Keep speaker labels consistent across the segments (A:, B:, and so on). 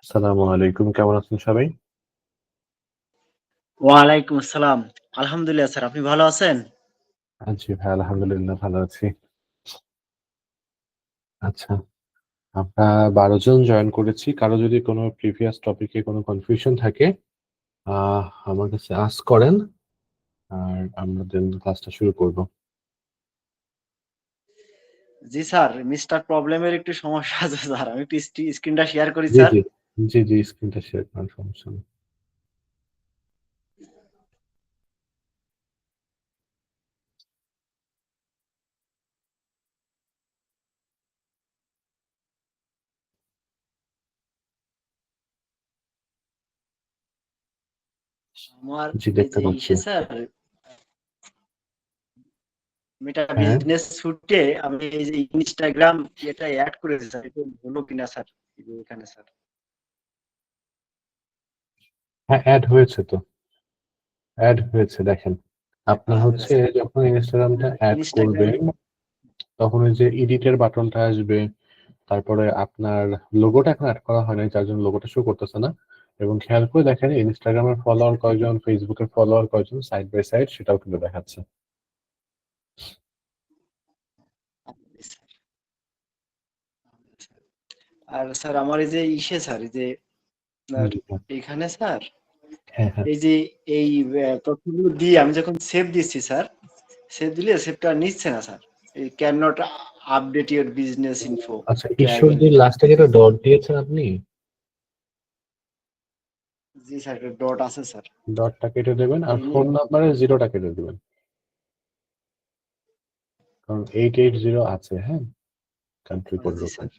A: আসসালামু আলাইকুম, কেমন আছেন সবাই?
B: ওয়ালাইকুম আসসালাম। আলহামদুলিল্লাহ স্যার, আপনি ভালো আছেন?
A: জি ভাই, আলহামদুলিল্লাহ ভালো আছি। আচ্ছা, আমরা ১২ জন জয়েন করেছি। কারো যদি কোনো প্রিভিয়াস টপিকে কোনো কনফিউশন থাকে আমার কাছে আস্ক করেন। আর আমরা দেন ক্লাসটা শুরু করব।
B: জি স্যার, মিস্টার প্রবলেমের একটু সমস্যা আছে স্যার। আমি একটু স্ক্রিনটা শেয়ার করি
A: জি,
B: স্যার।
A: জি। জি, জি, স্ক্রিনটা শেয়ার করেন, সমস্যা নেই।
B: আমার
A: জি,
B: এই
A: দেখতে
B: যে
A: পাচ্ছি।
B: ইসে স্যার, আমি এটা
A: হ্যাঁ,
B: বিজনেস সুটে আমি এই যে ইনস্টাগ্রাম এটা এড করেছি স্যার। এটা হলো কিনা স্যার? এই যে এখানে স্যার।
A: হ্যাঁ, এড হয়েছে তো। এড হয়েছে দেখেন। আপনার
B: তাহলে
A: হচ্ছে
B: স্যার
A: যখন ইনস্টাগ্রামটা এড
B: ইনস্টাগ্রাম
A: করবেন, তখন ওই যে এডিটের বাটনটা আসবে। তারপরে আপনার লোগোটা এখন এড করা হয় নাই, যার জন্য লোগোটা শো করতেছে না। এবং খেয়াল করে দেখেন ইনস্টাগ্রামের ফলোয়ার কয়জন, ফেসবুকের ফলোয়ার কয়জন, সাইড বাই সাইড সেটাও কিন্তু দেখাচ্ছে।
B: আর স্যার আমার এই যে ইসে স্যার, এই যে আপনার
A: জি, হ্যাঁ,
B: এখানে স্যার,
A: হ্যাঁ, হ্যাঁ।
B: এই যে এই তথ্যগুলো দিয়ে আমি যখন সেভ দিচ্ছি স্যার, সেভ দিলে সেভটা নিচ্ছে না স্যার। এই can not update your business info
A: আচ্ছা,
B: ট্যাগ
A: ঈশ্বরদীর
B: লেখা
A: লাস্টে
B: আছে।
A: যেটা ডট দিয়েছেন আপনি,
B: জি স্যার, একটা ডট আছে স্যার।
A: ডটটা কেটে দেবেন আর
B: এই নিয়ে
A: ফোন নাম্বারের জিরোটা কেটে দেবেন। কারণ 880 আছে, হ্যাঁ, কান্ট্রি কোড
B: জি
A: রকম।
B: স্যার,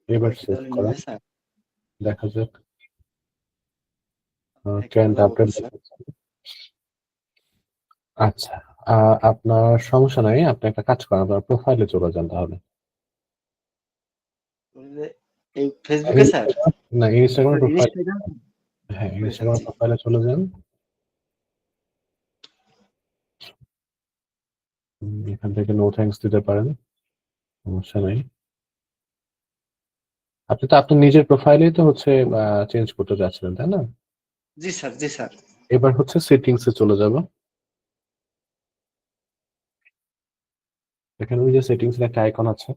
A: এবার
B: এটা কি
A: সেভ
B: তাহলে
A: করা
B: নিবে স্যার?
A: দেখা যাক।
B: একটা
A: ক্যান্ট
B: করবো
A: আপডেট
B: স্যার।
A: দেখাচ্ছে। আচ্ছা, আপনার সমস্যা নাই। আপনি একটা কাজ করেন, আপনার প্রোফাইলে চলে যান তাহলে।
B: এই ফেসবুকে স্যার,
A: না, ইনস্টাগ্রাম প্রোফাইল।
B: ইনস্টাগ্রাম।
A: হ্যাঁ,
B: ও
A: ইনস্টাগ্রাম
B: জি,
A: প্রোফাইলে চলে যান। এখান থেকে নো থ্যাঙ্কস দিতে পারেন, সমস্যা নাই। আপনি তো আপনার নিজের প্রোফাইলেই তো হচ্ছে চেঞ্জ করতে যাচ্ছিলেন, তাই না?
B: জি স্যার, জি স্যার।
A: এবার হচ্ছে সেটিংস এ চলে যাব। এখানে ওই যে সেটিংস এর একটা আইকন আছে।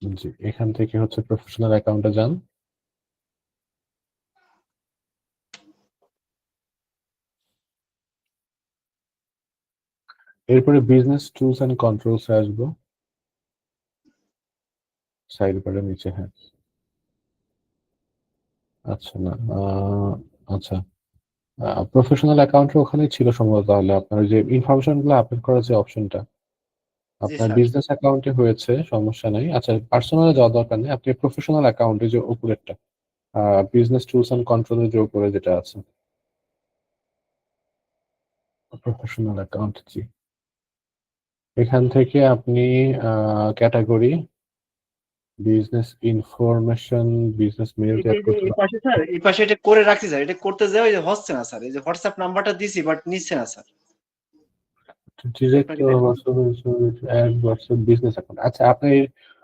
A: জি, এখান থেকে হচ্ছে প্রফেশনাল অ্যাকাউন্টে যান। এরপরে বিজনেস টুলস এন্ড কন্ট্রোলস এ আসবো, সাইড বারের নিচে। হ্যাঁ, আচ্ছা, না, আচ্ছা, প্রফেশনাল অ্যাকাউন্টের ওখানেই ছিল সম্ভবত। তাহলে আপনার যে ইনফরমেশন গুলো আপলোড করার যে অপশনটা,
B: জি
A: আপনার
B: স্যার।
A: বিজনেস অ্যাকাউন্টে হয়েছে, সমস্যা নাই। আচ্ছা, পার্সোনালে যাওয়ার দরকার নেই, আপনি প্রফেশনাল অ্যাকাউন্টে যে উপরেরটা, বিজনেস টুলস এন্ড কন্ট্রোলের যে উপরে যেটা আছে, প্রফেশনাল অ্যাকাউন্ট। জি, এখান থেকে আপনি category, business information, business mail
B: এই যে
A: অ্যাড করতে
B: এই
A: পারেন।
B: পাশে স্যার, এই পাশে এটা করে রাখছি স্যার। এটা করতে যাও এই যে হচ্ছে না স্যার। এই যে হোয়াটসঅ্যাপ নাম্বারটা দিছি বাট নিচ্ছে না স্যার। এটা
A: ডিরেক্ট
B: আপনাকে দেখাবো।
A: WhatsApp business account. আচ্ছা, আপনি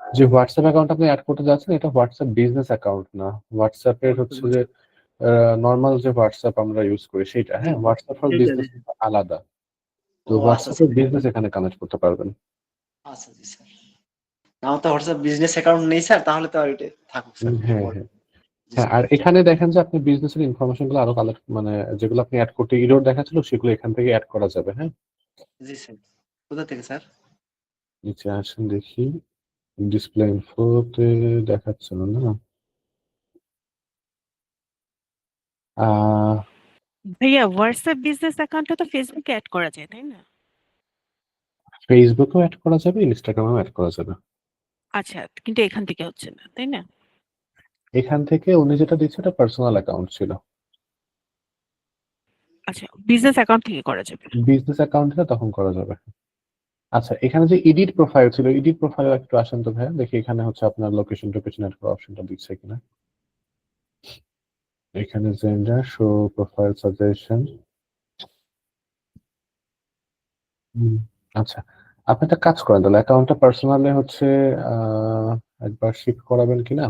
A: যে হোয়াটসঅ্যাপ অ্যাকাউন্ট আপনি অ্যাড করতে যাচ্ছেন, এটা হোয়াটসঅ্যাপ বিজনেস অ্যাকাউন্ট না। হোয়াটসঅ্যাপের হচ্ছে যে নর্মাল যে হোয়াটসঅ্যাপ আমরা ইউজ করি সেটা,
B: জি
A: হ্যাঁ,
B: জি,
A: হোয়াটসঅ্যাপ ফর
B: সেইটা
A: বিজনেস
B: জি।
A: আলাদা। তো
B: ও আচ্ছা
A: হোয়াটসঅ্যাপের
B: স্যার।
A: বিজনেস এখানে কানেক্ট করতে পারবেন।
B: আচ্ছা জি স্যার। আমার তো হোয়াটসঅ্যাপ বিজনেস অ্যাকাউন্ট নেই স্যার, তাহলে তো আর এটা থাকুক স্যার, এটা
A: হ্যাঁ,
B: পরে।
A: হ্যাঁ।
B: জি
A: হ্যাঁ,
B: স্যার।
A: আর এখানে দেখেন যে আপনি বিজনেসের ইনফরমেশন গুলো আরো কালেক্ট মানে যেগুলো আপনি অ্যাড করতে ইরোর দেখাচ্ছিল সেগুলো এখান থেকে অ্যাড করা যাবে। হ্যাঁ,
B: জি স্যার। কোথা থেকে স্যার?
A: নিচে আসেন দেখি, ডিসপ্লে ইনফোতে দেখাচ্ছে না। আহ
C: ভাইয়া হোয়াটসঅ্যাপ বিজনেস অ্যাকাউন্টটা তো ফেসবুকে অ্যাড করা যায় তাই না?
A: ফেসবুকেও অ্যাড করা যাবে, ইনস্টাগ্রামেও অ্যাড করা যাবে।
C: আচ্ছা, কিন্তু এখান থেকে হচ্ছে না তাই না?
A: এখান থেকে উনি যেটা দিচ্ছে ওটা পার্সোনাল অ্যাকাউন্ট ছিল।
C: আচ্ছা, বিজনেস অ্যাকাউন্ট থেকে করা যাবে।
A: বিজনেস অ্যাকাউন্টটা তখন করা যাবে। আচ্ছা, এখানে যে এডিট প্রোফাইল ছিল, এডিট প্রোফাইল একটু আসেন তো ভাইয়া, দেখি এখানে হচ্ছে আপনার লোকেশন টোকেশন এড করার অপশনটা দিচ্ছে কিনা। এখানে জেন্ডার, শো প্রোফাইল সাজেশন। আচ্ছা, আপনি একটা কাজ করেন তাহলে, অ্যাকাউন্টটা পার্সোনালে হচ্ছে আহ, একবার শিফট করাবেন কিনা।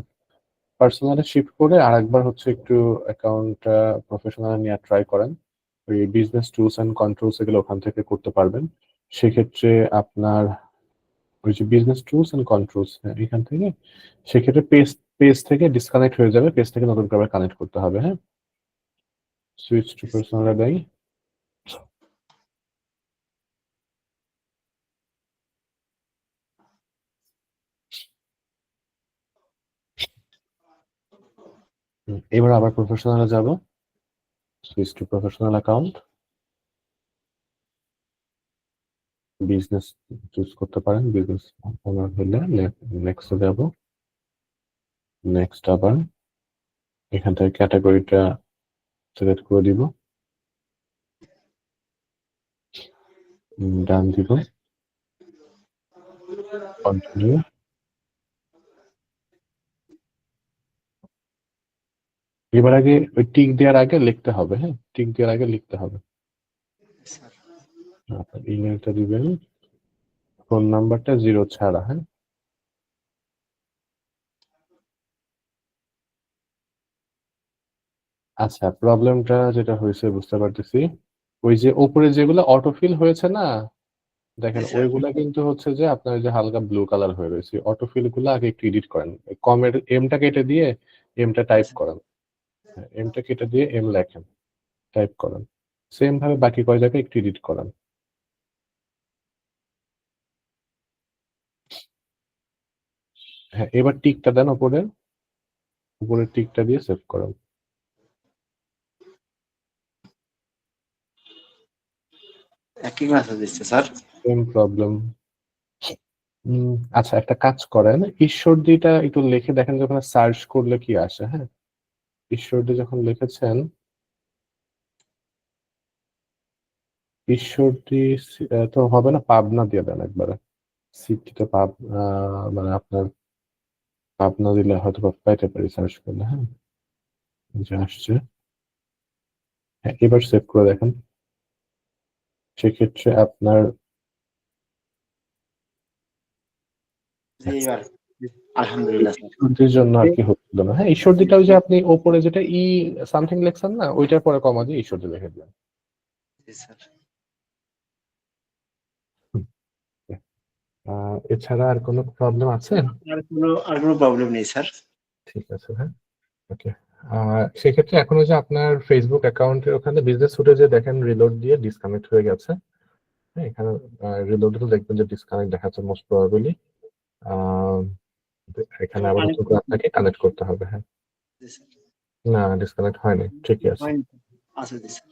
A: পার্সোনালে শিফট করে আর একবার হচ্ছে একটু অ্যাকাউন্টটা প্রফেশনাল নিয়ে ট্রাই করেন। ওই বিজনেস টুলস এন্ড কন্ট্রোলস এগুলো ওখান থেকে করতে পারবেন। সেক্ষেত্রে আপনার ওই যে বিজনেস টুলস এন্ড কন্ট্রোলস এখান থেকে, সেক্ষেত্রে পেজ পেজ থেকে ডিসকানেক্ট হয়ে যাবে, পেজ থেকে নতুন করে কানেক্ট করতে হবে। হ্যাঁ, সুইচ টু পার্সোনাল বাই। এবার আবার প্রফেশনালে যাব, switch to professional account, business choose করতে পারেন, বিজনেস ওনার হলে নেক্সট যাব, নেক্সট আবার এখান থেকে ক্যাটাগরিটা সিলেক্ট করে দিব, ডান দিব, কন্টিনিউ। এবার আগে ওই টিক দেওয়ার আগে লিখতে হবে। হ্যাঁ, টিক দেওয়ার আগে লিখতে হবে।
B: স্যার।
A: আপনার ইমেলটা দিবেন, ফোন নাম্বারটা 0 ছাড়া। হ্যাঁ, আচ্ছা, প্রবলেমটা যেটা হয়েছে বুঝতে পারতেছি। ওই যে উপরে যেগুলো অটোফিল হয়েছে না,
B: জি
A: দেখেন
B: স্যার।
A: ওইগুলা কিন্তু হচ্ছে যে আপনার যে হালকা ব্লু কালার হয়ে রয়েছে, অটোফিল গুলো আগে একটু এডিট করেন। কমের এমটা কেটে দিয়ে এমটা টাইপ করেন। হ্যাঁ, এমটা কেটে দিয়ে এম লেখেন, টাইপ করেন। সেম ভাবে বাকি কয় জায়গায় একটু এডিট করেন। হ্যাঁ, এবার টিকটা দেন উপরে, উপরের টিকটা দিয়ে সেভ করেন।
B: একই মেসেজ দিচ্ছে স্যার।
A: Same problem. আচ্ছা, একটা কাজ করেন, ঈশ্বরদীটা একটু লিখে দেখেন যে ওখানে সার্চ করলে কি আসে। হ্যাঁ, ঈশ্বরদী যখন লিখেছেন, ঈশ্বরদী তো হবে না, পাবনা দিয়ে দেন একবারে। সিটিতে মানে আপনার পাবনা দিলে হয়তো বা পাইতে পারি সার্চ করলে। হ্যাঁ, এই যে আসছে। হ্যাঁ, এবার সেভ করে দেখেন, সেক্ষেত্রে আপনার
B: জি এবার আলহামদুলিল্লাহ স্যার।
A: ঈশ্বরদীর জন্য আর কি হচ্ছিল না। হ্যাঁ, ঈশ্বরদীটা ওই যে আপনি ওপরে যেটা সামথিং লেখছেন না, ওইটার পরে কমা দিয়ে ঈশ্বরদী লিখে দিলেন।
B: জি স্যার।
A: এছাড়া আর কোনো প্রবলেম আছে?
B: আর কোনো প্রবলেম নেই স্যার।
A: ঠিক আছে। হ্যাঁ, ওকে। সেক্ষেত্রে এখন ওই যে আপনার ফেসবুক অ্যাকাউন্টের ওখানে বিজনেস সুটে যে দেখেন রিলোড দিয়ে ডিসকানেক্ট হয়ে গেছে। হ্যাঁ, এখানে রিলোডে তো দেখবেন যে ডিসকানেক্ট দেখাচ্ছে মোস্ট প্রবাবলি। এখানে আবার নতুন করে আপনাকে কানেক্ট করতে হবে। হ্যাঁ,
B: জি স্যার।
A: না, ডিসকানেক্ট হয়নি, ঠিকই আছে।
B: হয়নি। আচ্ছা জি স্যার।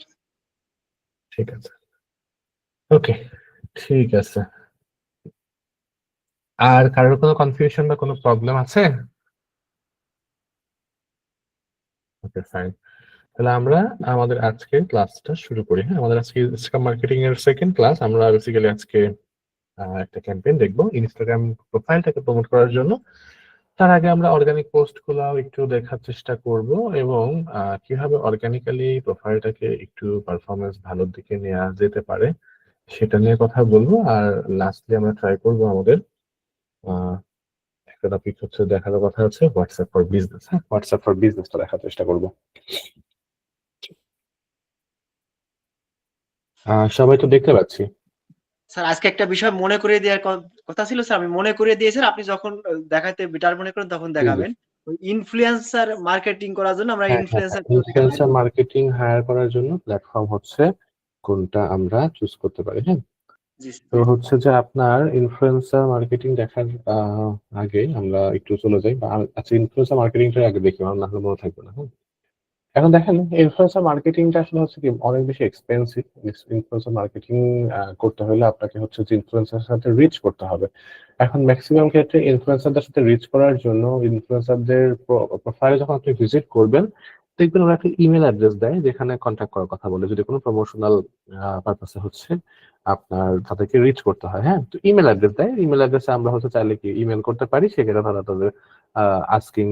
A: ঠিক আছে, ওকে, ঠিক আছে। আর কারোর কোনো কনফিউশন বা কোনো প্রবলেম আছে? ওকে, ফাইন। তাহলে আমরা আমাদের আজকের ক্লাসটা শুরু করি। হ্যাঁ, আমাদের আজকে ইনস্টাগ্রাম মার্কেটিং এর সেকেন্ড ক্লাস। আমরা বেসিক্যালি আজকে একটা ক্যাম্পেইন দেখবো ইনস্টাগ্রাম প্রোফাইলটাকে প্রমোট করার জন্য। তার আগে আমরা অর্গানিক পোস্ট গুলো একটু দেখার চেষ্টা করব, এবং কিভাবে অর্গানিক্যালি প্রোফাইলটাকে একটু পারফরমেন্স ভালোর দিকে নেওয়া যেতে পারে সেটা নিয়ে কথা বলবো। আর লাস্টলি আমরা ট্রাই করব আমাদের আহ, একটা টপিক হচ্ছে দেখার কথা হচ্ছে হোয়াটসঅ্যাপ ফর বিজনেস। হ্যাঁ, হোয়াটসঅ্যাপ ফর বিজনেসটা দেখার চেষ্টা করব। সবাই তো দেখতে পাচ্ছি।
B: স্যার আজকে একটা বিষয় মনে করিয়ে দেওয়ার কথা ছিল স্যার, আমি মনে করিয়ে দিয়েছি, আপনি যখন দেখাতে বেটার মনে করেন তখন
A: জি, জি।
B: দেখাবেন। ওই ইনফ্লুয়েন্সার মার্কেটিং করার জন্য আমরা
A: হ্যাঁ,
B: ইনফ্লুয়েন্সার
A: ইনফ্লুয়েন্সার মার্কেটিং হায়ার করার জন্য প্ল্যাটফর্ম হচ্ছে কোনটা আমরা চুজ করতে পারি। হ্যাঁ,
B: জি
A: তো হচ্ছে যে আপনার ইনফ্লুয়েন্সার মার্কেটিং দেখার আগে আমরা একটু চলে যাই আচ্ছা, ইনফ্লুয়েন্সার মার্কেটিংটা আগে দেখি, আমার না হলে মনে থাকবে না। হ্যাঁ, এখন দেখেন ইনফ্লুয়েন্সার মার্কেটিংটা আসলে হচ্ছে কি অনেক বেশি এক্সপেন্সিভ। ইনফ্লুয়েন্সার মার্কেটিং করতে হলে আপনাকে হচ্ছে যে ইনফ্লুয়েন্সারের সাথে রিচ করতে হবে। এখন ম্যাক্সিমাম ক্ষেত্রে ইনফ্লুয়েন্সারদের সাথে রিচ করার জন্য ইনফ্লুয়েন্সারদের প্রোফাইলে যখন আপনি ভিজিট করবেন, দেখবেন ওরা একটা ইমেল অ্যাড্রেস দেয় যেখানে কন্ট্যাক্ট করার কথা বলে, যদি কোনো প্রমোশনাল পারপাসে হচ্ছে আপনার তাদেরকে রিচ করতে হয়। হ্যাঁ, তো ইমেল অ্যাড্রেস দেয়, ইমেল অ্যাড্রেসে আমরা হচ্ছে চাইলে কি ইমেল করতে পারি, সেক্ষেত্রে তারা তাদের আস্কিং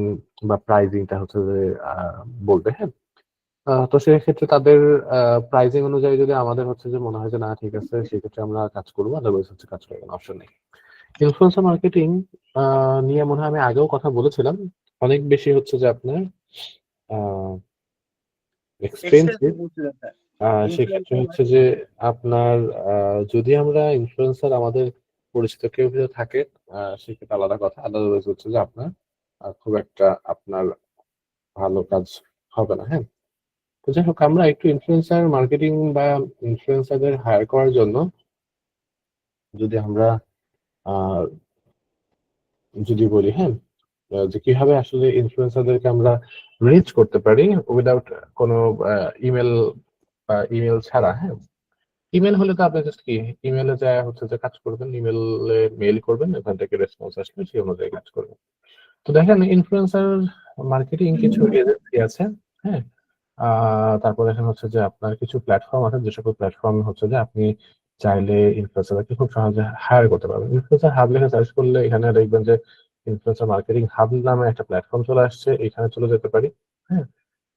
A: বা প্রাইজিংটা হচ্ছে যে বলবে। হ্যাঁ, তো সেক্ষেত্রে তাদের প্রাইজিং অনুযায়ী যদি আমাদের হচ্ছে যে মনে হয় যে না ঠিক আছে, সেক্ষেত্রে আমরা কাজ করবো, আদারওয়াইজ হচ্ছে কাজ করবো না, অপশন নেই। ইনফ্লুয়েন্সার মার্কেটিং নিয়ে মনে হয় আমি আগেও কথা বলেছিলাম, অনেক বেশি হচ্ছে যে আপনার এক্সপেন্সিভ। সেক্ষেত্রে হচ্ছে যে আপনার যদি আমরা ইনফ্লুয়েন্সার আমাদের পরিচিত কেউ কেউ থাকে, সেক্ষেত্রে আলাদা কথা, আদারওয়াইজ হচ্ছে যে আপনার খুব একটা আপনার ভালো কাজ হবে না। হ্যাঁ, তো যাই হোক, আমরা একটু ইনফ্লুয়েন্সার মার্কেটিং বা ইনফ্লুয়েন্সারদের হায়ার করার জন্য যদি আমরা আহ, যদি বলি, হ্যাঁ, যে কিভাবে আসলে ইনফ্লুয়েন্সারদেরকে আমরা রিচ করতে পারি উইদাউট কোনো ইমেল বা ইমেল ছাড়া। হ্যাঁ, ইমেল হলে তো আপনি জাস্ট কি ইমেলে যা হচ্ছে যে কাজ করবেন, ইমেলে মেইল করবেন, ওখান থেকে রেসপন্স আসলে সেই অনুযায়ী কাজ করবেন। তো দেখেন ইনফ্লুয়েন্সার মার্কেটিং কিছু এজেন্সি আছে। হ্যাঁ, তারপর এখানে হচ্ছে যে আপনার কিছু প্ল্যাটফর্ম আছে, যে সকল প্ল্যাটফর্ম হচ্ছে যে আপনি চাইলে ইনফ্লুয়েন্সারকে খুব সহজে হায়ার করতে পারবেন। ইনফ্লুয়েন্সার হাব লিখে সার্চ করলে এখানে দেখবেন যে ইনফ্লুয়েন্সার মার্কেটিং হাব নামে একটা প্ল্যাটফর্ম চলে আসছে, এখানে চলে যেতে পারি। হ্যাঁ,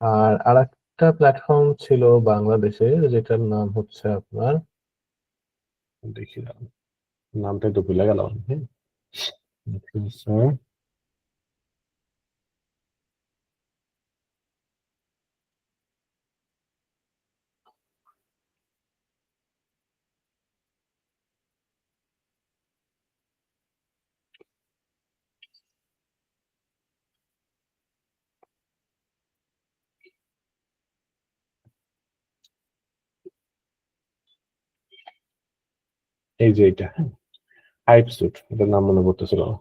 A: আর আরেকটা প্ল্যাটফর্ম ছিল বাংলাদেশে, যেটার নাম হচ্ছে আপনার, দেখি নামটা একটু ভুলে গেল। হ্যাঁ, influencer, এই যে এটা, হ্যাঁ, হাইপস্যুট, এটার নাম মনে পড়তেছিল না।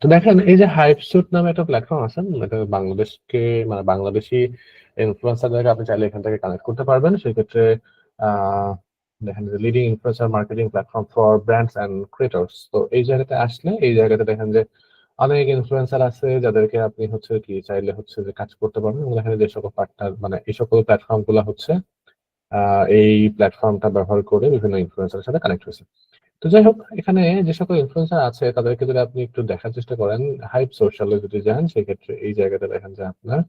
A: তো দেখেন এই যে হাইপস্যুট নামে একটা প্ল্যাটফর্ম আছে, এটা বাংলাদেশকে মানে বাংলাদেশি ইনফ্লুয়েন্সারদেরকে আপনি চাইলে এখান থেকে কানেক্ট করতে পারবেন। সেক্ষেত্রে আহ দেখেন যে leading influencer marketing platform for brands and creators, তো এই জায়গাতে আসলে এই জায়গাতে দেখেন যে অনেক ইনফ্লুয়েন্সার আছে যাদেরকে আপনি হচ্ছে কি চাইলে হচ্ছে যে কাজ করতে পারবেন, এবং দেখেন যে সকল পার্টনার মানে এই সকল প্ল্যাটফর্ম গুলো হচ্ছে এই প্ল্যাটফর্মটা ব্যবহার করে বিভিন্ন ইনফ্লুয়েন্সারের সাথে কানেক্ট হয়েছে। তো যাই হোক, এখানে যে সকল ইনফ্লুয়েন্সার আছে তাদেরকে যদি আপনি একটু দেখার চেষ্টা করেন, হাইপ সোশ্যালে যদি যান, সেক্ষেত্রে এই জায়গাতে দেখেন যে আপনার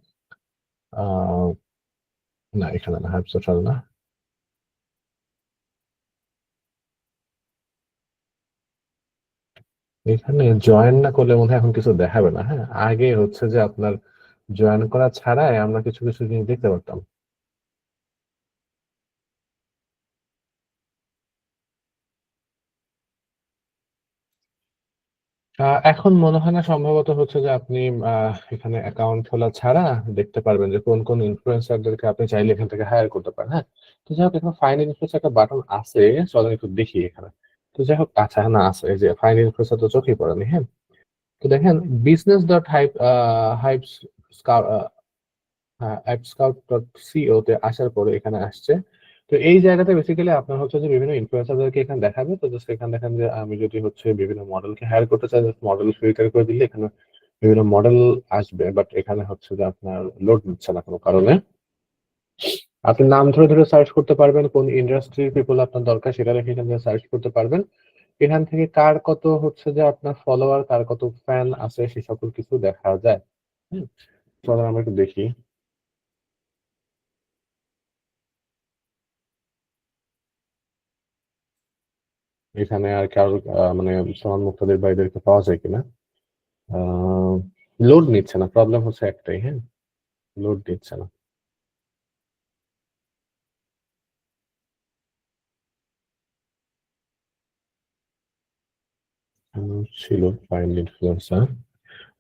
A: আহ না, এখানে না, হাইপ সোশ্যাল না, এখানে জয়েন না করলে মনে হয় এখন কিছু দেখাবে না। হ্যাঁ, আগে হচ্ছে যে আপনার জয়েন করা ছাড়াই আমরা কিছু কিছু জিনিস দেখতে পারতাম। এখন মনে হয় না, সম্ভবত হচ্ছে যে আপনি এখানে অ্যাকাউন্ট খোলা ছাড়া দেখতে পারবেন যে কোন কোন ইনফ্লুয়েন্সারদেরকে আপনি চাইলে এখান থেকে হায়ার করতে পারেন। হ্যাঁ, তো যাই হোক, এখানে ফাইন ইনফ্লুয়েন্সার একটা বাটন আছে, চলেন একটু দেখি এখানে। তো যাই হোক, আচ্ছা না, আছে এই যে ফাইন ইনফ্লুয়েন্সার, তো চোখেই পড়েনি। হ্যাঁ, তো দেখেন business dot hype hype appscout dot co তে আসার পরে এখানে আসছে। তো এই জায়গাতে বেসিক্যালি আপনার হচ্ছে যে বিভিন্ন ইনফ্লুয়েন্সারদেরকে এখানে দেখাবে। তো জাস্ট এখানে দেখেন যে আমি যদি হচ্ছে বিভিন্ন মডেলকে হায়ার করতে চাই, মডেল ফিল্টার করে দিলে এখানে বিভিন্ন মডেল আসবে, বাট এখানে হচ্ছে যে আপনার লোড নিচ্ছে না কোনো কারণে। আপনি নাম ধরে ধরে সার্চ করতে পারবেন, কোন ইন্ডাস্ট্রির পিপল আপনার দরকার সেটা রেখে এখান থেকে সার্চ করতে পারবেন। এখান থেকে কার কত হচ্ছে যে আপনার ফলোয়ার, কার কত ফ্যান আছে, সে সকল কিছু দেখা যায়। হুম, চলো আমরা একটু দেখি এখানে আর কারো মানে সমান মুক্তাদের বাইরেকে পাওয়া যায় কিনা। লোড নিচ্ছে না, প্রবলেম হচ্ছে একটাই। হ্যাঁ, লোড নিচ্ছে না। ছিল ফাইন ইনফ্লুয়েন্সার,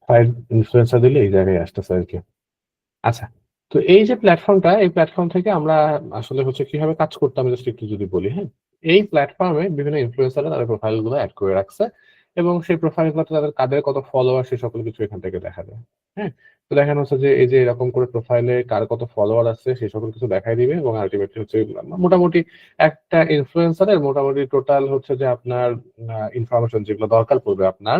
A: ফাইল ইনফ্লুয়েন্সার দিলে এই জায়গায় আসতেছে আর কি। আচ্ছা, তো এই যে প্ল্যাটফর্মটা, এই প্ল্যাটফর্ম থেকে আমরা আসলে হচ্ছে কিভাবে কাজ করতাম জাস্ট একটু যদি বলি, হ্যাঁ? এই প্ল্যাটফর্মে বিভিন্ন ইনফ্লুয়েন্সাররা তাদের প্রোফাইল গুলো এড করে রাখছে এবং সেই প্রোফাইল গুলোতে তাদের কাদের কত ফলোয়ার সে সকল কিছু এখান থেকে দেখা যায়। হ্যাঁ? তো দেখানো হচ্ছে যে এই যে এরকম করে প্রোফাইলে কার কত ফলোয়ার আছে সেই সকল কিছু দেখায় দিবে এবং আল্টিমেটলি হচ্ছে মোটামুটি একটা ইনফ্লুয়েন্সারের মোটামুটি টোটাল হচ্ছে যে আপনার ইনফরমেশন যেগুলো দরকার পড়বে আপনার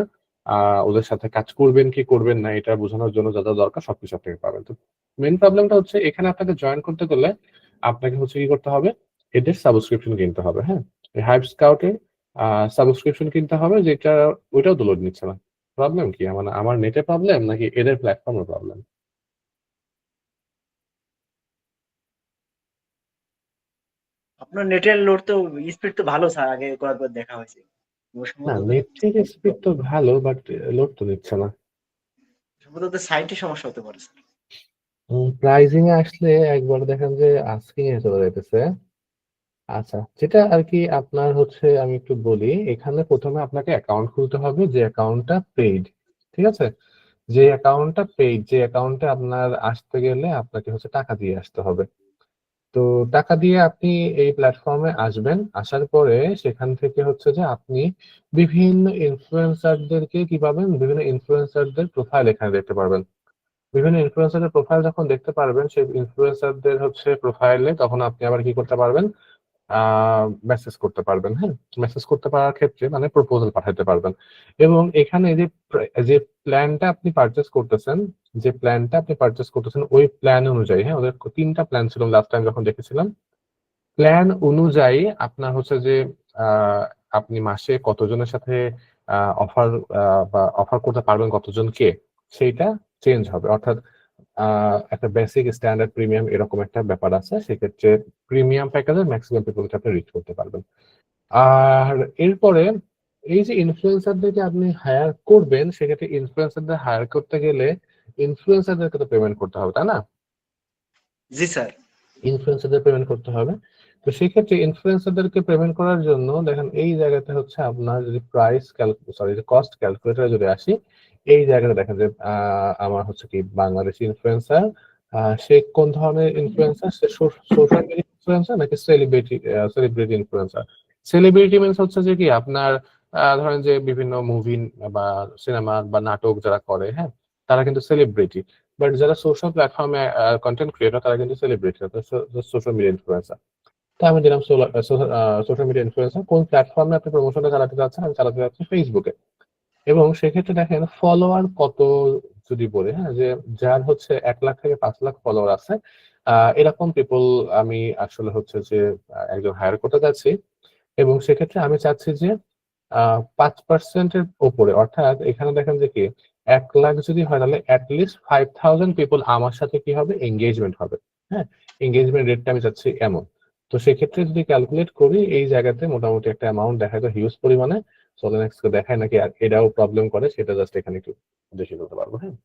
A: ওদের সাথে কাজ করবেন কি করবেন না এটা বোঝানোর জন্য যা দরকার সবকিছু আপনি পাবেন। তো মেইন প্রবলেমটা হচ্ছে এখানে আপনাকে জয়েন করতে গেলে আপনাকে হচ্ছে কি করতে হবে? এদের সাবস্ক্রিপশন কিনতে হবে, হ্যাঁ? এই হাইপ স্কাউট এর সাবস্ক্রিপশন কিনতে হবে যেটা ওইটাও তো লোড নিচ্ছে না। প্রবলেম কি? মানে আমার নেটে প্রবলেম নাকি এদের প্ল্যাটফর্মে প্রবলেম?
B: আপনার নেটের লোড তো স্পিড তো ভালো স্যার, আগে কয়েকবার দেখা হয়েছে।
A: না,
B: সম্ভবত
A: নেটের স্পিড তো ভালো বাট লোড তো নিচ্ছে না।
B: সম্ভবত সাইটে সমস্যা হতে পারে স্যার।
A: প্রাইজিং এ আসলে একবার দেখেন যে আস্কিং এ চলে যাইতেছে। আচ্ছা, যেটা আরকি আপনার হচ্ছে আমি একটু বলি, এখানে ১ম এ আপনাকে অ্যাকাউন্ট খুলতে হবে যে অ্যাকাউন্টটা পেইড। ঠিক আছে? যে অ্যাকাউন্টটা পেইড, যে অ্যাকাউন্টে আপনার আসতে গেলে আপনাকে হচ্ছে টাকা দিয়ে আসতে হবে। তো টাকা দিয়ে আপনি এই প্ল্যাটফর্মে আসবেন। আসার পরে সেখান থেকে হচ্ছে যে আপনি বিভিন্ন ইনফ্লুয়েন্সারদেরকে কি পাবেন? বিভিন্ন ইনফ্লুয়েন্সারদের প্রোফাইল এখানে দেখতে পারবেন। বিভিন্ন ইনফ্লুয়েন্সারের প্রোফাইল যখন দেখতে পারবেন, সেই ইনফ্লুয়েন্সারদের হচ্ছে প্রোফাইলে তখন আপনি আবার কি করতে পারবেন? আ মেসেজ করতে পারবেন, হ্যাঁ? মেসেজ করতে পারার ক্ষেত্রে মানে প্রপোজাল পাঠাইতে পারবেন। এবং এখানে যে প্ল্যানটা আপনি পারচেজ করতেছেন, ওই প্ল্যান অনুযায়ী, হ্যাঁ? ওদের ৩ টা প্ল্যান ছিল লাস্ট টাইম যখন দেখেছিলাম। প্ল্যান অনুযায়ী আপনার হচ্ছে যে আ আপনি মাসে কতজনের সাথে আ অফার আ বা অফার করতে পারবেন কতজনকে, সেইটা চেঞ্জ হবে। অর্থাৎ আ একটা বেসিক, স্ট্যান্ডার্ড, প্রিমিয়াম এরকম একটা ব্যাপার আছে। সেক্ষেত্রে প্রিমিয়াম প্যাকেজের মেক্সিমাম পিপলকে আপনি রিচ করতে পারবেন। আর এরপরে এই যে ইনফ্লুয়েন্সারদেরকে আপনি হায়ার করবেন, সেক্ষেত্রে ইনফ্লুয়েন্সারদের হায়ার করতে গেলে ইনফ্লুয়েন্সারদেরকে তো পেমেন্ট করতে হবে, তাই না?
B: জি স্যার।
A: ইনফ্লুয়েন্সারদের পেমেন্ট করতে হবে। তো সেক্ষেত্রে ইনফ্লুয়েন্সারদেরকে পেমেন্ট করার জন্য দেখেন এই জায়গাতে হচ্ছে আপনার যদি যে কস্ট ক্যালকুলেটরে যদি আসি, এই জায়গাটা দেখেন যে আমার হচ্ছে কি বাংলাদেশি ইনফ্লুয়েন্সার সে কোন ধরনের ইনফ্লুয়েন্সার? সে সোশ্যাল মিডিয়া ইনফ্লুয়েন্সার নাকি সেলিব্রিটি ইনফ্লুয়েন্সার? সেলিব্রিটি মিনস হচ্ছে যে কি আপনার ধরেন যে বিভিন্ন মুভি বা সিনেমা বা নাটক যারা করে, হ্যাঁ? তারা কিন্তু সেলিব্রিটি। বাট যারা সোশ্যাল প্ল্যাটফর্মে কনটেন্ট ক্রিয়েটর তারা কিন্তু সেলিব্রিটি না, সোশ্যাল মিডিয়া ইনফ্লুয়েন্সার। তো আমি দিলাম সোশ্যাল মিডিয়া ইনফ্লুয়েন্সার। কোন প্ল্যাটফর্মে আপনি প্রমোশনটা চালাতে চাচ্ছেন? আমি চালাতে চাচ্ছি ফেসবুকে। এবং সেক্ষেত্রে দেখেন ফলোয়ার কত যদি বলি, হ্যাঁ? যে যার হচ্ছে ১ লাখ থেকে ৫ লাখ ফলোয়ার আছে, এরকম পিপল আমি আসলে হচ্ছে যে একজন হায়ার করতে চাচ্ছি এবং সেক্ষেত্রে আমি চাচ্ছি যে ৫% এর উপরে অর্থাৎ এখানে দেখেন যে কি ১ লাখ যদি হয় তাহলে এট লিস্ট ৫,০০০ পিপল আমার সাথে কি হবে? এনগেজমেন্ট হবে। হ্যাঁ? এনগেজমেন্ট রেটটা আমি চাচ্ছি এমন। তো সেক্ষেত্রে যদি ক্যালকুলেট করি এই জায়গাতে মোটামুটি একটা অ্যামাউন্ট দেখায় তো হিউজ পরিমাণে। সোলানেক্স কে দেখায় নাকি আর এটাও প্রবলেম করে সেটা জাস্ট এখানে একটু দেখে বলতে পারবো, হ্যাঁ?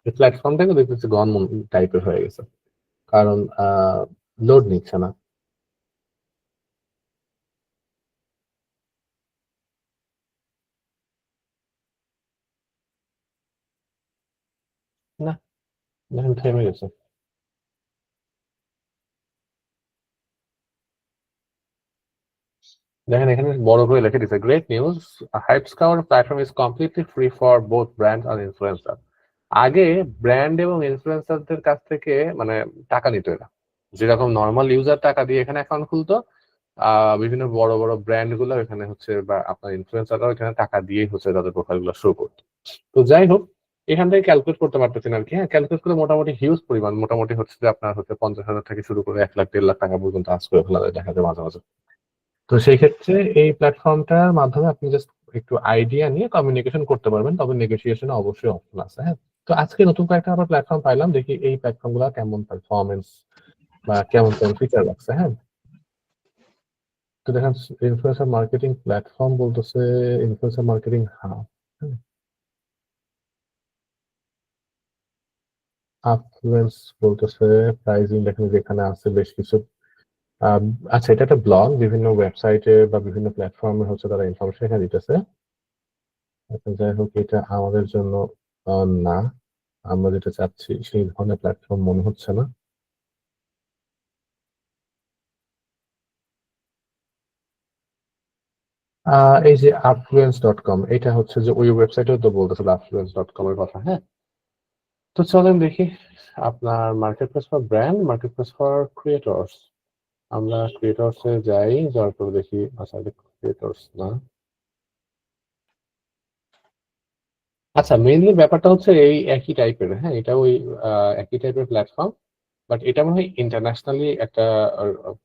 A: এই প্ল্যাটফর্মটাকে দেখতেছি গন টাইপের হয়ে গেছে। কারণ লোড নিচ্ছে না। না, দেখেন থেমে গেছে। দেখেন এখানে বড় করে লিখে দিছে great news hype scout platform is completely free for both brand আর ইনফ্লুয়েন্সার। আগে ব্র্যান্ড এবং ইনফ্লুয়েন্সারদের কাছ থেকে মানে টাকা নিত এরা, যেরকম নর্মাল ইউজার টাকা দিয়ে এখানে অ্যাকাউন্ট খুলতো বিভিন্ন বড় বড় ব্র্যান্ড গুলো এখানে হচ্ছে বা আপনার ইনফ্লুয়েন্সাররাও এখানে টাকা দিয়েই হচ্ছে তাদের প্রোফাইল গুলো শো করতো। তো যাই হোক, এখান থেকে ক্যালকুলেট করতে পারতেছেন আর কি, হ্যাঁ? ক্যালকুলেট করে মোটামুটি হিউজ পরিমাণ, মোটামুটি হচ্ছে যে আপনার হচ্ছে ৫০,০০০ থেকে শুরু করে ১ লাখ ১.৫ লাখ টাকা পর্যন্ত আজ করে ফেলা যায় দেখা যায় মাঝে মাঝে। তো সেই ক্ষেত্রে এই প্ল্যাটফর্মটার মাধ্যমে আপনি জাস্ট একটু আইডিয়া নিয়ে কমিউনিকেশন করতে পারবেন। তবে নেগোসিয়েশন এ অবশ্যই অপশন আছে, হ্যাঁ? তো আজকে নতুন কয়েকটা আবার প্ল্যাটফর্ম পাইলাম। দেখি এই প্ল্যাটফর্ম গুলা কেমন পারফরম্যান্স বা কেমন ফিচার রাখছে, হ্যাঁ? তো দেখেন ইনফ্লুয়েন্সার মার্কেটিং প্ল্যাটফর্ম বলতেছে ইনফ্লুয়েন্সার মার্কেটিং হাব, হ্যাঁ? আফলুয়েন্স বলতেছে প্রাইজিং দেখেন যে এখানে আছে বেশ কিছু আ আচ্ছা এটা একটা ব্লগ বিভিন্ন ওয়েবসাইটে বা বিভিন্ন প্ল্যাটফর্মে হচ্ছে তারা ইনফরমেশন এখানে দিতেছে। আচ্ছা যাই হোক এটা আমাদের জন্য না, আমরা যেটা চাচ্ছি সেই ধরনের প্ল্যাটফর্ম মনে হচ্ছে না। এই যে affluence.com, এটা হচ্ছে যে ওই ওয়েবসাইটেও তো বলতেছিল affluence.com এর কথা। হ্যাঁ, তো চলেন দেখি আপনার market place for brand, market place for creators. আমরা ক্রিয়েটর্স এ যাই, যাওয়ার পর দেখি আচ্ছা ক্রিয়েটর্স না। আচ্ছা, মেইনলি ব্যাপারটা হচ্ছে এই একই টাইপের। হ্যাঁ, এটা ওই একই টাইপের প্ল্যাটফর্ম, বাট এটা মনে হয় ইন্টারন্যাশনালি একটা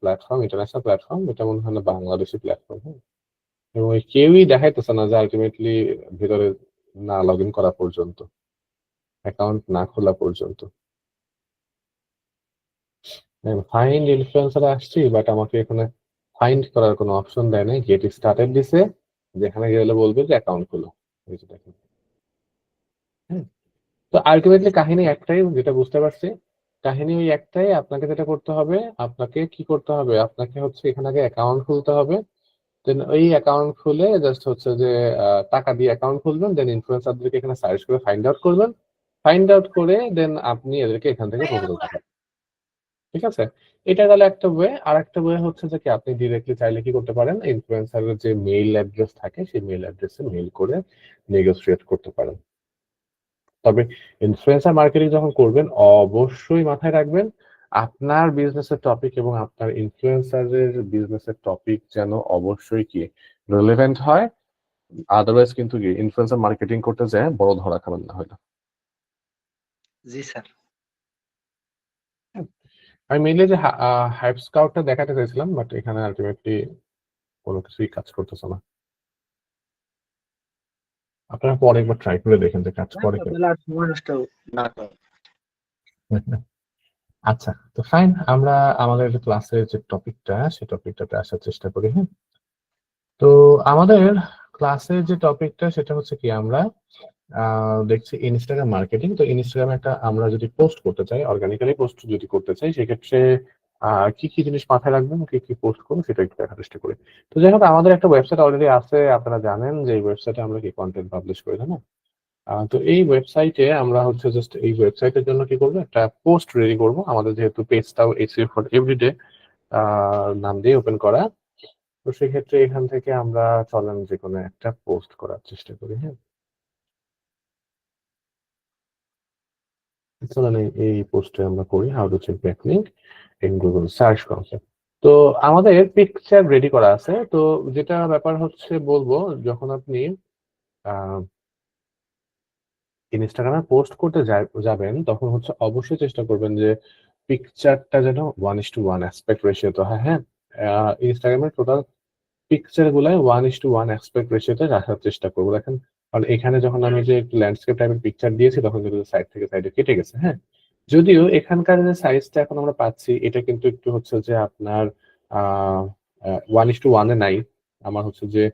A: প্ল্যাটফর্ম, ইন্টারন্যাশনাল প্ল্যাটফর্ম। এটা মনে হয় না বাংলাদেশি প্ল্যাটফর্ম। হ্যাঁ, এবং ওই কেউই দেখাইতেছে না যে আলটিমেটলি ভিতরে না লগ ইন করা পর্যন্ত, অ্যাকাউন্ট না খোলা পর্যন্ত। ফাইন্ড ইনফ্লুয়েন্সার আসছি, বাট আমাকে এখানে ফাইন্ড করার কোনো অপশন দেয় নাই। গেট স্টার্টেড দিছে, যেখানে গেলে বলবে যে অ্যাকাউন্ট খোলো। এই যে দেখেন। হ্যাঁ, তো আলটিমেটলি কাহিনী একটাই, যেটা বুঝতে পারছি। কাহিনী ওই একটাই, আপনাকে যেটা করতে হবে, আপনাকে কি করতে হবে, আপনাকে হচ্ছে এখানে আগে অ্যাকাউন্ট খুলতে হবে। দেন ওই অ্যাকাউন্ট খুলে জাস্ট হচ্ছে যে টাকা দিয়ে অ্যাকাউন্ট খুলবেন। দেন ইনফ্লুয়েন্সারদেরকে এখানে সার্চ করে ফাইন্ড আউট করবেন। ফাইন্ড আউট করে দেন আপনি এদেরকে এখান থেকে প্রপোজাল পাঠাবেন। ঠিক আছে, এটা গেল একটা ওয়ে। আর একটা ওয়ে হচ্ছে যে কি আপনি ডিরেক্টলি চাইলে কি করতে পারেন, ইনফ্লুয়েন্সারের যে মেইল অ্যাড্রেস থাকে সেই মেইল অ্যাড্রেসে মেইল করে নেগোসিয়েট করতে পারেন। তবে ইনফ্লুয়েন্সার মার্কেটিং যখন করবেন অবশ্যই মাথায় রাখবেন আপনার বিজনেসের টপিক এবং আপনার ইনফ্লুয়েন্সারের বিজনেসের টপিক যেন অবশ্যই কি রিলেভেন্ট হয়। আদারওয়াইজ কিন্তু কি ইনফ্লুয়েন্সার মার্কেটিং করতে যায় বড় ধরা খাবেন না হয়তো।
B: জি স্যার।
A: আমি মেইনলি যে হাইপ স্কাউটটা দেখাতে চাইছিলাম, বাট এখানে আলটিমেটলি কোনো কিছুই কাজ করতেছে না। আপনারা পরে একবার ট্রাই করে দেখেন যে কাজ করে কিনা।
B: তাহলে আর সময় নষ্ট না করে।
A: আচ্ছা, তো ফাইন, আমরা আমাদের ক্লাসের যে টপিকটা সেই টপিকটাতে আসার চেষ্টা করি। হ্যাঁ, তো আমাদের ক্লাসের যে টপিকটা সেটা হচ্ছে কি, আমরা দেখছি ইনস্টাগ্রাম মার্কেটিং। তো ইনস্টাগ্রামে একটা আমরা যদি পোস্ট করতে চাই, অর্গানিক্যালি পোস্ট যদি করতে চাই, সেক্ষেত্রে কি কি জিনিস মাথায় রাখবেন, কি কি পোস্ট করবো সেটা একটু দেখার চেষ্টা করি। তো যাই হোক, আমাদের একটা ওয়েবসাইট অলরেডি আছে, আপনারা জানেন যে এই ওয়েবসাইটে আমরা কি কন্টেন্ট পাবলিশ করি, তাই না? তো এই ওয়েবসাইটে আমরা হচ্ছে জাস্ট এই ওয়েবসাইটের জন্য কি করবো, একটা পোস্ট রেডি করব। আমাদের যেহেতু পেজটাও এসইও ফর এভরিডে নাম দিয়ে ওপেন করা, তো সেক্ষেত্রে এখান থেকে আমরা চলেন যে কোনো একটা পোস্ট করার চেষ্টা করি। হ্যাঁ, চলেন এই পোস্টে আমরা করি how to check backlink in Google search concept. তো আমাদের পিকচার রেডি করা আছে। তো যেটা ব্যাপার হচ্ছে বলবো, যখন আপনি ইনস্টাগ্রামে পোস্ট করতে যাবেন, তখন হচ্ছে অবশ্যই চেষ্টা করবেন যে পিকচারটা যেন 1:1 অ্যাসপেক্ট রেশিওতে হয়। হ্যাঁ, ইনস্টাগ্রামের টোটাল পিকচার গুলাই 1:1 অ্যাসপেক্ট রেশিওতে রাখার চেষ্টা করবো। দেখেন, কারণ এখানে যখন আমি যে একটু ল্যান্ডস্কেপ টাইপের পিকচার দিয়েছি, তখন কিন্তু সাইড থেকে সাইডে কেটে গেছে। হ্যাঁ, যদিও এখানকার যে সাইজটা এখন আমরা পাচ্ছি, এটা কিন্তু একটু হচ্ছে যে আপনার আহ 1:1 নাই। আমার হচ্ছে যে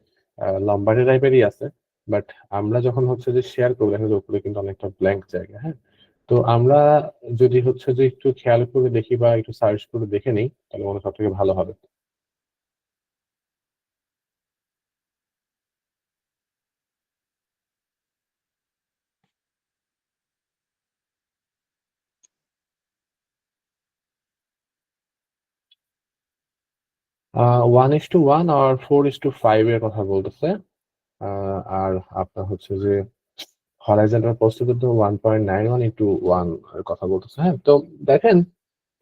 A: লম্বাটে টাইপেরই আছে। বাট আমরা যখন হচ্ছে যে শেয়ার করবো, দেখা যায় উপরে কিন্তু অনেকটা ব্ল্যাঙ্ক জায়গা। হ্যাঁ, তো আমরা যদি হচ্ছে যে একটু খেয়াল করে দেখি বা একটু সার্চ করে দেখে নিই, তাহলে মনে হয় সব থেকে ভালো হবে। 1:1 আর 4:5 এর কথা বলতেছে। আর আপনার হচ্ছে যে হরাইজন্টাল পোস্টে কিন্তু 1.91:1 এর কথা বলতেছে। হ্যাঁ, তো দেখেন,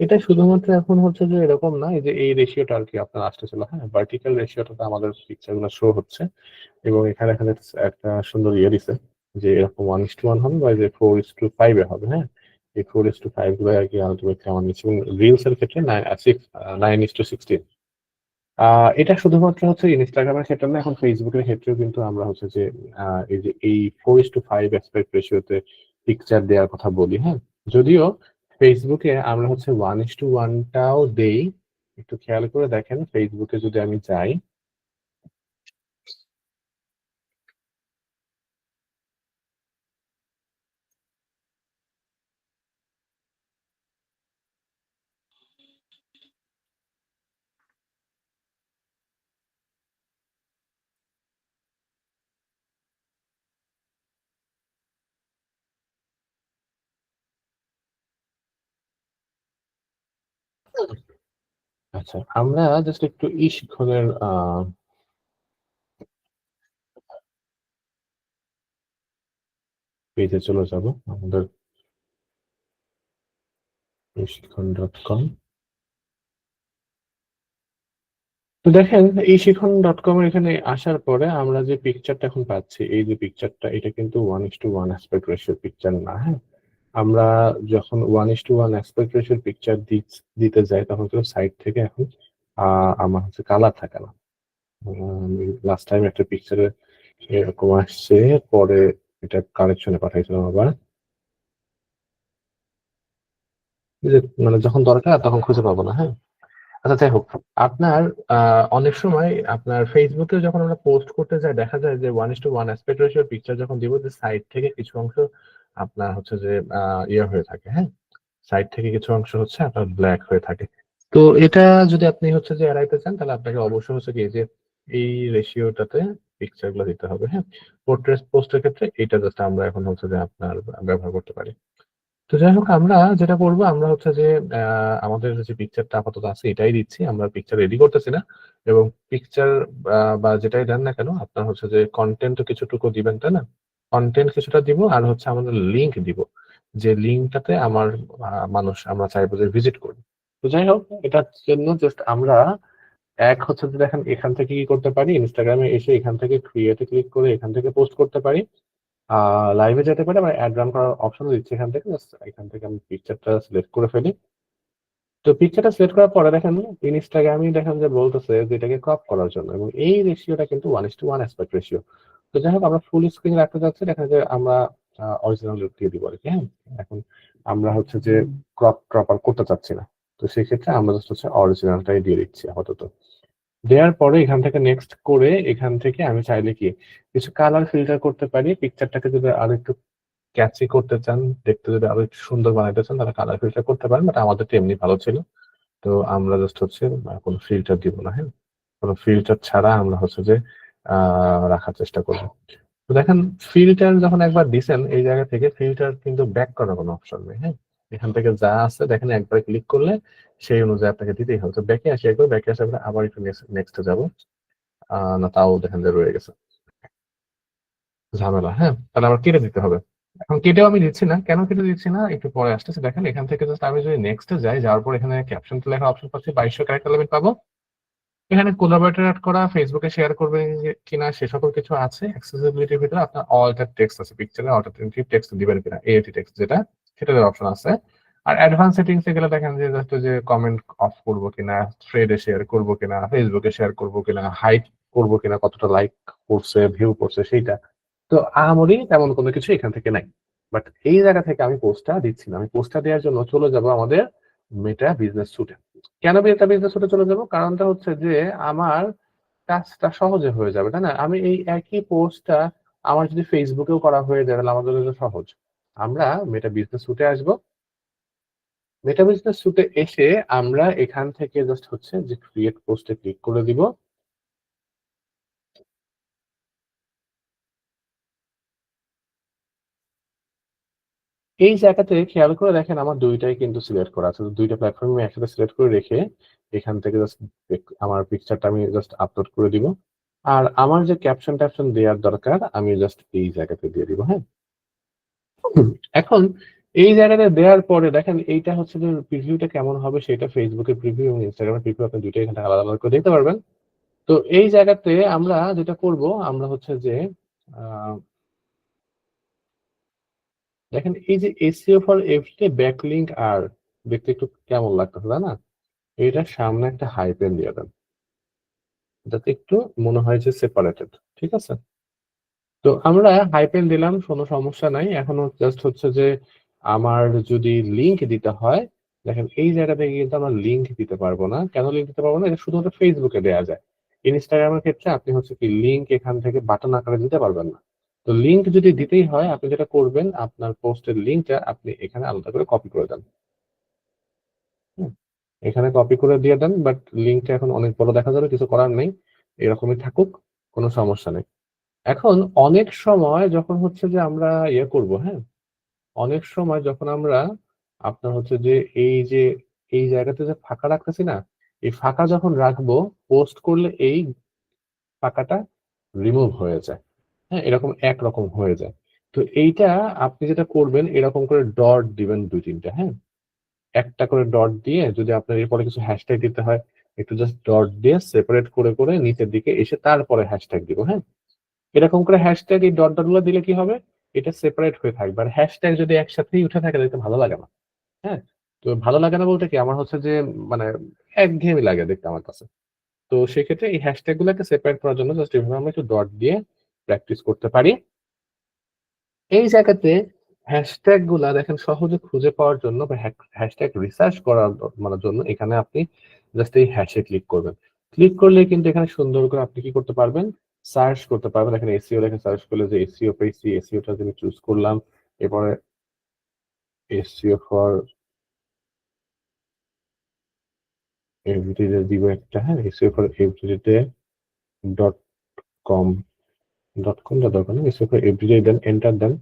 A: এটা শুধুমাত্র এখন হচ্ছে যে এরকম না, এই যে এই রেশিওটা আর কি আপনার আসতেছিল। হ্যাঁ, ভার্টিক্যাল রেশিওটাতে আমাদের পিকচার গুলো শো হচ্ছে, এবং এখানে এখানে একটা সুন্দর ইয়ে দিছে যে এরকম 1:1 হবে বা যে 4:5 এ হবে। হ্যাঁ, এই 4:5 গুলো আর কি আলটিমেটলি আমার নিচ্ছে, এবং রিলস এর ক্ষেত্রে 9:16। এটা শুধুমাত্র হচ্ছে ইনস্টাগ্রামের ক্ষেত্রে না, এখন ফেসবুকের ক্ষেত্রেও কিন্তু আমরা হচ্ছে যে এই যে এই 4:5 অ্যাসপেক্ট রেশিওতে পিকচার দেওয়ার কথা বলি। হ্যাঁ, যদিও ফেসবুকে আমরা হচ্ছে 1:1টাও দেই। একটু খেয়াল করে দেখেন, ফেসবুকে যদি আমি যাই, আচ্ছা, আমরা জাস্ট একটু শিক্ষণের পেজে চলে যাব, আমাদের শিক্ষণ.com। তো দেখেন শিক্ষণ.com এর এখানে আসার পরে আমরা যে পিকচারটা এখন পাচ্ছি, এই যে পিকচারটা, এটা কিন্তু 1:1 অ্যাসপেক্ট রেশিও পিকচার না। হ্যাঁ, আমরা যখন 1:1 অ্যাসপেক্ট রেশিওর পিকচার দিতে যাই তখন কিন্তু সাইড থেকে এখন আমার হচ্ছে কালার থাকে না। আমি লাস্ট টাইম একটা পিকচারে এরকম আসছে, পরে এটা কারেকশনে পাঠাইছিলাম আবার, যে মানে যখন দরকার তখন খুঁজে পাবো না। হ্যাঁ, আচ্ছা যাই হোক, আপনার অনেক সময় আপনার ফেসবুকে যখন আমরা পোস্ট করতে যাই দেখা যায় যে 1:1 অ্যাসপেক্ট রেশিও পিকচার যখন দিব, যে সাইড থেকে কিছু অংশ আপনার হচ্ছে যে ইয়ে হয়ে থাকে। হ্যাঁ, সাইড থেকে কিছু অংশ হচ্ছে আপনার ব্ল্যাক হয়ে থাকে। তো এটা যদি আপনি হচ্ছে যে এড়াইতে চান তাহলে আপনাকে অবশ্যই হচ্ছে কি যে এই রেশিওটাতে পিকচার গুলো দিতে হবে। হ্যাঁ, পোর্ট্রেট পোস্টের ক্ষেত্রে এটা জাস্ট আমরা এখন হচ্ছে যে আপনার ব্যবহার করতে পারি। তো যাই হোক, আমরা যেটা করবো আমরা হচ্ছে যে আমাদের যে পিকচারটা আপাতত আছে এটাই দিচ্ছি, আমরা পিকচার রেডি করতেছি না। এবং পিকচার বা যেটাই দেন না কেন আপনার হচ্ছে যে কন্টেন্ট কিছুটুকু দিবেন, তাই না? কন্টেন্ট কিছুটা দিব, আর হচ্ছে আমাদের লিংক দিব, যে লিঙ্কটাতে আমার মানুষ আমরা চাইবো যে ভিজিট করবে। তো যাই হোক, এটার জন্য জাস্ট আমরা এক হচ্ছে যে দেখেন এখান থেকে কি করতে পারি, ইনস্টাগ্রামে এসে এখান থেকে ক্রিয়েটে ক্লিক করে এখান থেকে পোস্ট করতে পারি, লাইভে যেতে পারি, আবার অ্যাড রান করার অপশন দিচ্ছে এখান থেকে। জাস্ট এখান থেকে আমি পিকচারটা সিলেক্ট করে ফেলি। তো পিকচারটা সিলেক্ট করার পরে দেখেন ইনস্টাগ্রামই দেখেন যে বলতেছে যে এটাকে ক্রপ করার জন্য, এবং এই রেশিওটা কিন্তু 1:1 অ্যাসপেক্ট রেশিও। তো যাই হোক, আমরা ফুল স্ক্রিন রাখতে যাচ্ছি, দেখা যায় আমরা অরিজিনাল লুক দিয়ে দিব আর কি। হ্যাঁ, এখন আমরা হচ্ছে যে ক্রপ করতে চাচ্ছি না, তো সেক্ষেত্রে আমরা জাস্ট হচ্ছে অরিজিনালটাই দিয়ে দিচ্ছি আপাতত। দেওয়ার পরে এখান থেকে নেক্সট করে এখান থেকে আমি চাইলে কি কিছু কালার ফিল্টার করতে পারি, পিকচারটাকে যদি আরো একটু ক্যাচি করতে চান, দেখতে যদি আরো একটু সুন্দর বানাইতে চান তাহলে কালার ফিল্টার করতে পারেন, বাট আমাদের তো এমনি ভালো ছিল। তো আমরা জাস্ট হচ্ছে কোনো ফিল্টার দিব না। হ্যাঁ, কোনো ফিল্টার ছাড়া আমরা হচ্ছে যে রাখার চেষ্টা করবো। তো দেখেন, ফিল্টার যখন একবার দিছেন এই জায়গা থেকে ফিল্টার কিন্তু ব্যাক করার কোনো অপশন নেই। হ্যাঁ, এখান থেকে যা আছে দেখেন একবার ক্লিক করলে সেই অনুযায়ী আপনাকে দিতেই হবে। তো ব্যাকে আসি, একবার ব্যাকে আসার পরে আবার একটু নেক্সটে যাবো, না তাও দেখেন যে রয়ে গেছে ঝামেলা। হ্যাঁ, তাহলে আবার কেটে দিতে হবে। এখন কেটেও আমি দিচ্ছি না, কেন কেটে দিচ্ছি না একটু পরে আসতেছে। দেখেন এখান থেকে জাস্ট আমি যদি নেক্সটে যাই, যাওয়ার পর এখানে ক্যাপশন লেখা অপশন পাচ্ছি, 2200 ক্যারেক্টার লিমিট পাবো। এখানে কোলাবরেটর অ্যাড করা, ফেসবুকে শেয়ার করবে কিনা সে সকল কিছু আছে। অ্যাক্সেসিবিলিটির ভিতরে আপনার অল্টার টেক্সট আছে, পিকচারে অল্টারনেটিভ টেক্সট দিবেন কিনা, এআইটি টেক্সট যেটা, সেটার অপশন আছে। আর অ্যাডভান্স সেটিংস এ গেলে দেখেন যে জাস্ট যে কমেন্ট অফ করবো কিনা, থ্রেডে শেয়ার করবো কিনা, ফেসবুকে শেয়ার করবো কিনা, হাইট করবো কিনা, কতটা লাইক করছে, ভিউ করছে সেইটা। তো আহামরি তেমন কোনো কিছু এখান থেকে নাই। বাট এই জায়গা থেকে আমি পোস্টটা দিচ্ছি না, আমি পোস্টটা দেওয়ার জন্য চলে যাব আমাদের মেটা বিজনেস সুটে। কেন মেটা বিজনেস সুটে চলে যাব? কারণটা হচ্ছে যে আমার কাজটা সহজে হয়ে যাবে, তাই না? আমি এই একই পোস্টটা আমার যদি ফেসবুকেও করা হয়ে যায় তাহলে আমাদের জন্য সহজ। আমরা মেটা বিজনেস সুটে আসবো। মেটা বিজনেস সুটে এসে আমরা এখান থেকে জাস্ট হচ্ছে যে ক্রিয়েট পোস্টে ক্লিক করে দিব। এই জায়গাতে খেয়াল করে দেখেন আমার দুইটাই কিন্তু সিলেক্ট করা আছে। তো দুইটা প্ল্যাটফর্ম আমি একসাথে সিলেক্ট করে রেখে এখান থেকে জাস্ট আমার পিকচারটা আমি জাস্ট আপলোড করে দিব। আর আমার যে ক্যাপশন ট্যাপশন দেওয়ার দরকার আমি জাস্ট এই জায়গাতে দিয়ে দিব। হ্যাঁ, এখন এই জায়গাতে দেওয়ার পরে দেখেন এইটা হচ্ছে যে প্রিভিউটা কেমন হবে সেটা ফেসবুকের প্রিভিউ এবং ইনস্টাগ্রামের প্রিভিউ আপনি দুইটাই এখানে আলাদা আলাদা করে দেখতে পারবেন। তো এই জায়গাতে আমরা যেটা করব আমরা হচ্ছে যে আহ দেখেন এই যে এসইও ফর এভরিডে ব্যাকলিংক আর দেখতে একটু কেমন লাগতেছে, তাই না? এটার সামনে একটা হাইপেন দিয়ে দেন, যাতে একটু মনে হয় যে সেপারেটেড। ঠিক আছে, তো আমরা হাইপেন দিলাম, কোনো সমস্যা নাই। এখনো জাস্ট হচ্ছে যে আমার যদি লিংক দিতে হয়, দেখেন এই জায়গা থেকে কিন্তু আমরা লিংক দিতে পারবো না। কেন লিংক দিতে পারবো না? এটা শুধুমাত্র ফেসবুকে দেওয়া যায়। ইনস্টাগ্রামের ক্ষেত্রে আপনি হচ্ছে কি লিংক এখান থেকে বাটন আকারে দিতে পারবেন না। তো লিংক যদি দিতেই হয় আপনি যেটা করবেন, আপনার পোস্টের লিংকটা আপনি এখানে আলাদা করে কপি করে দেন। হুম, এখানে কপি করে দিয়ে দেন, বাট লিংকটা এখন অনেক বড় দেখা যাবে, কিছু করার নেই, এরকমই থাকুক, কোনো সমস্যা নেই। এখন অনেক সময় যখন হচ্ছে যে আমরা করব, হ্যাঁ, অনেক সময় যখন আমরা আপনার হচ্ছে যে এই যে এই জায়গাতে যে ফাঁকা রাখতেছি না, এই ফাঁকা যখন রাখবো, পোস্ট করলে এই ফাঁকাটা রিমুভ হয়ে যায়। হ্যাঁ, এরকম একরকম হয়ে যায়। তো এইটা আপনি যেটা করবেন, এরকম করে ডট দিবেন ২-৩ টা। হ্যাঁ, একটা করে ডট দিয়ে যদি আপনার এরপরে কিছু হ্যাশট্যাগ দিতে হয়, একটু জাস্ট ডট দিয়ে সেপারেট করে করে নিচের দিকে এসে তারপরে হ্যাশট্যাগ দিব। হ্যাঁ, এরকম করে হ্যাশট্যাগ এই ডট ডট গুলো দিলে কি হবে, এটা সেপারেট হয়ে থাকবে। আর হ্যাশট্যাগ যদি একসাথেই উঠে থাকে দেখতে ভালো লাগে না। হ্যাঁ, তো ভালো লাগে না বলতে কি, আমার হচ্ছে যে মানে একঘেয়েমি লাগে দেখতে আমার কাছে। তো সেক্ষেত্রে এই হ্যাশট্যাগ গুলোকে সেপারেট করার জন্য জাস্ট এভাবে আমরা একটু ডট দিয়ে প্র্যাকটিস করতে পারি। এই জায়গাতে হ্যাশট্যাগ গুলা দেখেন সহজে খুঁজে পাওয়ার জন্য বা হ্যাশট্যাগ রিসার্চ করার মানে জন্য এখানে আপনি জাস্ট এই হ্যাশে ক্লিক করবেন। ক্লিক করলে কিন্তু এখানে সুন্দর করে আপনি কি করতে পারবেন, সার্চ করতে পারবেন। এখানে এসইও লেখে সার্চ করলে যে এসইও পেয়েছি, এসইওটা আমি চুজ করলাম। এরপরে এসইও ফর এভরিডে দিব একটা। হ্যাঁ, SEO for everyday dot com. Dot কমটা দরকার নেই, এসইও ফর এভরিডে দেন, এন্টার দেন।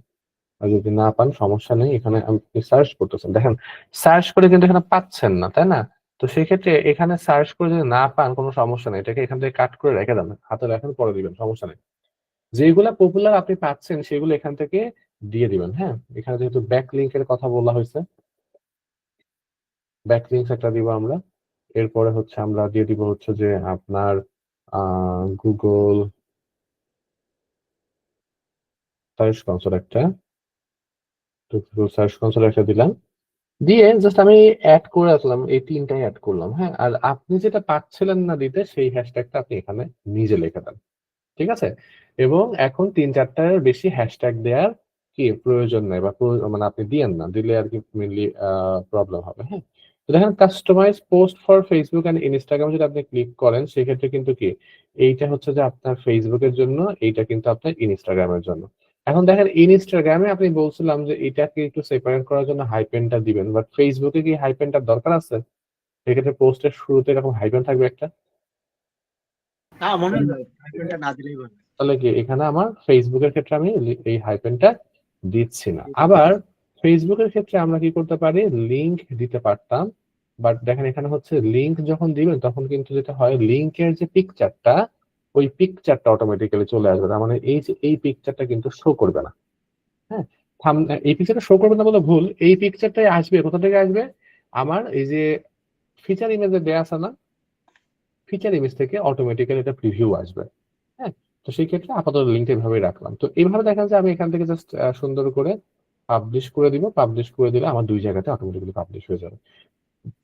A: আর যদি না পান সমস্যা নেই, এখানে আপনি সার্চ করতেছেন, দেখেন সার্চ করে কিন্তু এখানে পাচ্ছেন না, তাই না? তো সেক্ষেত্রে এখানে সার্চ করে যদি না পান কোনো সমস্যা নেই, এটাকে এখান থেকে কাট করে রেখে দেন, হাতে রাখেন, পরে দিবেন, সমস্যা নেই। যেগুলা পপুলার আপনি পাচ্ছেন সেগুলো এখান থেকে দিয়ে দিবেন। হ্যাঁ, এখানে যেহেতু ব্যাক লিঙ্কের কথা বলা হয়েছে, ব্যাক লিঙ্ক একটা দিব আমরা। এরপরে হচ্ছে আমরা দিয়ে দিব হচ্ছে যে আপনার গুগল সার্চ কনসোল একটা, তো গুগল সার্চ কনসোল একটা দিলাম, দিয়ে জাস্ট আমি অ্যাড করে আসলাম, এই ৩টাই অ্যাড করলাম। হ্যাঁ, আর আপনি যেটা পাচ্ছিলেন না দিতে সেই হ্যাশট্যাগটা আপনি এখানে নিজে লিখে দেন। ঠিক আছে? এবং এখন ৩-৪টার বেশি হ্যাশট্যাগ দেওয়ার কি প্রয়োজন নাই, বা মানে আপনি দিয়েন না, দিলে আর কি মেইনলি প্রবলেম হবে। হ্যাঁ, তো দেখেন customise post for Facebook and Instagram যদি আপনি ক্লিক করেন সেক্ষেত্রে কিন্তু কি, এইটা হচ্ছে যে আপনার ফেসবুকের জন্য, এইটা কিন্তু আপনার ইনস্টাগ্রামের জন্য। এখন দেখেন ইনস্টাগ্রামে আপনি বলছিলাম যে এটাকে একটু সেপারেট করার জন্য হাইপেনটা দিবেন, বাট ফেসবুকে কি হাইপেনটার দরকার আছে? সেক্ষেত্রে পোস্টের শুরুতে এরকম হাইপেন থাকবে একটা।
B: না মনে হয় হাইফেনটা না দিলেই ভালো।
A: তাহলে কি এখানে আমার ফেসবুকের ক্ষেত্রে আমি এই হাইপেনটা দিচ্ছি না। আবার ফেসবুকের ক্ষেত্রে আমরা কি করতে পারি, লিংক দিতে পারতাম, বাট দেখেন এখানে হচ্ছে লিংক যখন দিবেন তখন কিন্তু যেটা হয়, লিংকের যে পিকচারটা, ওই পিকচারটা অটোমেটিক্যালি চলে আসবে, তার মানে এই যে এই পিকচারটা কিন্তু শো করবে না। হ্যাঁ, এই পিকচারটা শো করবে না বলে ভুল, এই পিকচারটাই আসবে কোথা থেকে আসবে, আমার এই যে ফিচার ইমেজে দেয়া আছে না, ফিচার ইমেজ থেকে অটোমেটিক্যালি এটা প্রিভিউ আসবে। হ্যাঁ, তো সেই ক্ষেত্রে আপাতত লিঙ্কটা এভাবেই রাখলাম। তো এইভাবে দেখা যায় আমি এখান থেকে জাস্ট সুন্দর করে পাবলিশ করে দিব, পাবলিশ করে দিলে আমার ২ জায়গাতে অটোমেটিক্যালি পাবলিশ হয়ে যাবে।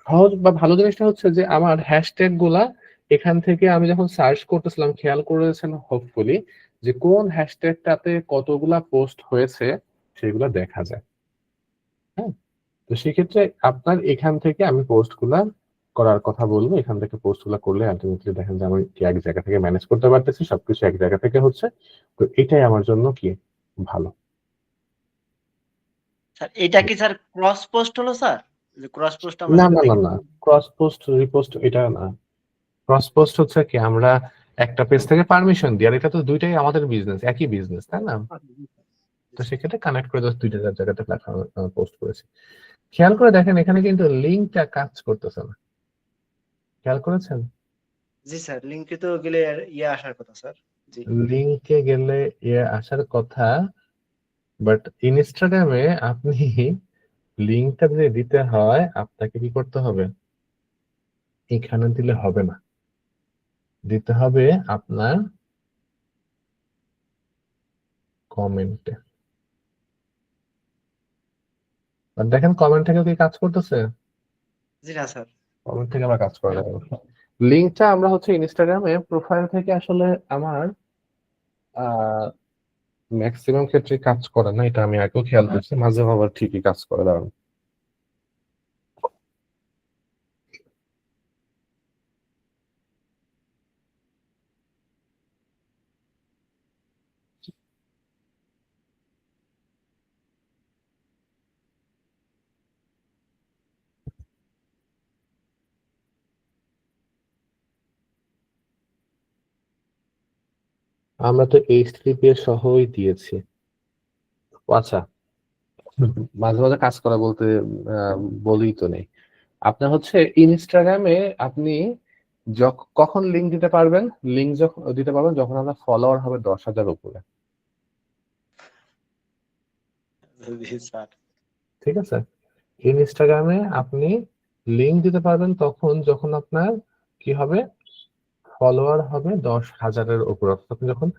A: সহজ বা ভালো জিনিসটা হচ্ছে যে আমার হ্যাশট্যাগ গুলা এখান থেকে আমি যখন সার্চ করতেছিলাম, খেয়াল করেছেন হোপফুলি যে কোন হ্যাশট্যাগটাতে কতগুলা পোস্ট হয়েছে সেগুলো দেখা যায়। হ্যাঁ, তো সেক্ষেত্রে আপনার এখান থেকে আমি পোস্ট গুলা করার কথা বলবো, এখান থেকে পোস্ট গুলা করলে আলটিমেটলি দেখেন যে আমি কি এক জায়গা থেকে ম্যানেজ করতে পারতেছি, সবকিছু এক জায়গা থেকে হচ্ছে। তো এটাই আমার জন্য কি ভালো।
B: স্যার এটা কি স্যার ক্রস পোস্ট হলো স্যার? যে ক্রস পোস্ট আমরা
A: না
B: যেটা
A: না না
B: দেখি।
A: না, ক্রস পোস্ট রিপোস্ট এটা না। ক্রস পোস্ট হচ্ছে কি, আমরা একটা পেজ থেকে পারমিশন দিই, আর এটা তো দুইটাই আমাদের বিজনেস, একই বিজনেস, তাই না? তো সেক্ষেত্রে কানেক্ট করে জাস্ট দুইটা জায়গাতে প্ল্যাটফর্ম পোস্ট করেছি। খেয়াল করে দেখেন এখানে কিন্তু লিঙ্কটা কাজ করতেছে না, খেয়াল করেছেন?
B: জি স্যার, লিংকে তো গেলে ইয়ে আসার কথা স্যার। জি
A: লিঙ্কে গেলে আসার কথা, বাট ইনস্টাগ্রামে আপনি লিঙ্কটা যদি দিতে হয় আপনাকে কি করতে হবে, এখানে দিলে হবে না, দিতে হবে আপনার কমেন্টে। আর দেখেন কমেন্ট থেকে কি কাজ করতেছে?
B: জি না স্যার।
A: কমেন্ট থেকে আমরা কাজ করে নেব। লিঙ্কটা আমরা হচ্ছে ইনস্টাগ্রামে প্রোফাইল থেকে আসলে আমার আহ ম্যাক্সিমাম ক্ষেত্রে কাজ করে না, এটা আমি আগেও খেয়াল করছি, মাঝে আবার ঠিকই কাজ করে। দাঁড়ান, আমরা তো HTTPS সহই দিয়েছি। ও আচ্ছা, মাঝে মাঝে কাজ করা বলতে বলি তো নেই। আপনার হচ্ছে ইনস্টাগ্রামে আপনি কখন লিঙ্ক দিতে পারবেন? লিঙ্ক যখন দিতে পারবেন যখন আপনার ফলোয়ার হবে 10,000 উপরে।
B: জি স্যার।
A: ঠিক আছে, ইনস্টাগ্রামে আপনি লিঙ্ক দিতে পারবেন তখন যখন আপনার কি হবে, ফলোয়ার হবে 10,000-এর উপর, অর্থাৎ আপনি যখন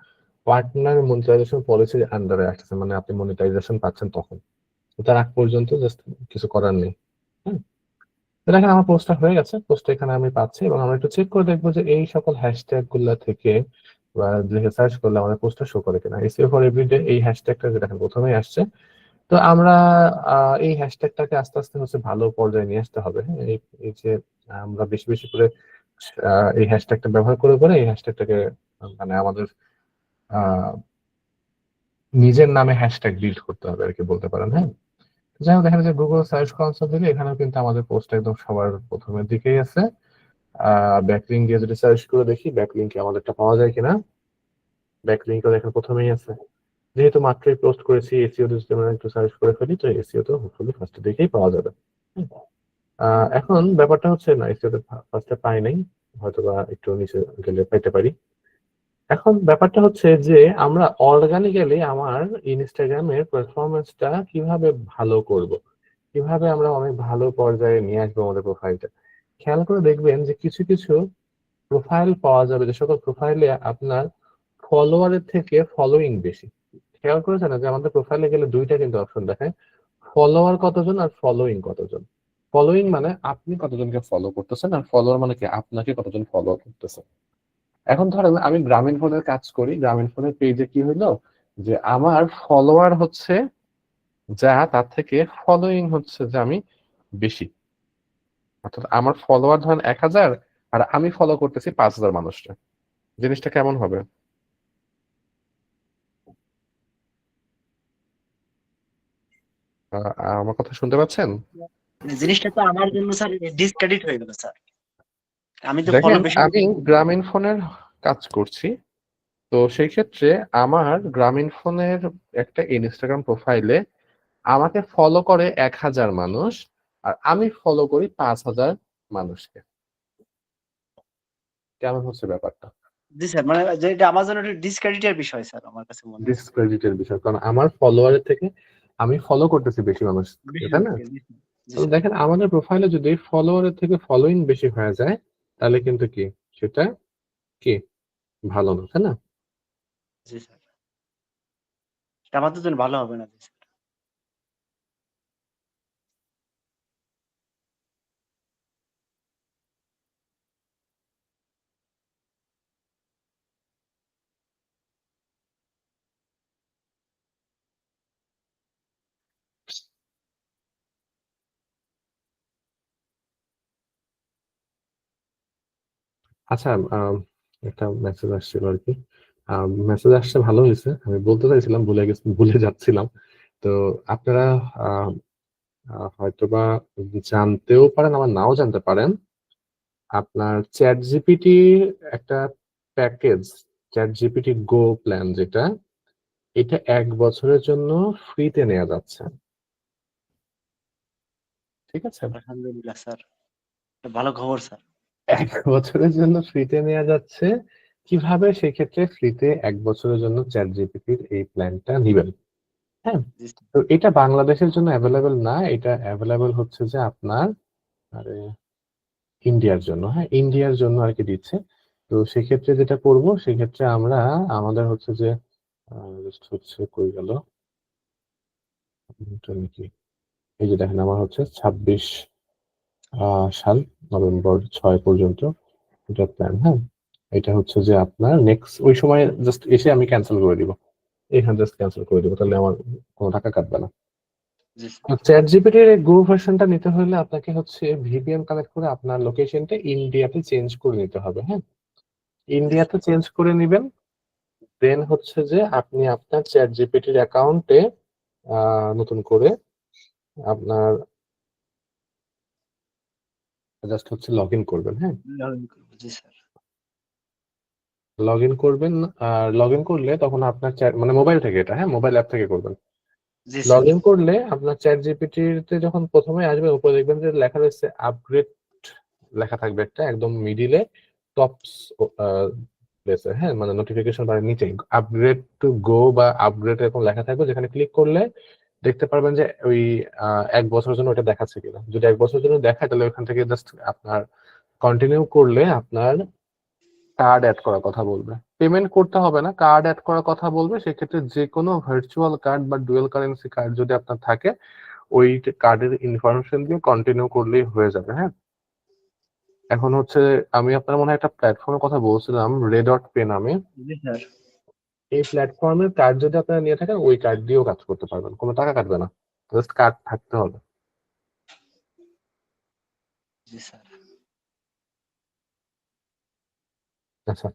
A: পার্টনার মনিটাইজেশন পলিসির আন্ডারে আসছে, মানে আপনি মনিটাইজেশন পাচ্ছেন তখন। তার আগ পর্যন্ত জাস্ট কিছু করার নেই। হ্যাঁ, তো দেখেন আমার পোস্টটা হয়ে গেছে, পোস্টটা এখানে আমি পাচ্ছি এবং আমরা একটু চেক করে দেখবো যে এই সকল হ্যাশট্যাগ গুলা থেকে বা লিখে সার্চ করলে আমাদের পোস্টটা শো করে কিনা। এসইও ফর এভরিডে এই হ্যাশট্যাগটা যে দেখেন প্রথমেই আসছে। তো আমরা এই হ্যাশট্যাগটাকে আস্তে আস্তে হচ্ছে ভালো পর্যায়ে নিয়ে আসতে হবে। হ্যাঁ, এই যে আমরা বেশি বেশি করে এই হ্যাশট্যাগটা ব্যবহার করে করে এই হ্যাশট্যাগটাকে মানে আমাদের আহ নিজের নামে হ্যাশট্যাগ বিল্ড করতে হবে আর কি বলতে পারেন। হ্যাঁ, যাই হোক, দেখা যায় গুগল সার্চ কনসোল দিলে এখানেও কিন্তু আমাদের পোস্ট একদম সবার প্রথমের দিকেই আছে। ব্যাকলিঙ্ক দিয়ে যদি সার্চ করে দেখি ব্যাকলিঙ্কে আমাদেরটা পাওয়া যায় কিনা। ব্যাকলিঙ্কও দেখেন প্রথমেই আছে, যেহেতু মাত্রই পোস্ট করেছি এসইও যদি আমরা একটু সার্চ করে ফেলি তো এসইও তো হোপফুলি ফার্স্ট দিকেই পাওয়া যাবে। এখন ব্যাপারটা হচ্ছে না, এসইও তে ফার্স্টে পাই নাই, হয়তো বা একটু নিচে গেলে পাইতে পারি। এখন ব্যাপারটা হচ্ছে যে আমরা অর্গানিক্যালি আমার ইনস্টাগ্রামের পারফরমেন্সটা কিভাবে ভালো করব, কিভাবে আমরা অনেক ভালো পর্যায়ে নিয়ে আসবো আমাদের প্রোফাইলটা। খেয়াল করে দেখবেন যে কিছু কিছু প্রোফাইল পাওয়া যাবে যে সকল প্রোফাইলে আপনার ফলোয়ারের থেকে ফলোইং বেশি। খেয়াল করেছেন না যে আমাদের প্রোফাইলে গেলে দুইটা কিন্তু অপশন দেখায়, ফলোয়ার কতজন আর ফলোইং কতজন। ফলোইং মানে আপনি কতজনকে ফলো করতেছেন, আর ফলোয়ার মানে কি আপনাকে কতজন ফলো করতেছে। এখন ধরেন আমি গ্রামীণ ফোনের কাজ করি, গ্রামীণ ফোনের পেজে কি হইলো যে আমার ফলোয়ার হচ্ছে যা তার থেকে ফলোইং হচ্ছে যে আমি বেশি, অর্থাৎ আমার ফলোয়ার ধরেন 1,000 আর আমি ফলো করতেছি 5,000 মানুষকে। জিনিসটা কেমন হবে? আমার কথা শুনতে পাচ্ছেন?
B: মানে জিনিসটা তো আমার জন্য স্যার ডিসক্রেডিট হয়ে গেল স্যার। আমি তো ফলো
A: দেখেন
B: বেশি
A: আমি গ্রামীণ ফোনের কাজ করছি, তো সেই ক্ষেত্রে আমার গ্রামীণ ফোনের একটা ইনস্টাগ্রাম প্রোফাইলে আমাকে ফলো করে 1,000 মানুষ, আর আমি ফলো করি 5,000 মানুষকে। কেমন হচ্ছে ব্যাপারটা?
B: জি স্যার, মানে যেটা আমার জন্য একটা ডিসক্রেডিটের বিষয় স্যার আমার কাছে মনে হচ্ছে।
A: ডিসক্রেডিটের বিষয়, কারণ আমার ফলোয়ারের থেকে আমি ফলো করতেছি বেশি মানুষ,
B: বেশি
A: তাই না?
B: লোককে, জি স্যার। জি
A: তো
B: স্যার।
A: দেখেন আমাদের প্রোফাইলে যদি ফলোয়ারের থেকে ফলোইং বেশি হয়ে যায় তাহলে কিন্তু কি সেটা কি ভালো না, তাই না?
B: জি স্যার, এটা আমাদের জন্য ভালো হবে না। জি স্যার।
A: আচ্ছা, একটা মেসেজ আসছিল আর কি। মেসেজ আসছে, ভালো হয়েছে, আমি বলতে চাইছিলাম ভুলে গেছি, ভুলে যাচ্ছিলাম। তো আপনারা আহ, হয়তোবা জানতেও পারেন আবার নাও জানতে পারেন, আপনার চ্যাট জিপিটি একটা প্যাকেজ, চ্যাট জিপিটি গো প্ল্যান যেটা, এটা 1 বছরের জন্য ফ্রিতে নেওয়া যাচ্ছে। ঠিক আছে,
B: আলহামদুলিল্লাহ স্যার, এটা ভালো খবর স্যার।
A: 1 বছরের জন্য ফ্রিতে নেওয়া যাচ্ছে। কিভাবে সেক্ষেত্রে ফ্রিতে 1 বছরের জন্য চ্যাট জিপিটির এই প্ল্যানটা নিবেন? হ্যাঁ,
B: জি স্যার।
A: তো এটা বাংলাদেশের জন্য অ্যাভেলেবেল না, এটা অ্যাভেলেবেল হচ্ছে যে আপনার আরে ইন্ডিয়ার জন্য। হ্যাঁ, ইন্ডিয়ার জন্য আর কি দিচ্ছে। তো সেক্ষেত্রে যেটা করব সেক্ষেত্রে আমরা আমাদের হচ্ছে যে just হচ্ছে কই গেল এটা নাকি, এই যে দেখেন আমার হচ্ছে 26 সাল নভেম্বর 6 পর্যন্ত এটা প্ল্যান। হ্যাঁ, এটা হচ্ছে যে আপনার নেক্সট ওই সময় জাস্ট এসে আমি ক্যান্সেল করে দিব, এখানে জাস্ট ক্যান্সেল করে দিব, তাহলে আমার কোনো টাকা কাটবে না।
B: জি স্যার।
A: চ্যাট জিপিটির গো ভার্সনটা নিতে হলে আপনাকে হচ্ছে ভিপিএন কানেক্ট করে আপনার লোকেশনটা ইন্ডিয়াতে চেঞ্জ করে নিতে হবে। হ্যাঁ,
B: জি
A: ইন্ডিয়াতে
B: স্যার।
A: চেঞ্জ করে নিবেন, দেন হচ্ছে যে আপনি আপনার চ্যাট জিপিটির অ্যাকাউন্টে নতুন করে আপনার জাস্ট হচ্ছে লগ ইন করবেন। হ্যাঁ,
B: জি স্যার।
A: লগ ইন করবেন, আর লগ ইন করলে তখন আপনার চ্যাট মানে মোবাইল থেকে, এটা হ্যাঁ মোবাইল অ্যাপ থেকে করবেন।
B: জি
A: লগ
B: স্যার।
A: ইন করলে আপনার চ্যাট জিপিটিতে যখন প্রথমে আসবে উপরে দেখবেন যে লেখা রয়েছে আপগ্রেড, লেখা থাকবে একটা একদম মিডিলে, টপস প্লেসে, হ্যাঁ, মানে নোটিফিকেশন বারের নিচে আপগ্রেড টু গো বা আপগ্রেড এরকম লেখা থাকবে, যেখানে ক্লিক করলে দেখতে পারবেন যে ওই 1 বছরের জন্য ওটা দেখাচ্ছে কিনা। যদি 1 বছরের জন্য দেখায় তাহলে ওখান থেকে জাস্ট আপনার কন্টিনিউ করলে আপনার কার্ড অ্যাড করার কথা বলবে। পেমেন্ট করতে হবে না, কার্ড অ্যাড করার কথা বলবে। সেক্ষেত্রে যে কোনো ভার্চুয়াল কার্ড বা ডুয়েল কারেন্সি কার্ড যদি আপনার থাকে, ওই কার্ডের ইনফরমেশন দিয়ে কন্টিনিউ করলেই হয়ে যাবে। হ্যাঁ, এখন হচ্ছে আমি আপনার মনে হয় একটা প্ল্যাটফর্মের কথা বলছিলাম, রেডট পে নামে।
B: জি স্যার।
A: এই প্ল্যাটফর্মের কার্ড যদি আপনারা নিয়ে থাকেন, ওই কার্ড দিয়েও কাজ করতে পারবেন, কোনো টাকা কাটবে না, জাস্ট কার্ড থাকতে হবে।
B: জি স্যার।
A: আচ্ছা,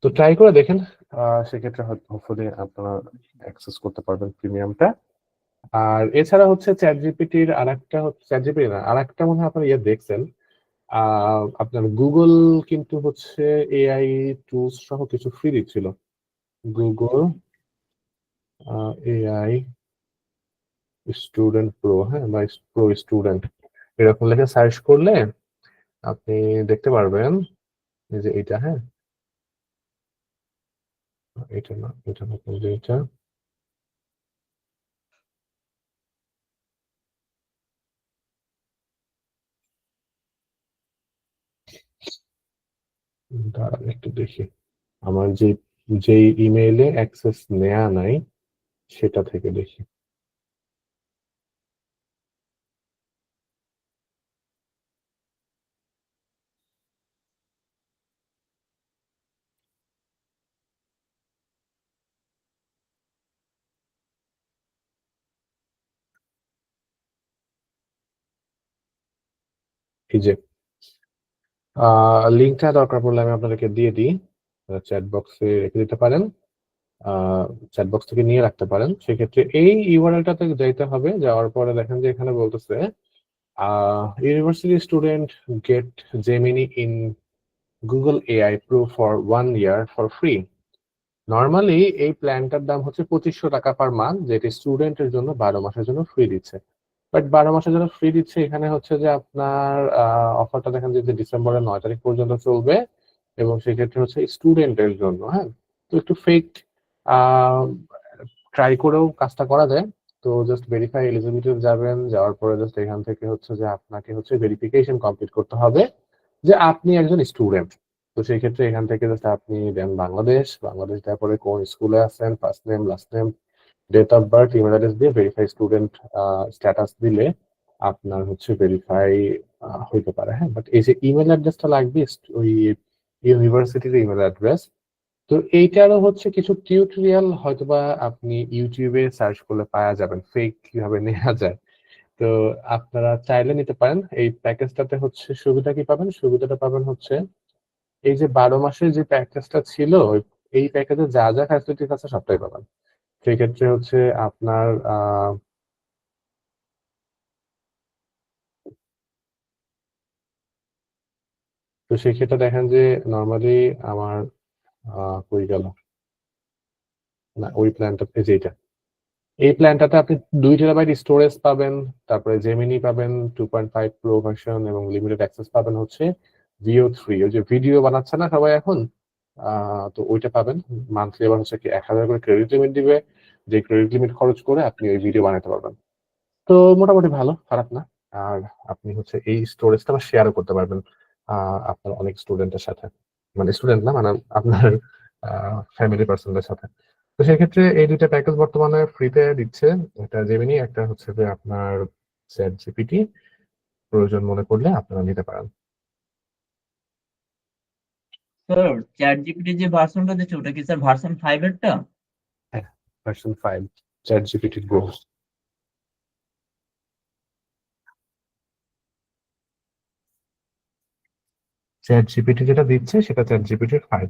A: তো ট্রাই করে দেখেন, সেক্ষেত্রে হোপফুলি আপনারা অ্যাক্সেস করতে পারবেন প্রিমিয়ামটা। আর এছাড়া হচ্ছে চ্যাট জিপিটির আরেকটা হচ্ছে, চ্যাট জিপিটি না, আরেকটা মনে হয় আপনারা দেখছেন, আপনার গুগল কিন্তু হচ্ছে এআই টুলস সহ কিছু ফ্রি দিচ্ছিল। গুগল এআই স্টুডেন্ট প্রো, হ্যাঁ, বা প্রো স্টুডেন্ট, এরকম লেখে সার্চ করলে আপনি দেখতে পারবেন এই যে এটা, হ্যাঁ, এটা না, এটা না, এই যে এটা, দাঁড়ান একটু দেখি আমার যেই ইমেইলে অ্যাক্সেস নেওয়া নাই সেটা থেকে দেখি। এই যে লিঙ্কটা দরকার পড়লে আমি আপনাদেরকে দিয়ে দিই, চ্যাট বক্সে রেখে দিতে পারেন, চ্যাট বক্স থেকে নিয়ে রাখতে পারেন। সেক্ষেত্রে এই ইউআরএলটাতে যাইতে হবে, যাওয়ার পরে দেখেন যে এখানে বলতেছে university student get Gemini in Google AI Pro for 1 year for free. Normally এই প্ল্যানটার দাম হচ্ছে 2500 টাকা পার মান্থ, যেটি স্টুডেন্টের জন্য 12 মাসের জন্য ফ্রি দিচ্ছে। বাট 12 মাসের জন্য ফ্রি দিচ্ছে, এখানে হচ্ছে যে আপনার অফারটা দেখেন যে ডিসেম্বরের 9 তারিখ পর্যন্ত চলবে, এবং সেক্ষেত্রে হচ্ছে স্টুডেন্টের জন্য। হ্যাঁ, তো একটু ফেক ট্রাই করেও কাজটা করা যায়। তো জাস্ট ভেরিফাই এলিজিবিলিটি যাবেন, যাওয়ার পরে জাস্ট এখান থেকে হচ্ছে যে আপনাকে হচ্ছে ভেরিফিকেশন কমপ্লিট করতে হবে যে আপনি একজন স্টুডেন্ট। তো সেই ক্ষেত্রে এখান থেকে জাস্ট আপনি দেন বাংলাদেশ, বাংলাদেশ তারপরে কোন স্কুলে আছেন, first name, last name, date of birth, email address দিয়ে ভেরিফাই স্টুডেন্ট স্ট্যাটাস দিলে আপনার হচ্ছে ভেরিফাই হইতে পারে। হ্যাঁ, বাট এই যে ইমেল অ্যাড্রেসটা লাগবে, ওই ইউনিভার্সিটির ইমেল অ্যাড্রেস। তো এইটারও হচ্ছে কিছু টিউটোরিয়াল হয়তোবা আপনি ইউটিউবে সার্চ করলে পাওয়া যাবেন, ফেক কিভাবে নেওয়া যায়। তো আপনারা চাইলে নিতে পারেন। এই প্যাকেজটাতে হচ্ছে সুবিধা কি পাবেন, সুবিধাটা পাবেন হচ্ছে এই যে 12 মাসের যে প্যাকেজটা ছিল, এই প্যাকেজে যা যা ফ্যাসিলিটিস আছে সবটাই পাবেন। সেক্ষেত্রে হচ্ছে আপনার তো সেক্ষেত্রে দেখেন যে নর্মালি আমার কই গেল, না ওই প্ল্যানটা যেটা, এই প্ল্যানটাতে আপনি 2 TB স্টোরেজ পাবেন, তারপরে জেমিনি পাবেন 2.5 প্রো ভার্সন, এবং লিমিটেড অ্যাক্সেস পাবেন হচ্ছে VO3, ওই যে ভিডিও বানাচ্ছে না সবাই এখন, তো ওইটা পাবেন। মান্থলি আবার হচ্ছে কি 1000 করে ক্রেডিট লিমিট দিবে, যে ক্রেডিট লিমিট খরচ করে আপনি ওই ভিডিও বানাতে পারবেন। তো মোটামুটি ভালো, খারাপ না। আর আপনি হচ্ছে এই স্টোরেজটা আবার শেয়ারও করতে পারবেন আপনার অনেক স্টুডেন্টের সাথে, মানে স্টুডেন্ট না, মানে আপনার ফ্যামিলি পার্সনদের সাথে। তো সেক্ষেত্রে এই দুইটা প্যাকেজ বর্তমানে ফ্রিতে দিচ্ছে, একটা জেমিনি, একটা হচ্ছে যে আপনার চ্যাট জিপিটি। প্রয়োজন মনে করলে আপনারা নিতে পারেন।
D: স্যার চ্যাট জিপিটি যে ভার্সনটা দিচ্ছে ওটা কি স্যার ভার্সন 5 এরটা?
A: হ্যাঁ, version 5 chat GPT pro. Chat GPT যেটা দিচ্ছে সেটা চ্যাট জিপিটি 5,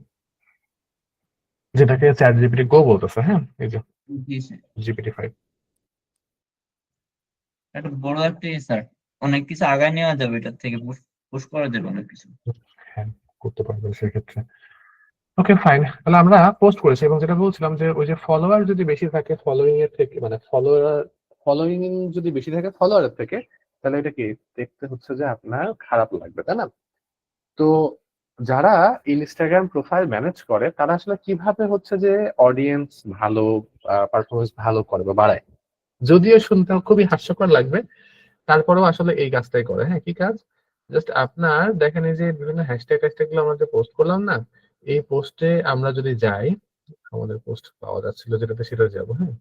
A: যেটাকে চ্যাট জিপিটি গো বলতেছে। হ্যাঁ, এই যে
D: জি স্যার।
A: GPT-5।
D: একটা বড় একটা স্যার, অনেক কিছু আগায় নেওয়া যাবে এটার থেকে, পুশ করা যাবে অনেক কিছু।
A: হ্যাঁ, করতে পারবেন সেক্ষেত্রে। ওকে ফাইন, তাহলে আমরা পোস্ট করেছি, এবং যেটা বলছিলাম যে ওই যে ফলোয়ার যদি বেশি থাকে ফলোইং এর থেকে, মানে ফলোইং যদি বেশি থাকে ফলোয়ারের থেকে, তাহলে এটা কি দেখতে হচ্ছে যে আপনার খারাপ লাগবে, তাই না? তো যারা ইনস্টাগ্রাম প্রোফাইল ম্যানেজ করে তারা আসলে কিভাবে হচ্ছে যে অডিয়েন্স ভালো পারফরমেন্স ভালো করে বা বাড়ায়, যদিও শুনতে খুবই হাস্যকর লাগবে, তারপরেও আসলে এই কাজটাই করে। হ্যাঁ, কি কাজ? জাস্ট আপনার দেখেন এই যে বিভিন্ন হ্যাশট্যাগ ট্যাশট্যাগ গুলো আমরা যে পোস্ট করলাম না, এই পোস্টে আমরা যদি যাই, আমাদের পোস্ট পাওয়া যাচ্ছিল যেটাতে, সেটা যাবো। হ্যাঁ,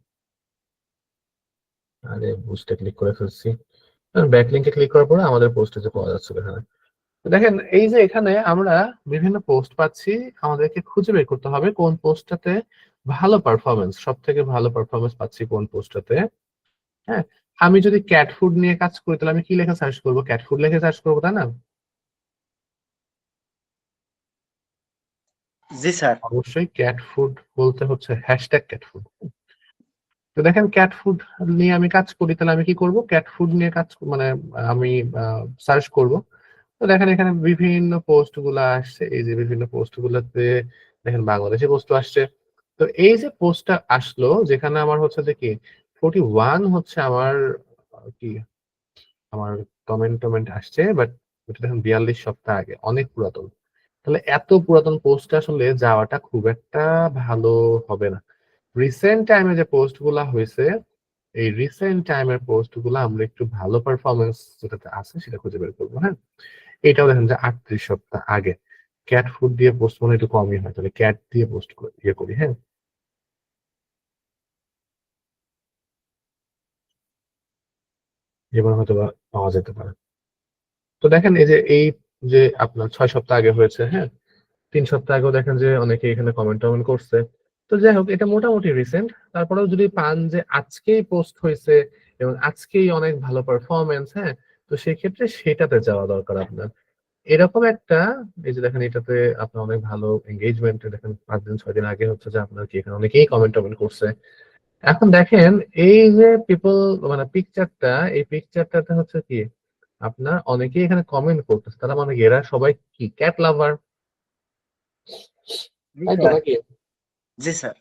A: আরে বুস্টে ক্লিক করে ফেলছি। ব্যাকলিংকে ক্লিক করার পরে আমাদের পোস্টে যে পাওয়া যাচ্ছিল এখানে, তো দেখেন এই যে এখানে আমরা বিভিন্ন পোস্ট পাচ্ছি, আমাদেরকে খুঁজে বের করতে হবে কোন পোস্টটাতে ভালো পারফরমেন্স, সব থেকে ভালো পারফরমেন্স পাচ্ছি কোন পোস্টটাতে। হ্যাঁ, আমি যদি ক্যাট ফুড নিয়ে কাজ করি তাহলে আমি কি লেখা সার্চ করবো? ক্যাট ফুড লেখে সার্চ করবো, তাই না?
B: জি স্যার।
A: অবশ্যই ক্যাট ফুড বলতে হচ্ছে হ্যাশট্যাগ ক্যাট ফুড। তো দেখেন ক্যাট ফুড নিয়ে আমি কাজ করি, তাহলে আমি কি করব? ক্যাট ফুড নিয়ে কাজ মানে আমি সার্চ করব। তো দেখেন এখানে বিভিন্ন পোস্ট গুলা আসছে, এই যে বিভিন্ন পোস্ট গুলাতে দেখেন বাংলাদেশি পোস্ট আসছে। তো এই যে পোস্টটা আসলো যেখানে আমার হচ্ছে যে কি 41 হচ্ছে আমার কি আমার কমেন্ট আসছে, বাট এটা দেখেন 42 সপ্তাহ আগে, অনেক পুরাতন। তাহলে এত পুরাতন পোস্ট আসলে যাওয়াটা খুব একটা ভালো হবে না। রিসেন্ট টাইমে যে পোস্ট গুলা হয়েছে, এই রিসেন্ট টাইমের পোস্ট গুলা আমরা একটু ভালো পারফরমেন্স যেটাতে আছে সেটা খুঁজে বের করবো। হ্যাঁ, এটাও দেখেন যে 38 সপ্তাহ আগে। ক্যাট ফুড দিয়ে পোস্ট মনে হয় একটু কমই হয়, তাহলে ক্যাট দিয়ে পোস্ট ইয়ে করি। হ্যাঁ, এবার হয়তো বা পাওয়া যেতে পারে। তো দেখেন এই যে যে আপনার 6 সপ্তাহ আগে হয়েছে। হ্যাঁ, 3 সপ্তাহ আগেও দেখেন যে অনেকে এখানে কমেন্ট টমেন্ট করছে। তো যাই হোক, এটা মোটামুটি রিসেন্ট। তারপরেও যদি পান যে আজকেই পোস্ট হয়েছে এবং আজকেই অনেক ভালো পারফরমেন্স, হ্যাঁ, তো সেক্ষেত্রে সেটাতে যাওয়া দরকার আপনার। এরকম একটা, এই যে দেখেন এটাতে আপনার অনেক ভালো এঙ্গেজমেন্ট, দেখেন 5 দিন 6 দিন আগে হচ্ছে যে আপনার কি এখানে অনেকেই কমেন্ট টমেন্ট করছে। এখন দেখেন এই যে পিপল মানে পিকচারটা, এই পিকচারটাতে হচ্ছে কি আপনার অনেকেই এখানে কমেন্ট করতেছে, তারা মানে কি এরা সবাই কি ক্যাট লাভার,
B: জি
A: তাই তো
B: স্যার।
A: নাকি?
B: জি স্যার।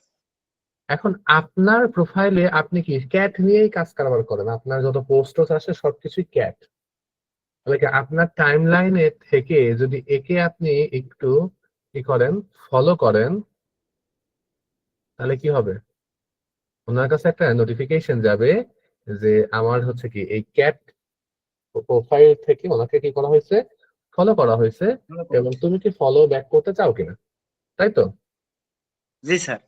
A: এখন আপনার প্রোফাইলে আপনি কি ক্যাট নিয়েই কাজ কারবার করেন? আপনার যত পোস্ট আসে সবকিছুই ক্যাট, তাহলে কি আপনার টাইম লাইনে থেকে যদি একে আপনি একটু কি করেন, ফলো করেন, তাহলে কি হবে? ওনার কাছে একটা নোটিফিকেশন যাবে যে আমার হচ্ছে কি এই ক্যাট প্রোফাইল থেকে ওনাকে কি করা হয়েছে, ফলো করা হয়েছে, এবং তুমি কি ফলো ব্যাক করতে চাও কিনা, তাই তো?
B: জি স্যার।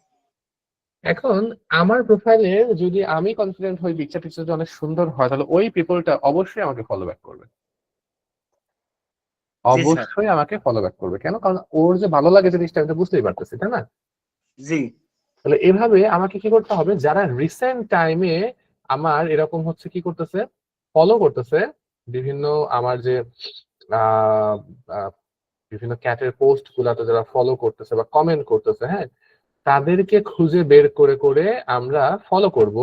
A: এখন আমার প্রোফাইলে যদি আমি কনফিডেন্ট হই, পিকচার টিকচার যদি অনেক সুন্দর হয়, তাহলে ওই পিপলটা অবশ্যই আমাকে ফলো ব্যাক করবে।
B: জি স্যার।
A: অবশ্যই আমাকে ফলো ব্যাক করবে। কেন? কারণ ওর যে ভালো লাগে জিনিসটা আমি তো বুঝতেই পারতেছি, তাই না?
B: জি।
A: তাহলে এভাবে আমাকে কি করতে হবে, যারা রিসেন্ট টাইমে আমার এরকম হচ্ছে কি করতেছে, ফলো করতেছে, বিভিন্ন আমার যে আহ আহ, বিভিন্ন ক্যাটের পোস্ট গুলাতে যারা ফলো করতেছে বা কমেন্ট করতেছে, হ্যাঁ, তাদেরকে খুঁজে বের করে করে আমরা ফলো করব।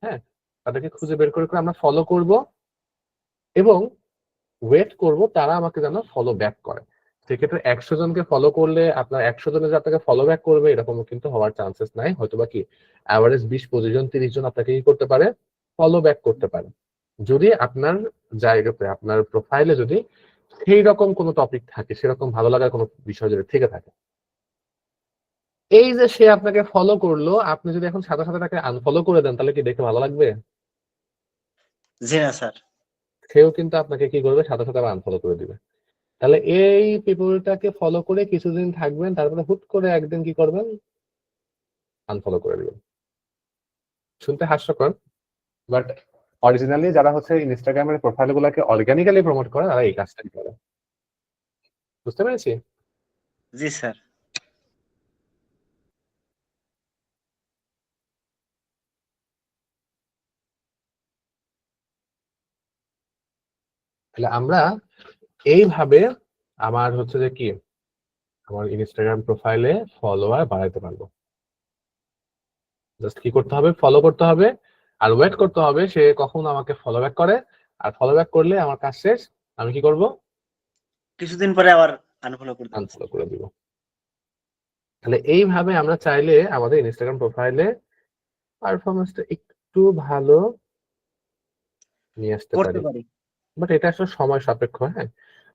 A: হ্যাঁ, তাদেরকে খুঁজে বের করে করে আমরা ফলো করব এবং ওয়েট করব তারা আমাকে যেন ফলো ব্যাক করে। সেক্ষেত্রে 100 জনকে ফলো করলে আপনার 100 জনের যে আপনাকে ফলো ব্যাক করবে এরকম কিন্তু হওয়ার চান্সেস নাই। হয়তোবা কি অ্যাভারেজ 20-25 জন 30 জন আপনাকে কি করতে পারে, ফলো ব্যাক করতে পারে, যদি আপনার জায়গাতে আপনার প্রোফাইলে যদি সেই রকম কোনো টপিক থাকে, সেরকম ভালো লাগার কোনো বিষয় যদি থেকে থাকে। এই যে সে আপনাকে ফলো করলো, আপনি যদি এখন সাথে সাথে তাকে আনফলো করে দেন, তাহলে কি দেখে ভালো লাগবে?
B: জি না স্যার।
A: সেও কিন্তু আপনাকে কি করবে, সাথে সাথে আনফলো করে দিবে। তাহলে এই পিপলটাকে ফলো করে কিছুদিন থাকবেন, তারপরে হুট করে একদিন কি করবেন, আনফলো করে দিবেন। শুনতে হাস্যকর, বাট অরিজিনালি যারা হচ্ছে ইনস্টাগ্রামের প্রোফাইল গুলাকে অর্গানিক্যালি প্রমোট করে তারা এই কাজটাই করে। বুঝতে পেরেছি?
B: জি স্যার।
A: তাহলে আমরা এইভাবে আমার হচ্ছে যে কি আমার ইনস্টাগ্রাম প্রোফাইলে ফলোয়ার বাড়াইতে পারবো। জাস্ট কি করতে হবে, ফলো করতে হবে আর ওয়েট করতে হবে সে কখন আমাকে ফলো ব্যাক করে। আর ফলো ব্যাক করলে আমার কাজ শেষ, আমি কি করব,
B: কিছুদিন পরে আবার আনফলো করে দেবো স্যার।
A: আনফলো করে দিব। তাহলে এইভাবে আমরা চাইলে আমাদের ইনস্টাগ্রাম প্রোফাইলে পারফরমেন্সটা একটু ভালো নিয়ে আসতে
B: করতে
A: পারি।
B: পারি।
A: বাট এটা আসলে সময় সাপেক্ষ। হ্যাঁ,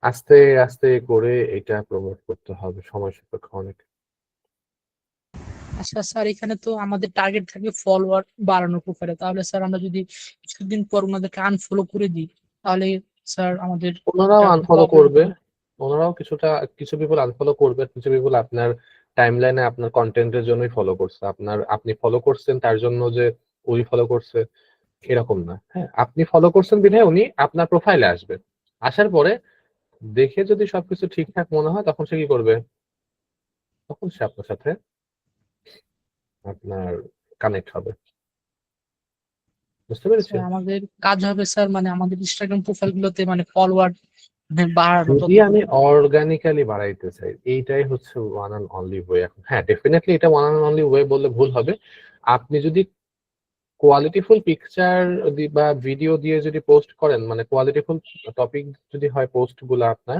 A: আস্তে আস্তে করে এটা প্রমোট করতে হবে, সময় সাপেক্ষ অনেক।
E: আচ্ছা স্যার, এখানে তো আমাদের টার্গেট থাকে ফলোয়ার বাড়ানোর প্রোফাইলে, তাহলে স্যার আমরা যদি কিছুদিন পর ওনাদেরকে আনফলো করে দিই, তাহলে স্যার আমাদের
A: ওনারাও
E: একটা
A: আনফলো
E: প্রবলেম
A: করবে,
E: হবে।
A: ওনারাও কিছু পিপল আনফলো করবে, কিছু পিপল আপনার টাইমলাইনে আপনার কন্টেন্টের জন্যই ফলো করছে, আপনি ফলো করছেন তার জন্য যে উনি ফলো করছে এরকম না। হ্যাঁ, আপনি ফলো করছেন বিধায় উনি আপনার প্রোফাইলে আসবে, আসার পরে দেখে যদি সবকিছু ঠিকঠাক মনে হয় তখন সে কি করবে, তখন সে আপনার সাথে আপনার কানেক্ট হবে। বুঝতে পেরেছি?
E: স্যার আমাদের কাজ হবে স্যার, মানে আমাদের ইনস্টাগ্রাম প্রোফাইল গুলোতে মানে ফলোয়ার বাড়ানো
A: যদি
E: তত।
A: আমি অর্গানিক্যালি বাড়াইতে চাই, এইটাই হচ্ছে ওয়ান অ্যান্ড অনলি ওয়ে এখন। হ্যাঁ, ডেফিনেটলি এটা ওয়ান অ্যান্ড অনলি ওয়ে বললে ভুল হবে। আপনি যদি কোয়ালিটিফুল পিকচার বা ভিডিও দিয়ে যদি পোস্ট করেন, মানে কোয়ালিটিফুল টপিক যদি হয় পোস্ট গুলো আপনার,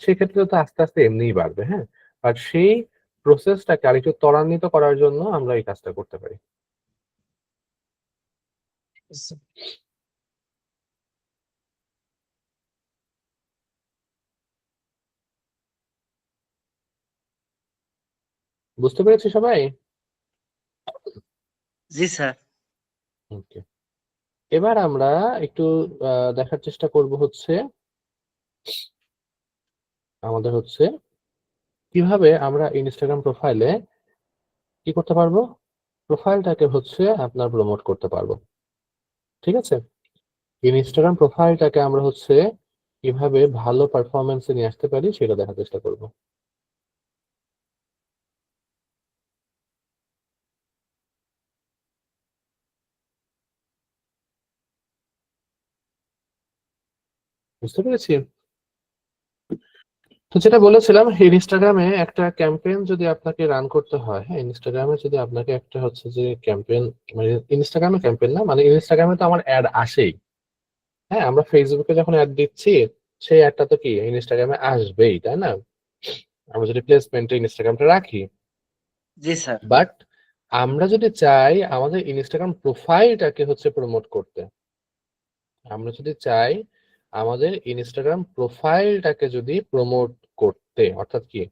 A: সেক্ষেত্রে তো আস্তে আস্তে এমনিই বাড়বে। হ্যাঁ, আর সেই প্রসেসটাকে আরেকটু ত্বরান্বিত করার জন্য আমরা এই কাজটা করতে পারি। বুঝতে পেরেছি সবাই?
B: জি স্যার।
A: ওকে, এবার আমরা একটু দেখার চেষ্টা করব হচ্ছে আমাদের হচ্ছে কিভাবে আমরা ইনস্টাগ্রাম প্রোফাইলে কি করতে পারবো, প্রোফাইলটাকে হচ্ছে আপনার প্রমোট করতে পারবো। ঠিক আছে, ইনস্টাগ্রাম প্রোফাইলটাকে আমরা হচ্ছে কিভাবে ভালো পারফরমেন্সে নিয়ে আসতে পারি সেটা দেখার চেষ্টা করব। বুঝতে পেরেছি? তো যেটা বলেছিলাম, ইনস্টাগ্রামে একটা ক্যাম্পেইন যদি আপনাকে রান করতে হয়, হ্যাঁ, ইনস্টাগ্রামে যদি আপনাকে একটা হচ্ছে যে ক্যাম্পেইন, মানে ইনস্টাগ্রামে ক্যাম্পেইন না, মানে ইনস্টাগ্রামে তো আমার অ্যাড আসেই। হ্যাঁ, আমরা ফেসবুকে যখন অ্যাড দিচ্ছি সেই অ্যাডটা তো কি ইনস্টাগ্রামে আসবেই, তাই না? আমরা যদি প্লেসমেন্টে ইনস্টাগ্রামটা রাখি,
B: জি স্যার।
A: বাট আমরা যদি চাই আমাদের ইনস্টাগ্রাম প্রোফাইলটাকে হচ্ছে প্রমোট করতে, আমরা যদি চাই আমাদের ইনস্টাগ্রাম প্রোফাইলটাকে যদি প্রমোট করতে, অর্থাৎ কি,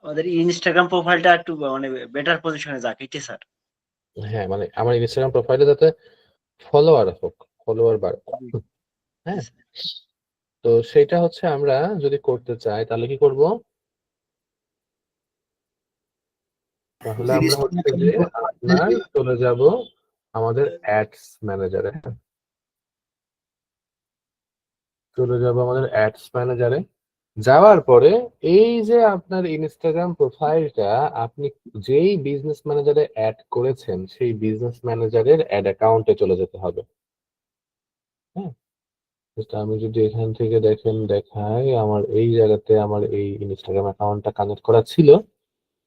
B: আমাদের ইনস্টাগ্রাম প্রোফাইলটা একটু মানে বেটার পজিশনে যাক, এটাই স্যার।
A: হ্যাঁ, মানে আমার ইনস্টাগ্রাম প্রোফাইলে যাতে ফলোয়ার হোক, ফলোয়ার বাড়ে।
B: জি
A: হ্যাঁ,
B: স্যার।
A: তো সেটা হচ্ছে আমরা যদি করতে চাই তাহলে কি করব, তাহলে আমরা হচ্ছে যে আপনার চলে যাব আমাদের অ্যাডস ম্যানেজারে, চলে যাব আমাদের অ্যাডস ম্যানেজারে। যাওয়ার পরে এই যে আপনার ইনস্টাগ্রাম প্রোফাইলটা আপনি যেই বিজনেস ম্যানেজারে অ্যাড করেছেন সেই বিজনেস ম্যানেজারের অ্যাড অ্যাকাউন্টে চলে যেতে হবে। হ্যাঁ, just আমি যদি এখান থেকে দেখেন দেখাই, আমার এই জায়গাতে আমার এই ইনস্টাগ্রাম অ্যাকাউন্টটা কানেক্ট করা ছিল,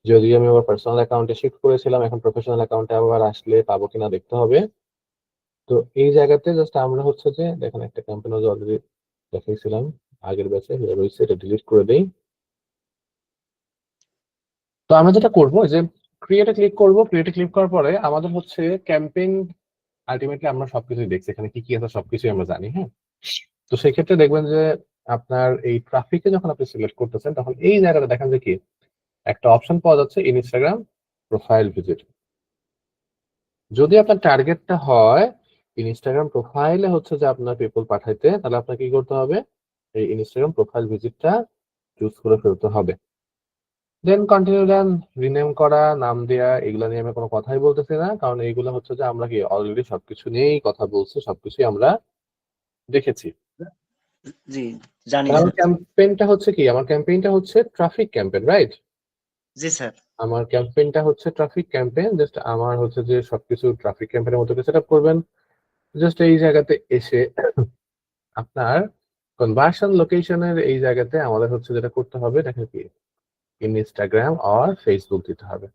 A: যদিও আমি আমার পার্সোনাল অ্যাকাউন্টে শিফট করেছিলাম, এখন প্রফেশনাল অ্যাকাউন্টে আবার আসলে পাবো কিনা দেখতে হবে। তো এই জায়গাতে জাস্ট আমরা হচ্ছে যে দেখেন একটা ক্যাম্পেইন অলরেডি দেখাইছিলাম আগের ব্যাচে, রয়েছে, এটা ডিলিট করে দেই। তো আমরা যেটা করবো যে ক্রিয়েটে ক্লিক করব, ক্রিয়েটে ক্লিক করার পরে আমাদের হচ্ছে ক্যাম্পেইন, আলটিমেটলি আমরা সবকিছুই দেখছি, এখানে কি কি আছে সবকিছুই আমরা জানি। হ্যাঁ, তো সেই ক্ষেত্রে দেখবেন যে আপনার এই ট্রাফিকে যখন আপনি সিলেক্ট করতেছেন তখন এই জায়গাটা দেখেন যে কি একটা অপশন পাওয়া যাচ্ছে ইনস্টাগ্রাম প্রোফাইল ভিজিট। যদি আপনার টার্গেটটা হয় ইনস্টাগ্রাম প্রোফাইলে হচ্ছে যে আপনার পিপল পাঠাইতে, তাহলে আপনাকে কি করতে হবে, এই ইনস্টাগ্রাম প্রোফাইল ভিজিটটা চুজ করে ফেলতে হবে। দেন কন্টিনিউ দেন, রিনেম করা, নাম দেয়া, এগুলো নিয়ে আমি কোনো কথাই বলতেছি না, কারণ এইগুলো হচ্ছে যে আমরা কি অলরেডি সবকিছু নিয়েই কথা বলছি, সবকিছুই আমরা দেখেছি।
B: জি জানি
A: আমার
B: স্যার।
A: ক্যাম্পেইনটা হচ্ছে কি, আমার ক্যাম্পেইনটা হচ্ছে ট্রাফিক ক্যাম্পেইন, রাইট?
B: জি স্যার।
A: আমার ক্যাম্পেইনটা হচ্ছে ট্রাফিক ক্যাম্পেইন, জাস্ট আমার হচ্ছে যে সবকিছু ট্রাফিক ক্যাম্পেইনের মতো সেট আপ করবেন। জাস্ট এই জায়গাতে এসে আপনার কনভার্সন লোকেশনের এই জায়গাতে আমাদের হচ্ছে যেটা করতে হবে, দেখেন কি, ইনস্টাগ্রাম আর ফেসবুক দিতে হবে।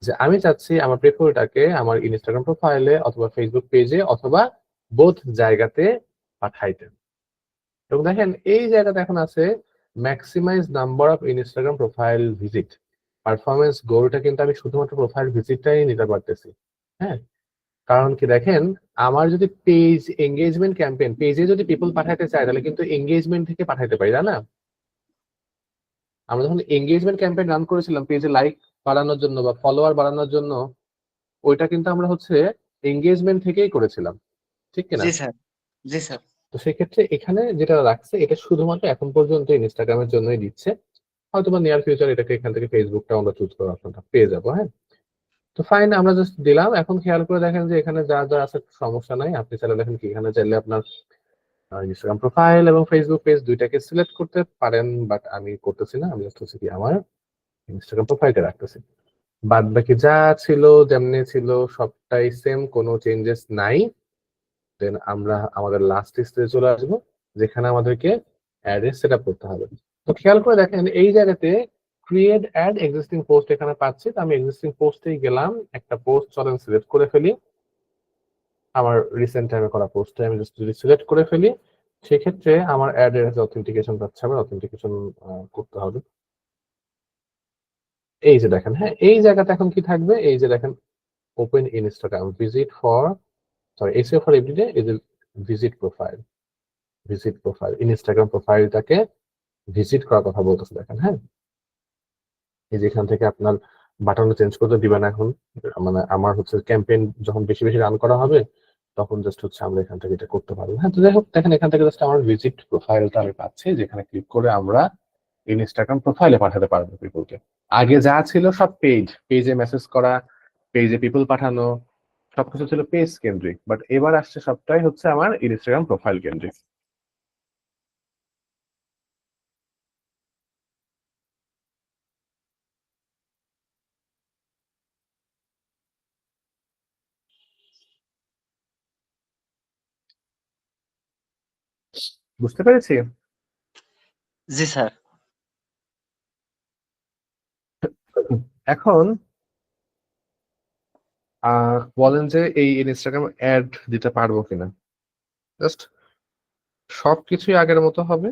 A: যে আমি চাচ্ছি আমার প্রেফারটাকে আমার ইনস্টাগ্রাম প্রোফাইলে অথবা ফেসবুক পেজে অথবা বোথ জায়গাতে পাঠাইতে। এবং দেখেন এই জায়গাতে এখন আছে maximise number of Instagram profile visit, performance গোলটা কিন্তু আমি শুধুমাত্র প্রোফাইল ভিজিটটাই নিতে পারতেছি। হ্যাঁ, কারণ কি দেখেন, আমার যদি পেজ এঙ্গেজমেন্ট ক্যাম্পেইন, পেজে যদি পিপল পাঠাতে চাই তাহলে কিন্তু এঙ্গেজমেন্ট থেকে পাঠাতে পারি, তাই না? আমরা যখন এঙ্গেজমেন্ট ক্যাম্পেইন রান করেছিলাম পেজে লাইক বাড়ানোর জন্য বা ফলোয়ার বাড়ানোর জন্য, ওইটা কিন্তু আমরা হচ্ছে এঙ্গেজমেন্ট থেকেই করেছিলাম, ঠিক কিনা?
B: জি স্যার, জি স্যার।
A: তো সেক্ষেত্রে এখানে যেটা রাখছে এটা শুধুমাত্র এখন পর্যন্ত ইনস্টাগ্রামের জন্যই দিচ্ছে, হয়তো বা নিয়ার ফিউচার এটাকে এখান থেকে ফেসবুকটা আমরা চুজ করার অপশনটা পেয়ে যাবো। হ্যাঁ, তো ফাইন, আমরা জাস্ট দিলাম। এখন খেয়াল করে দেখেন যে এখানে যা যা আছে সমস্যা নাই, আপনি চাইলে দেখেন কি এখানে চাইলে আপনার ইনস্টাগ্রাম প্রোফাইল এবং ফেসবুক পেজ দুইটাকে সিলেক্ট করতে পারেন, বাট আমি করতেছি না, আমি জাস্ট হচ্ছে কি আমার ইনস্টাগ্রাম প্রোফাইলটা রাখতেছি। বাদ বাকি যা ছিল যেমনি ছিল সবটাই সেম, কোনো চেঞ্জেস নাই। দেন আমরা আমাদের লাস্ট স্টেজে চলে আসবো, যেখানে আমাদেরকে অ্যাড সেট আপ করতে হবে। তো খেয়াল করে দেখেন এই জায়গাতে ক্রিয়েট অ্যাড এক্সিস্টিং পোস্ট এখানে পাচ্ছি, তো আমি এক্সিস্টিং পোস্টেই গেলাম, একটা পোস্ট চলেন সিলেক্ট করে ফেলি। আমার রিসেন্ট টাইমে করা পোস্টে আমি জাস্ট যদি সিলেক্ট করে ফেলি, সেক্ষেত্রে আমার অ্যাড এর যে অথেন্টিকেশন পাচ্ছে, আমার অথেন্টিকেশন করতে হবে। এই যে দেখেন, হ্যাঁ এই জায়গাতে এখন কি থাকবে, এই যে দেখেন open Instagram visit for, sorry SEO for everyday, এই যে visit profile, visit profile Instagram প্রোফাইলটাকে ভিজিট করার কথা বলতেছে দেখেন। হ্যাঁ, এই যেখান থেকে আপনার বাটনটা চেঞ্জ করতে দিবেন এখন, মানে আমার হচ্ছে ক্যাম্পেইন যখন বেশি বেশি রান করা হবে তখন জাস্ট হচ্ছে আমরা এখান থেকে এটা করতে পারবো। হ্যাঁ, তো যাই হোক দেখেন এখান থেকে জাস্ট আমার ভিজিট প্রোফাইলটা আমি পাচ্ছি, যেখানে ক্লিক করে আমরা ইনস্টাগ্রাম প্রোফাইলে পাঠাতে পারবো পিপলকে। আগে যা ছিল সব পেজে মেসেজ করা, পেজে পিপল পাঠানো, সবকিছু ছিল পেজ কেন্দ্রিক, বাট এবার আসছে সবটাই হচ্ছে আমার ইনস্টাগ্রাম প্রোফাইল কেন্দ্রিক। বুঝতে পেরেছি?
B: জি স্যার।
A: এখন বলেন যে এই ইনস্টাগ্রাম অ্যাড দিতে পারবো কিনা। জাস্ট সবকিছুই আগের মতো হবে,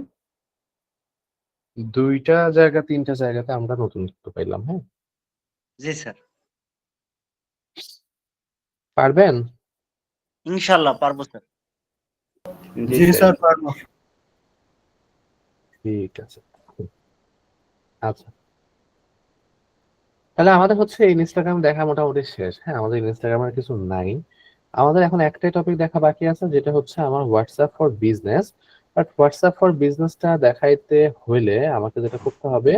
A: দুইটা জায়গা তিনটা জায়গাতে আমরা নতুনত্ব পাইলাম। হ্যাঁ,
B: জি স্যার।
A: পারবেন?
B: ইনশাআল্লাহ পারবো স্যার।
F: জি স্যার পারবো।
A: ঠিক আছে, আচ্ছা তাহলে আমাদের হচ্ছে ইনস্টাগ্রাম দেখা মোটামুটি শেষ। হ্যাঁ, আমাদের ইনস্টাগ্রামের কিছু নাই, আমাদের এখন একটাই টপিক দেখা বাকি আছে, যেটা হচ্ছে আমার WhatsApp for business. But WhatsApp for বিজনেসটা দেখাইতে হইলে আমাকে যেটা করতে হবে,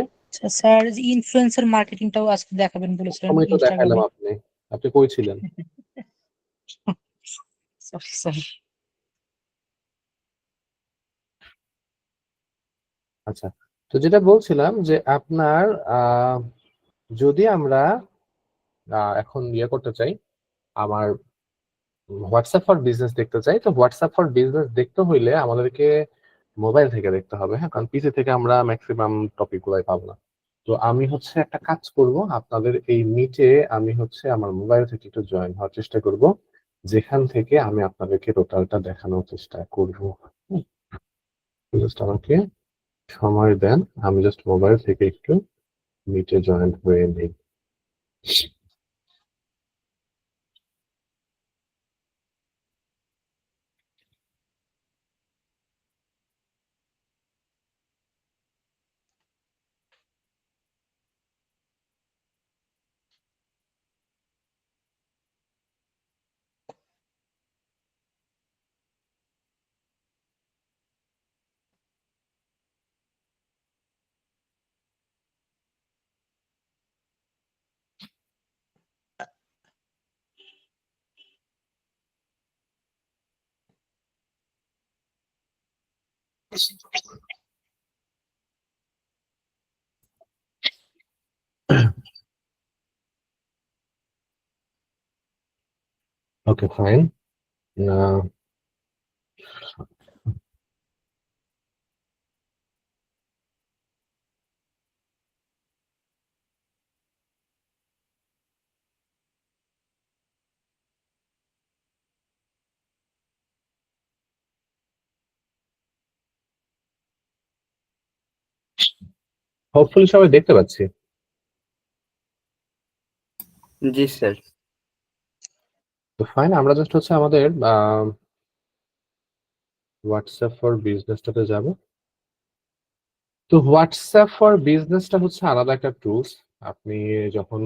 E: স্যার ইনফ্লুয়েন্সার মার্কেটিংটাও আজকে দেখাবেন বলেছিলেন
A: সময় তো দেখাইলাম,
E: ইনস্টাগ্রামে।
A: আপনি আপনি কই ছিলেন?
E: Sorry sorry.
A: আচ্ছা, তো যেটা বলছিলাম যে আপনার যদি আমরা এখন ইয়ে করতে চাই, আমার হোয়াটসঅ্যাপ ফর বিজনেস দেখতে চাই, তো হোয়াটসঅ্যাপ ফর বিজনেস দেখতে হইলে আমাদেরকে মোবাইল থেকে দেখতে হবে। হ্যাঁ, কারণ পিসি থেকে আমরা ম্যাক্সিমাম টপিক গুলাই পাবো না। তো আমি হচ্ছে একটা কাজ করব, আপনাদের এই মিটে আমি হচ্ছে আমার মোবাইল থেকে একটু জয়েন হওয়ার চেষ্টা করব, যেখান থেকে আমি আপনাদেরকে টোটালটা দেখানোর চেষ্টা করব। জাস্ট আমাকে সময় দেন, আমি জাস্ট মোবাইল থেকে একটু মিটে জয়েন হয়ে নিই। ওকে ফাইন, হোপফুলি সবাই দেখতে পাচ্ছি।
F: জি স্যার।
A: তো ফাইন, আমরা জাস্ট হচ্ছে আমাদের হোয়াটসঅ্যাপ ফর বিজনেসটাতে যাব। তো হোয়াটসঅ্যাপ ফর বিজনেসটা হচ্ছে আলাদা একটা টুলস। আপনি যখন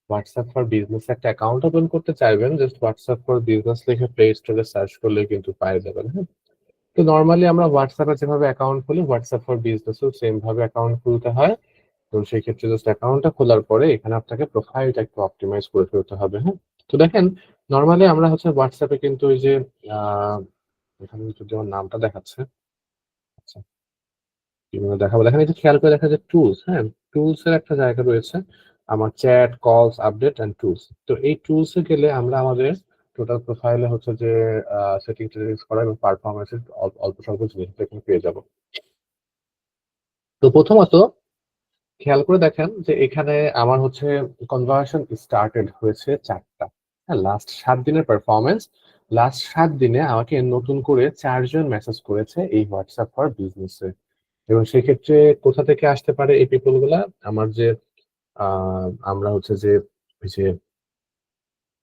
A: হোয়াটসঅ্যাপ ফর বিজনেস একটা অ্যাকাউন্ট ওপেন করতে চাইবেন, জাস্ট হোয়াটসঅ্যাপ ফর বিজনেস লিখে প্লে স্টোরে সার্চ করলে কিন্তু পেয়ে যাবেন। হ্যাঁ, তো নর্মালি আমরা হোয়াটসঅ্যাপে যেভাবে অ্যাকাউন্ট খুলি, হোয়াটসঅ্যাপ ফর বিজনেসও সেম ভাবে অ্যাকাউন্ট খুলতে হয়। তো সেই ক্ষেত্রে জাস্ট অ্যাকাউন্টটা খোলার পরে এখানে আপনাকে প্রোফাইলটা একটু অপটিমাইজ করে ফেলতে হবে। হ্যাঁ, তো দেখেন নর্মালি আমরা হচ্ছে হোয়াটসঅ্যাপে কিন্তু ওই যে আহ এখানে যদি আমার নামটা দেখাচ্ছে, আচ্ছা কিভাবে দেখাবো, দেখেন এই যে খেয়াল করে দেখা যায় টুলস। হ্যাঁ, টুলস এর একটা জায়গা রয়েছে, আমার চ্যাট, কলস, আপডেট এন্ড টুলস। তো এই টুলস এ গেলে আমরা আমাদের টোটাল প্রোফাইলে হচ্ছে যে সেটিং টেটিংস করা এবং পারফরমেন্স অল্প স্বল্প জিনিস এখানে পেয়ে যাবো। তো প্রথমত খেয়াল করে দেখেন যে এখানে আমার হচ্ছে কনভার্সন স্টার্টেড হয়েছে 4টা। হ্যাঁ, লাস্ট 7 দিনের পারফরমেন্স, লাস্ট 7 দিনে আমাকে নতুন করে 4 জন মেসেজ করেছে এই হোয়াটসঅ্যাপ ফর বিজনেসে। এবং সেক্ষেত্রে কোথা থেকে আসতে পারে এই পিপল গুলা, আমার যে আমরা হচ্ছে যে ওই যে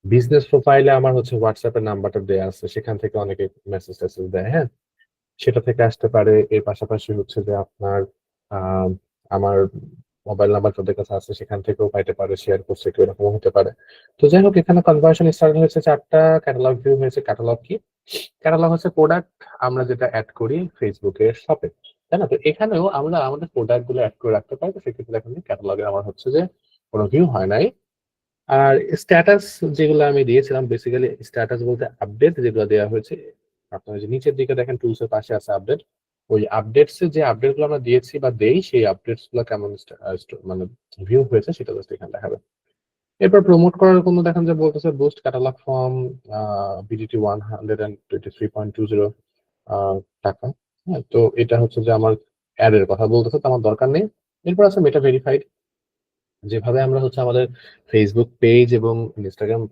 A: বিজনেস প্রোফাইলে আমার হচ্ছে হোয়াটসঅ্যাপের নাম্বারটা দেয়া আছে, সেখান থেকে অনেকে মেসেজ টেসেজ দেয়। হ্যাঁ, সেটা থেকে আসতে পারে। এর পাশাপাশি হচ্ছে যে আপনার আহ, আমার মোবাইল নাম্বার যাদের কাছে আছে সেখান থেকেও পাইতে পারে, শেয়ার করছে কেউ, এরকম হতে পারে। তো যাই হোক, এখানে কনভার্সন স্টার্ট হয়েছে 4টা, ক্যাটালগ ভিউ হয়েছে। ক্যাটালগ কি? ক্যাটালগ হচ্ছে প্রোডাক্ট আমরা যেটা অ্যাড করি ফেসবুকের শপে, তাই না? তো এখানেও আমরা আমাদের প্রোডাক্ট গুলো অ্যাড করে রাখতে পারি। তো সেক্ষেত্রে দেখেন ক্যাটালগে আমার হচ্ছে যে কোনো ভিউ হয় নাই। আর স্ট্যাটাস যেগুলো আমি দিয়েছিলাম, বেসিক্যালি স্ট্যাটাস বলতে আপডেট যেগুলো দেওয়া হয়েছে, আপনারা যে নিচের দিকে দেখেন টুলস এর পাশে আছে আপডেট, ওই আপডেটস এর যে আপডেট গুলো আমরা দিয়েছি বা দেই, সেই আপডেটস গুলো কেমন মানে ভিউ হয়েছে সেটা জাস্ট এখানে দেখাবে। এরপর প্রমোট করার কোনো দেখেন যে বলতেছে বুস্ট ক্যাটালগ ফর্ম বিডিটি 123.20 টাকা। হ্যাঁ, তো এটা হচ্ছে যে আমার অ্যাড এর কথা বলতেছে, তো আমার দরকার নেই। এরপর আছে মেটা ভেরিফাইড, যেভাবে আমরা হচ্ছে আমাদের ফেসবুক পেজ এবং ইনস্টাগ্রাম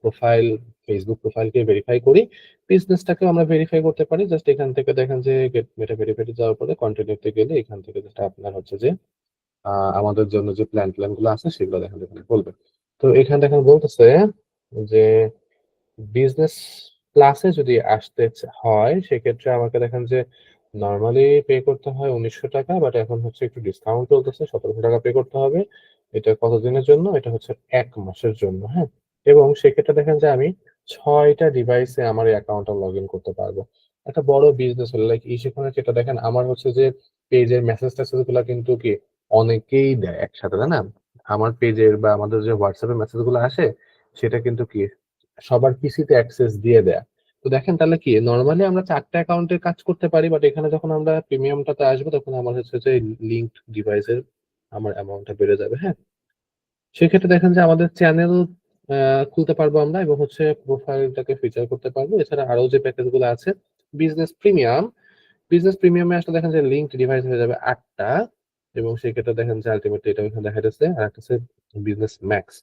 A: প্রোফাইল, ফেসবুক প্রোফাইলকে ভেরিফাই করি, বিজনেসটাকেও আমরা ভেরিফাই করতে পারি। জাস্ট এখান থেকে দেখেন যে গেট মেটা ভেরিফাইড যাওয়ার পরে কন্টিনিউতে গেলে এখান থেকে যেটা আপনার হচ্ছে যে আমাদের জন্য যে প্ল্যান গুলো আছে সেগুলো দেখেন এখানে বলবে। তো এখানে দেখেন বলতেছে যে বিজনেস ক্লাসে যদি আসতে হয় সেক্ষেত্রে আমাকে দেখেন যে নর্মালি পে করতে হয় 1900 টাকা, বাট এখন হচ্ছে একটু ডিসকাউন্ট চলতেছে, 1700 টাকা পে করতে হবে। এটা কতদিনের জন্য? এটা হচ্ছে 1 মাসের জন্য। হ্যাঁ, এবং সেক্ষেত্রে দেখেন যে আমি 6টা ডিভাইসে আমার এই অ্যাকাউন্টটা লগ ইন করতে পারবো। একটা বড় বিজনেস হলে লাইক সেখানে যেটা দেখেন আমার হচ্ছে যে পেজের মেসেজ টেসেজ গুলা কিন্তু কি অনেকেই দেয় একসাথে, তাই না? আমার পেজের বা আমাদের যে হোয়াটসঅ্যাপের মেসেজ গুলো আসে সেটা কিন্তু কি সবার পিসিতে অ্যাক্সেস দিয়ে দেয়া। তো দেখেন তাহলে কি নরমালি আমরা 4টা অ্যাকাউন্টে কাজ করতে পারি, বাট এখানে যখন আমরা প্রিমিয়ামটাতে আসবো তখন আমার হচ্ছে যে লিঙ্কড ডিভাইসের আমার অ্যামাউন্টটা বেড়ে যাবে। হ্যাঁ, সেক্ষেত্রে দেখেন যে আমাদের চ্যানেল খুলতে পারবো আমরা এবং হচ্ছে প্রোফাইলটাকে ফিচার করতে পারবো। এছাড়া আরো যে প্যাকেজ গুলো আছে বিজনেস প্রিমিয়াম, বিজনেস প্রিমিয়ামে আসলে দেখেন যে লিঙ্কড ডিভাইস হয়ে যাবে 8টা, এবং সেক্ষেত্রে দেখেন যে আলটিমেটলি এটা এখানে দেখা যাচ্ছে। আর একটা হচ্ছে বিজনেস ম্যাক্স,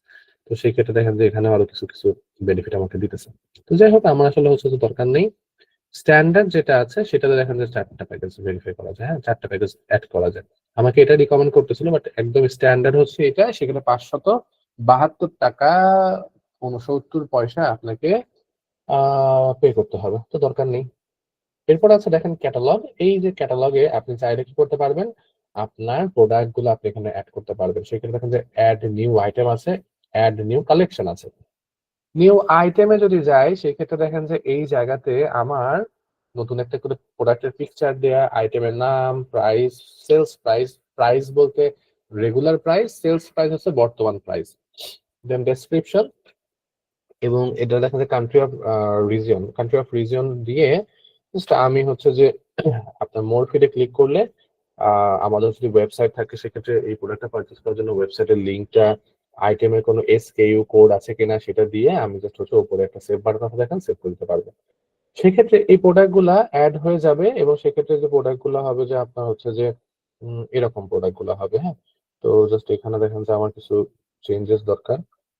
A: তো সেই ক্ষেত্রে দেখেন যে এখানে আরো কিছু কিছু বেনিফিট আমাকে দিতেছে। তো যাই হোক, আমার আসলে হচ্ছে যে দরকার নেই। স্ট্যান্ডার্ড যেটা আছে সেটাতে দেখেন যে 4টা প্যাকেজ ভেরিফাই করা যায়। হ্যাঁ, 4টা প্যাকেজ অ্যাড করা যায়। আমাকে এটা রিকমেন্ড করতেছিল, বাট একদম স্ট্যান্ডার্ড হচ্ছে এটা, সেখানে 572 টাকা 69 পয়সা আপনাকে পে করতে হবে। তো দরকার নেই। এরপর আছে দেখেন ক্যাটালগ। এই যে ক্যাটালগে আপনি চাইলে কি করতে পারবেন, আপনার প্রোডাক্ট গুলো আপনি এখানে অ্যাড করতে পারবেন। সেখানে দেখেন যে অ্যাড নিউ আইটেম আছে, অ্যাড নিউ কালেকশন আছে। নিউ আইটেমে যদি যাই সেক্ষেত্রে দেখেন যে এই জায়গাতে আমার নতুন একটা করে প্রোডাক্টের পিকচার দেয়া, আইটেমের নাম, প্রাইস, সেলস প্রাইস, প্রাইস বলতে রেগুলার প্রাইস, সেলস প্রাইস হচ্ছে বর্তমান প্রাইস, দেন ডেসক্রিপশন, এবং এটা দেখা যায় কান্ট্রি অফ রিজিয়ন দিয়ে just আমি হচ্ছে যে আপনার মোর ফিডে ক্লিক করলে আমাদের যদি ওয়েবসাইট থাকে সেক্ষেত্রে এই প্রোডাক্টটা পারচেজ করার জন্য ওয়েবসাইটের লিঙ্কটা, আইটেমের কোনো এসকেইউ কোড আছে কিনা সেটা দিয়ে আমি জাস্ট হচ্ছে উপরে একটা সেভ বাটন আছে দেখেন, সেভ করতে পারবো। সেক্ষেত্রে এই প্রোডাক্ট গুলা অ্যাড হয়ে যাবে, এবং সেক্ষেত্রে যে প্রোডাক্ট গুলো হবে যে আপনার হচ্ছে যে এরকম প্রোডাক্ট গুলো হবে। হ্যাঁ, তো জাস্ট এখানে দেখেন যে আমার কিছু চেঞ্জেস দরকার,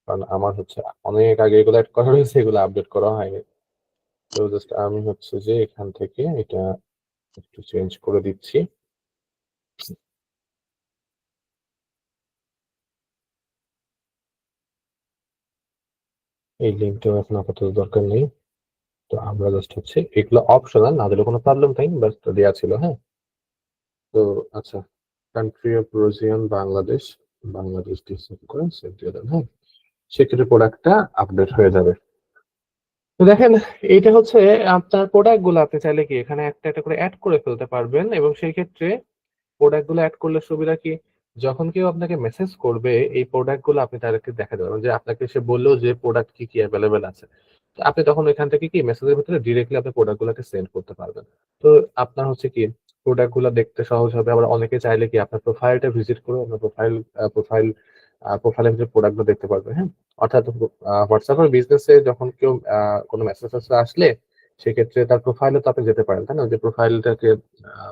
A: কারণ আমার হচ্ছে অনেক আগে এগুলো অ্যাড করা হয়েছে, এগুলো আপডেট করা হয়নি। তো জাস্ট আমি হচ্ছে যে এখান থেকে এটা একটু চেঞ্জ করে দিচ্ছি। এই লিঙ্কটাও এখন আপাতত দরকার নেই। তো আমরা জাস্ট হচ্ছে এগুলো অপশনাল, না দিলে কোনো প্রবলেম নাই, বাট দেওয়া ছিল। হ্যাঁ, তো আচ্ছা, country of region Bangladesh, Bangladesh decision করে সেভ দিয়ে দেন। হ্যাঁ, সেক্ষেত্রে প্রোডাক্টটা আপডেট হয়ে যাবে। তো দেখেন, এইটা হচ্ছে আপনার প্রোডাক্ট গুলো আপনি চাইলে কি এখানে একটা একটা করে অ্যাড করে ফেলতে পারবেন, এবং সেই ক্ষেত্রে প্রোডাক্ট গুলো অ্যাড করলে সুবিধা কি, যখন কেউ আপনাকে মেসেজ করবে এই প্রোডাক্ট গুলো আপনি ডাইরেক্টলি দেখাতে পারবেন, যে আপনাকে সে বললো যে প্রোডাক্ট কি কি অ্যাভেলেবেল আছে। তো আপনি তখন এখান থেকে কি মেসেজের ভিতরে ডিরেক্টলি আপনি প্রোডাক্ট গুলোকে সেন্ড করতে পারবেন। তো আপনার হচ্ছে কি প্রোডাক্ট গুলো দেখতে সহজ হবে। আবার অনেকে চাইলে কি আপনার প্রোফাইলটা ভিজিট করে আপনার প্রোফাইল প্রোফাইলের ভিতরে প্রোডাক্ট গুলো দেখতে পারবে। হ্যাঁ, অর্থাৎ হোয়াটসঅ্যাপ বিজনেসে যখন কেউ কোনো মেসেজ আসলে সেক্ষেত্রে তার প্রোফাইলে তো আপনি যেতে পারেন, তাই না? যে প্রোফাইলটাকে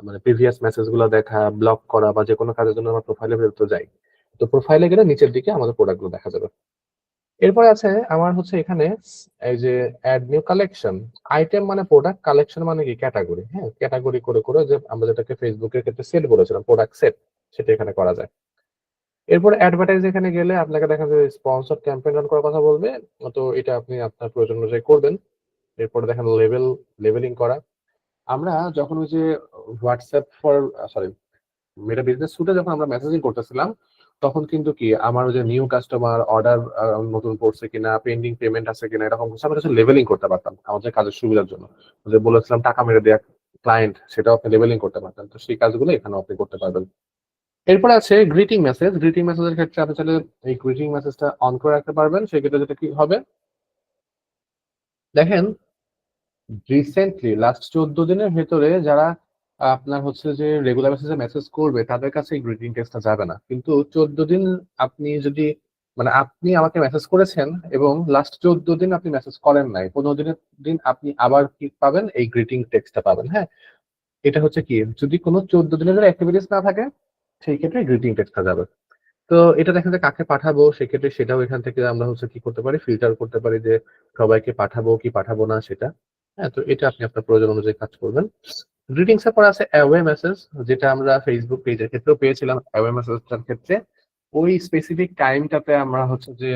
A: মানে প্রিভিয়াস মেসেজ গুলো দেখা, ব্লক করা বা যে কোনো কাজের জন্য আমরা প্রোফাইলে তো যাই। তো প্রোফাইলে গেলে নিচের দিকে আমাদের প্রোডাক্ট গুলো দেখা যাবে। এরপরে আছে আমার হচ্ছে এখানে এই যে অ্যাড নিউ কালেকশন। আইটেম মানে প্রোডাক্ট, কালেকশন মানে কি ক্যাটাগরি। হ্যাঁ, ক্যাটাগরি করে করে যে আমরা যেটাকে ফেসবুকের ক্ষেত্রে সেট বলেছিলাম প্রোডাক্ট সেট, সেটা এখানে করা যায়। এরপর অ্যাডভার্টাইজ এখানে গেলে আপনাকে দেখা যাবে স্পন্সর ক্যাম্পেইন রান করার কথা বলবে। তো এটা আপনি আপনার প্রয়োজন অনুযায়ী করবেন। এরপরে দেখেন লেভেলিং করা। আমরা যখন ওই যে WhatsApp for sorry Meta business সুটে যখন আমরা মেসেজিং করতেছিলাম, তখন কিন্তু কি আমার ওই যে নিউ কাস্টমার অর্ডার নতুন পড়ছে কিনা, পেন্ডিং পেমেন্ট আছে কিনা, এরকম কিছু আমরা কিছু লেভেলিং করতে পারতাম আমাদের কাজের সুবিধার জন্য। যে বলেছিলাম টাকা মেরে দেয়া ক্লায়েন্ট, সেটাও আপনি লেভেলিং করতে পারতেন। তো সেই কাজগুলো এখানে আপনি করতে পারবেন। এরপর আছে গ্রিটিং মেসেজ। গ্রিটিং মেসেজের ক্ষেত্রে আপনি চাইলে এই গ্রিটিং মেসেজটা অন করে রাখতে পারবেন। সেক্ষেত্রে যেটা কি হবে দেখেন, রিসেন্টলি লাস্ট 14 দিনের ভেতরে যারা আপনার হচ্ছে যে রেগুলার বেসিসে মেসেজ করবে তাদের কাছে এই গ্রিটিং টেক্সটটা যাবে না। কিন্তু 14 দিন আপনি যদি মানে আপনি আমাকে মেসেজ করেছেন এবং লাস্ট 14 দিন আপনি মেসেজ করেন নাই, 15 দিনের দিন আপনি আবার কি পাবেন, এই গ্রিটিং টেক্সটটা পাবেন। হ্যাঁ, এটা হচ্ছে কি যদি কোনো 14 দিনের অ্যাক্টিভিটিস না থাকে সেই ক্ষেত্রে গ্রিটিং টেক্সটটা যাবে। তো এটা দেখা যায় কাকে পাঠাবো, সেক্ষেত্রে সেটাও এখান থেকে আমরা হচ্ছে কি করতে পারি, ফিল্টার করতে পারি যে সবাইকে পাঠাবো কি পাঠাবো না সেটা। হ্যাঁ, তো এটা আপনি আপনার প্রয়োজন অনুযায়ী কাজ করবেন। গ্রিটিংস এর পর আছে অ্যাওয়ে মেসেজ, যেটা আমরা ফেসবুক পেজের ক্ষেত্রেও পেয়েছিলাম। অ্যাওয়ে মেসেজটার ক্ষেত্রে ওই স্পেসিফিক টাইমটাতে আমরা হচ্ছে যে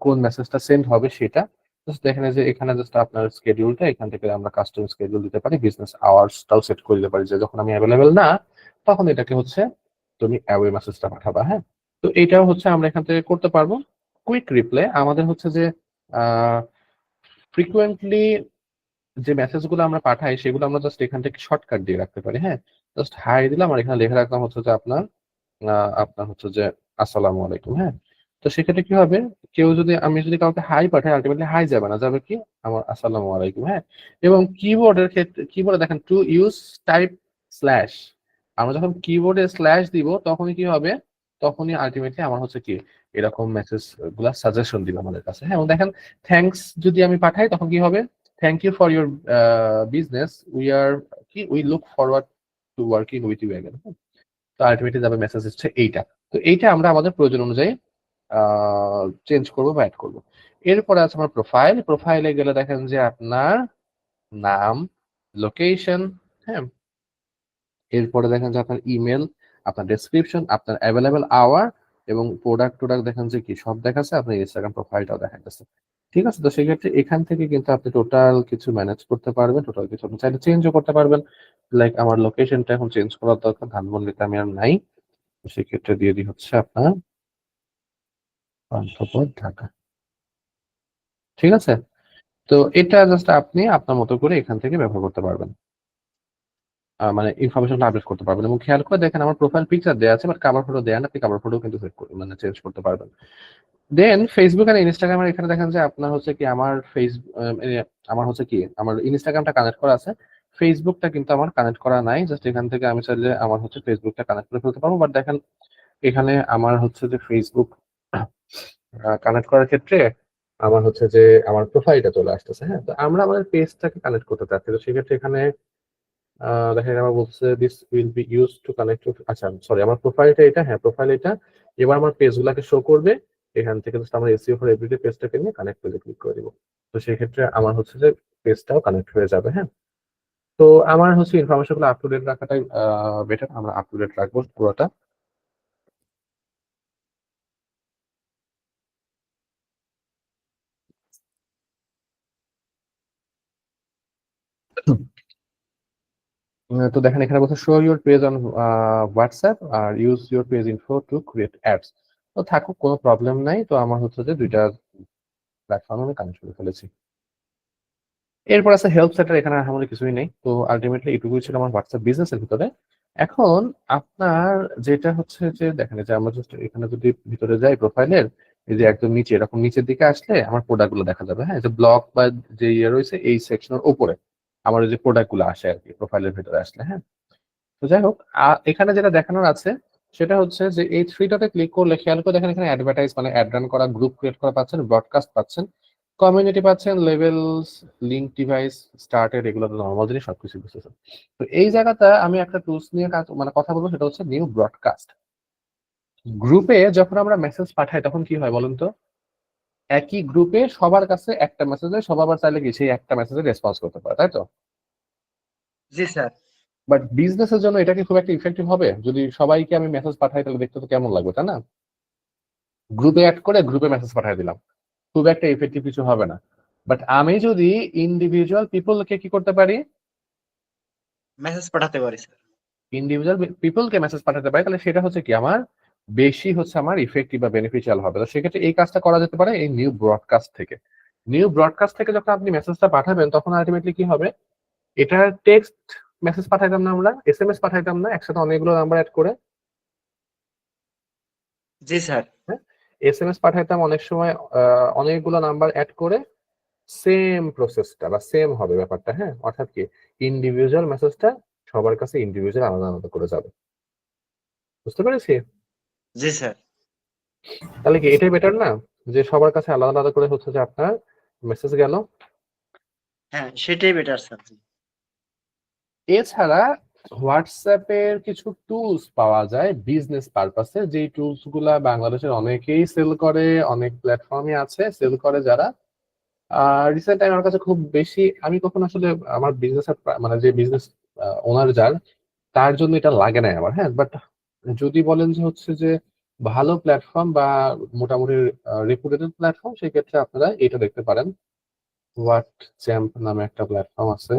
A: কোন মেসেজটা সেন্ড হবে সেটা জাস্ট দেখেন যে এখানে জাস্ট আপনার স্কেডিউলটা এখান থেকে আমরা কাস্টম স্কেডিউল দিতে পারি, বিজনেস আওয়ার্সটাও সেট করে দিতে পারি যে যখন আমি অ্যাভেলেবেল না তখন এটাকে হচ্ছে তুমি অ্যাওয়ে মেসেজটা পাঠাবা। হ্যাঁ, তো এটাও হচ্ছে আমরা এখান থেকে করতে পারবো। কুইক রিপ্লাই আমাদের হচ্ছে যে ফ্রিকুয়েন্টলি যে মেসেজগুলো আমরা পাঠাই সেগুলো আমরা জাস্ট এখান থেকে শর্টকাট দিয়ে রাখতে পারি। হ্যাঁ, জাস্ট হাই দিলাম আর এখানে লিখে রাখলাম হচ্ছে যে আপনার হচ্ছে যে আসসালামু আলাইকুম। হ্যাঁ, তো সেক্ষেত্রে কি হবে, আমি যদি কাউকে হাই পাঠাই আলটিমেটলি হাই যাবে না, যাবে কি আমার আসসালামু আলাইকুম। হ্যাঁ, এবং কিবোর্ডের ক্ষেত্রে কিবোর্ডে দেখেন টু ইউজ টাইপ স্ল্যাশ, আমরা যখন কিবোর্ডে স্ল্যাশ দিব তখনই কি হবে, তখনই আলটিমেটলি আমার হচ্ছে কি এরকম মেসেজ গুলা সাজেশন দিবে আমাদের কাছে। হ্যাঁ, এবং দেখেন থ্যাঙ্কস যদি আমি পাঠাই তখন কি হবে, thank you for your business, we look forward to working with you again. তো আলটিমেটলি যাবে মেসেজ হচ্ছে এইটা। তো এইটা আমরা আমাদের প্রয়োজন অনুযায়ী চেঞ্জ করবো বা অ্যাড করবো। এরপরে আছে আমার প্রোফাইলে গেলে দেখেন যে আপনার নাম, লোকেশন। হ্যাঁ, এরপরে দেখেন যে আপনার ইমেল, আপনার ডেসক্রিপশন, আপনার অ্যাভেলেবেল আওয়ার এবং প্রোডাক্ট দেখা যে কি সব দেখাচ্ছে, আপনার ইনস্টাগ্রাম প্রোফাইলটাও দেখা যাচ্ছে। ঠিক আছে, তো সেক্ষেত্রে এখান থেকে কিন্তু আপনি টোটাল কিছু ম্যানেজ করতে পারবেন, টোটাল কিছু আপনি চাইলে চেঞ্জও করতে পারবেন। লাইক আমার লোকেশনটা এখন চেঞ্জ করার দরকার, ধানমন্ডিতে আমি আর নাই। তো সেক্ষেত্রে দিয়ে দিই হচ্ছে আপনার পান্থপথ ঢাকা। ঠিক আছে, তো এটা জাস্ট আপনি আপনার মতো করে এখান থেকে ব্যবহার করতে পারবেন, মানে ইনফরমেশনটা আপডেট করতে পারবেন। এবং খেয়াল করে দেখেন আমার প্রোফাইল পিকচার দেওয়া আছে বাট কভার ফটো দেয়া না, আপনি কভার ফটো কিন্তু সেট মানে চেঞ্জ করতে পারবেন। দেন ফেসবুক আর ইনস্টাগ্রামের এখানে দেখেন যে আপনার হচ্ছে কি আমার হচ্ছে কি আমার ইনস্টাগ্রামটা কানেক্ট করা আছে, ফেসবুকটা কিন্তু আমার কানেক্ট করা নাই। জাস্ট এখান থেকে আমি চাইলে আমার হচ্ছে ফেসবুকটা কানেক্ট করে ফেলতে পারবো। বাট দেখেন এখানে আমার হচ্ছে যে ফেসবুক কানেক্ট করার ক্ষেত্রে আমার হচ্ছে যে আমার প্রোফাইলটা চলে আসতেছে। হ্যাঁ, তো আমরা আমাদের পেজটাকে কানেক্ট করতে চাচ্ছি। তো সেক্ষেত্রে এখানে দেখেন আমার বলছে this will be use to connect to, আচ্ছা সরি আমার প্রোফাইলটা এটা, হ্যাঁ প্রোফাইল এটা। এবার আমার পেজগুলোকে শো করবে এখান থেকে, জাস্ট আমার এসইও ফর এভরিডে পেজটাকে নিয়ে কানেক্ট পেজে ক্লিক করে দিব। তো সেই ক্ষেত্রে আমার হচ্ছে যে পেজটাও কানেক্ট হয়ে যাবে। হ্যাঁ, তো আমার হচ্ছে ইনফরমেশন গুলো আপ টু ডেট রাখাটাই বেটার, আমরা আপ টু ডেট রাখবো পুরোটা। তো দেখেন এখানে বলছে show your page on WhatsApp আর use your page info to create ads. তো থাকুক, কোনো প্রবলেম নাই। তো আমার হচ্ছে যে দুইটা প্ল্যাটফর্ম আমি কানেক্ট করে ফেলেছি। এরপর আছে হেল্প সেন্টার, এখানে আমাদের কিছুই নেই। তো আলটিমেটলি এটুকুই ছিল আমার হোয়াটসঅ্যাপ বিজনেসের ভিতরে। এখন আপনার যেটা হচ্ছে যে দেখেন যে আমরা জাস্ট এখানে যদি ভিতরে যাই প্রোফাইলের, এই যে একদম নিচে এরকম নিচের দিকে আসলে আমার প্রোডাক্ট গুলো দেখা যাবে। হ্যাঁ, যে ব্লগ বা যে ইয়ে রয়েছে এই সেকশনের উপরে আমার ওই যে প্রোডাক্ট গুলো আসে আর কি প্রোফাইলের ভিতরে আসলে। হ্যাঁ, তো যাই হোক, এখানে যেটা দেখানোর আছে সেটা হচ্ছে যে এই থ্রি ডটে ক্লিক করলে খেয়াল করে দেখেন এখানে অ্যাডভার্টাইজ মানে অ্যাড রান করা, গ্রুপ ক্রিয়েট করা পাচ্ছেন, ব্রডকাস্ট পাচ্ছেন, কমিউনিটি পাচ্ছেন, লেভেলস, লিঙ্ক ডিভাইস, স্টার্টেড, এগুলো তো নর্মাল জিনিস, সবকিছু বুঝতেছেন। তো এই জায়গাটা আমি একটা টুলস নিয়ে কাজ মানে কথা বলবো, সেটা হচ্ছে নিউ ব্রডকাস্ট। গ্রুপে যখন আমরা মেসেজ পাঠাই তখন কি হয় বলুন তো, একই গ্রুপে সবার কাছে একটা মেসেজে সবার আবার চাইলে কি সেই একটা মেসেজে রেসপন্স করতে পারে, তাই তো?
B: জি স্যার।
A: বাট বিজনেসের জন্য এটা কি খুব একটা ইফেক্টিভ হবে? যদি সবাইকে আমি মেসেজ পাঠাই তাহলে দেখতে তো কেমন লাগবে, তাই না? গ্রুপে অ্যাড করে গ্রুপে মেসেজ পাঠিয়ে দিলাম, খুব একটা ইফেক্টিভ কিছু হবে না। বাট আমি যদি ইন্ডিভিজুয়াল পিপলকে কি করতে পারি,
B: মেসেজ পাঠাতে পারি স্যার।
A: ইন্ডিভিজুয়াল পিপলকে মেসেজ পাঠাতে পারি, তাহলে সেটা হচ্ছে কি আমার বেশি হচ্ছে আমার ইফেক্টিভ বা বেনিফিশিয়াল হবে। তো সেক্ষেত্রে এই কাজটা করা যেতে পারে এই নিউ ব্রডকাস্ট থেকে। নিউ ব্রডকাস্ট থেকে যখন আপনি মেসেজটা পাঠাবেন তখন আলটিমেটলি কি হবে, এটা টেক্সট মেসেজ পাঠাইতাম না, আমরা এসএমএস পাঠাইতাম না একসাথে অনেকগুলো নাম্বার অ্যাড করে।
B: জি স্যার।
A: হ্যাঁ, এসএমএস পাঠাইতাম অনেক সময় অনেকগুলো নাম্বার অ্যাড করে, সেম প্রসেসটা বা সেম হবে ব্যাপারটা। হ্যাঁ, অর্থাৎ কি ইন্ডিভিজুয়াল মেসেজটা সবার কাছে ইন্ডিভিজুয়াল আলাদা আলাদা করে যাবে। বুঝতে পেরেছি?
B: জি স্যার।
A: তাহলে কি এটাই বেটার না, যে সবার কাছে আলাদা আলাদা করে হচ্ছে যে আপনার মেসেজ গেল।
B: হ্যাঁ, সেটাই বেটার স্যার।
A: এছাড়া হোয়াটসঅ্যাপের কিছু টুলস পাওয়া যায় বিজনেস পারপাসে, যে টুলস গুলা বাংলাদেশের অনেকেই সেল করে, অনেক প্ল্যাটফর্মে আছে সেল করে যারা। রিসেন্ট টাইম আমার কাছে খুব বেশি, আমি কখনো আসলে আমার বিজনেস মানে যে বিজনেস ওনার যার, তার জন্য এটা লাগে না আমার। হ্যাঁ, বাট যদি বলেন যে হচ্ছে যে ভালো প্ল্যাটফর্ম বা মোটামুটি রেপুটেড প্ল্যাটফর্ম, সেক্ষেত্রে আপনারা এটা দেখতে পারেন। হোয়াটস্যাপ নামে একটা প্ল্যাটফর্ম আছে,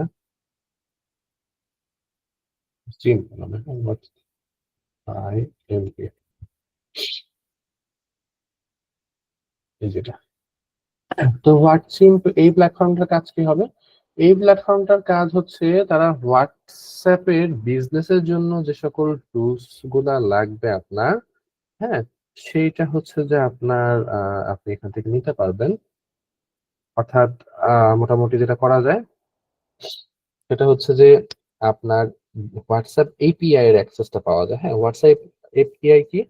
A: চিম্প নামে, হোয়াটসঅ্যাপ, এই যেটা। তো হোয়াটসঅ্যাপ এই প্ল্যাটফর্মটার কাজ কি হবে? এই প্ল্যাটফর্মটার কাজ হচ্ছে তারা হোয়াটসঅ্যাপের বিজনেসের জন্য যে সকল টুলস গুলা লাগবে আপনার, হ্যাঁ, সেইটা হচ্ছে যে আপনার আপনি এখান থেকে নিতে পারবেন। অর্থাৎ মোটামুটি যেটা করা যায় সেটা হচ্ছে যে আপনার হোয়াটসঅ্যাপ এপিআই এর অ্যাক্সেসটা পাওয়া যায়। হ্যাঁ, হোয়াটসঅ্যাপ এপিআই কি?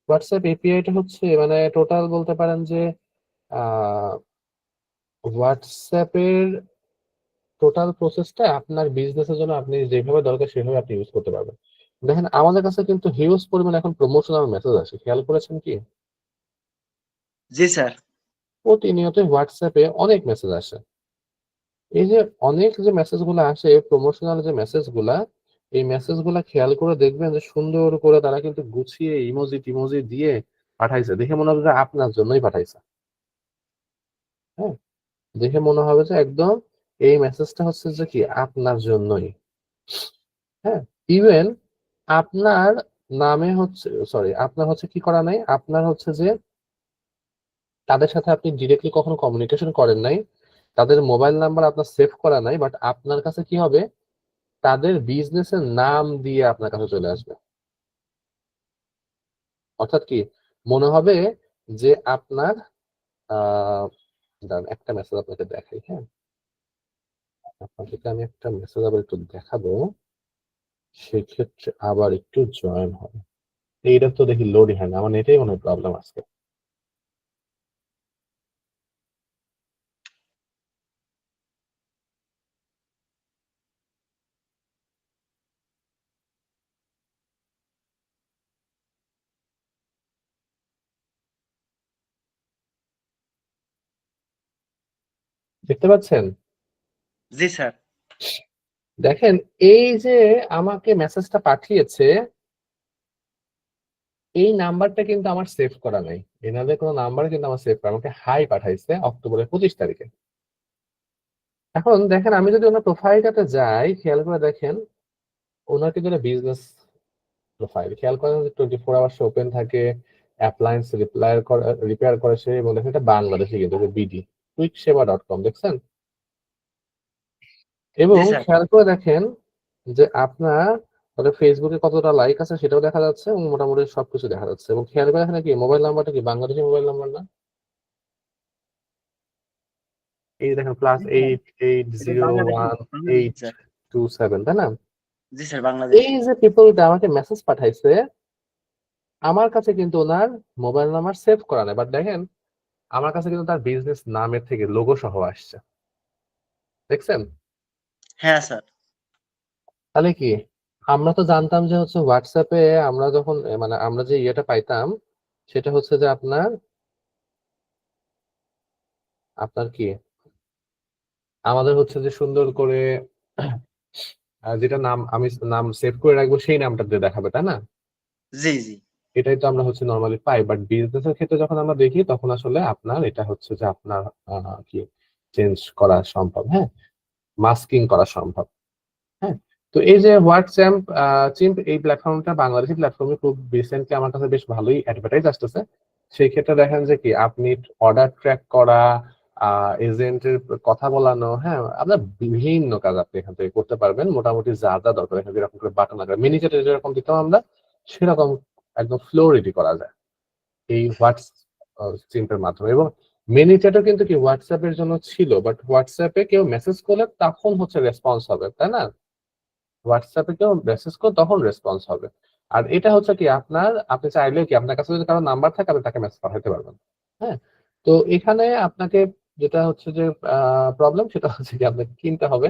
A: হোয়াটসঅ্যাপ এপিআইটা হচ্ছে মানে টোটাল বলতে পারেন যে হোয়াটসঅ্যাপের টোটাল প্রসেসটা আপনার বিজনেসের জন্য আপনি যেভাবে দরকার সেভাবে আপনি ইউজ করতে পারবেন। দেখেন আমাদের কাছে কিন্তু হিউজ পরিমাণ এখন প্রমোশনাল মেসেজ আসে, খেয়াল করেছেন কি?
B: জি স্যার।
A: প্রতিনিয়ত হোয়াটসঅ্যাপে অনেক মেসেজ আসে। এই যে অনেক যে মেসেজগুলো আসে প্রমোশনাল যে মেসেজগুলা, এই মেসেজগুলা খেয়াল করে দেখবেন যে সুন্দর করে তারা কিন্তু গুছিয়ে ইমোজি টিমোজি দিয়ে পাঠাইছে, দেখে মনে হবে যে আপনার জন্যই পাঠাইছে। হ্যাঁ, দেখে মনে হবে যে একদম এই মেসেজটা হচ্ছে যে কি আপনার জন্যই। হ্যাঁ, ইভেন আপনার নামে হচ্ছে, সরি, আপনার হচ্ছে কি করা নাই, আপনার হচ্ছে যে তাদের সাথে আপনি ডিরেক্টলি কখনো কমিউনিকেশন করেন নাই, তাদের মোবাইল নাম্বার আপনার সেভ করা নাই, বাট আপনার কাছে কি হবে, তাদের বিজনেসের নাম দিয়ে আপনার কাছে চলে আসবে। অর্থাৎ কি মনে হবে যে আপনার দাঁড়ান একটা মেসেজ আপনাকে দেখাই। হ্যাঁ, আপনাদেরকে আমি একটা মেসেজ আবার একটু দেখাবো, সেক্ষেত্রে আবার একটু জয়েন হবে। এইটা তো দেখি লোডই হয় না, আমার নেটেই মনে হয় প্রবলেম আজকে। দেখতে পাচ্ছেন?
B: জি স্যার।
A: দেখেন এই যে আমাকে মেসেজটা পাঠিয়েছে, এই নাম্বারটা কিন্তু আমার সেভ করা নাই, এনাদের কোনো নাম্বার কিন্তু আমার সেভ করা, আমাকে হাই পাঠাইছে অক্টোবরের 25 তারিখে। এখন দেখেন আমি যদি ওনার প্রোফাইলটাতে যাই, খেয়াল করে দেখেন ওনার কিন্তু বিজনেস প্রোফাইল খেয়াল করেন যে 24 আওয়ার্স ওপেন থাকে, অ্যাপ্লায়েন্স রিপেয়ার করে সে, এবং দেখেন এটা বাংলাদেশে কিন্তু বিডি কুইকসেবা.com দেখছেন। এবং
B: জি স্যার।
A: খেয়াল করে দেখেন যে আপনার ফেসবুকে কতটা লাইক আছে সেটাও দেখা যাচ্ছে, এবং মোটামুটি সবকিছু দেখা যাচ্ছে। এবং খেয়াল করে দেখেন কি মোবাইল নাম্বারটা কি বাংলাদেশি মোবাইল নাম্বার না? এই দেখেন
B: এটা বাংলাদেশ
A: +8801
B: স্যার।
A: 827, তাই না?
B: জি স্যার, বাংলাদেশ।
A: এই যে পিপলটা আমাকে মেসেজ পাঠাইছে, আমার কাছে কিন্তু ওনার মোবাইল নাম্বার সেভ করা নেই, বাট দেখেন আমার কাছে কিন্তু তার বিজনেস নামের থেকে লোগো সহ আসছে, দেখছেন?
B: হ্যাঁ স্যার।
A: তাহলে কি আমরা তো জানতাম যে হচ্ছে হোয়াটসঅ্যাপে আমরা যখন মানে আমরা যে ইয়েটা পাইতাম সেটা হচ্ছে যে আপনার আপনার কি আমাদের হচ্ছে যে সুন্দর করে যেটা আমি নাম সেভ করে রাখবো সেই নামটা দিয়ে দেখাবে, তাই না?
B: জি জি।
A: এটাই তো আমরা হচ্ছে নর্মালি পাই, বাট বিজনেসের ক্ষেত্রে যখন আমরা দেখি তখন আসলে আপনার এটা হচ্ছে যে আপনার কি চেঞ্জ করা সম্ভব, হ্যাঁ, মাস্কিং করা সম্ভব। হ্যাঁ, তো এই যে হোয়াটসঅ্যাপ চিম্প এই প্ল্যাটফর্মটা বাংলাদেশি প্ল্যাটফর্মে খুব রিসেন্টলি আমার কাছে বেশ ভালোই অ্যাডভার্টাইজ আসতেছে। সেই ক্ষেত্রে দেখেন যে কি আপনি অর্ডার ট্র্যাক করা, এজেন্টের কথা বলানো, হ্যাঁ, আপনার বিভিন্ন কাজ আপনি এখান থেকে করতে পারবেন। মোটামুটি যা যা দরকার এখানে যেরকম করে বাটন আকারে মিনি চ্যাটে যেরকম দিতাম আমরা সেরকম একদম ফ্লো রেডি করা যায় এই চিম্পের মাধ্যমে। এবং মিনি চ্যাটও কিন্তু কি হোয়াটসঅ্যাপের জন্য ছিল, বাট হোয়াটসঅ্যাপে কেউ মেসেজ করলে তখন হচ্ছে রেসপন্স হবে, তাই না? হোয়াটসঅ্যাপে কেউ মেসেজ করে তখন রেসপন্স হবে। আর এটা হচ্ছে কি আপনি চাইলেও কি আপনার কাছে যদি কারো নাম্বার থাকে আপনি তাকে মেসেজ পাঠাতে পারবেন। হ্যাঁ, তো এখানে আপনাকে যেটা হচ্ছে যে প্রবলেম সেটা হচ্ছে কি আপনাকে কিনতে হবে।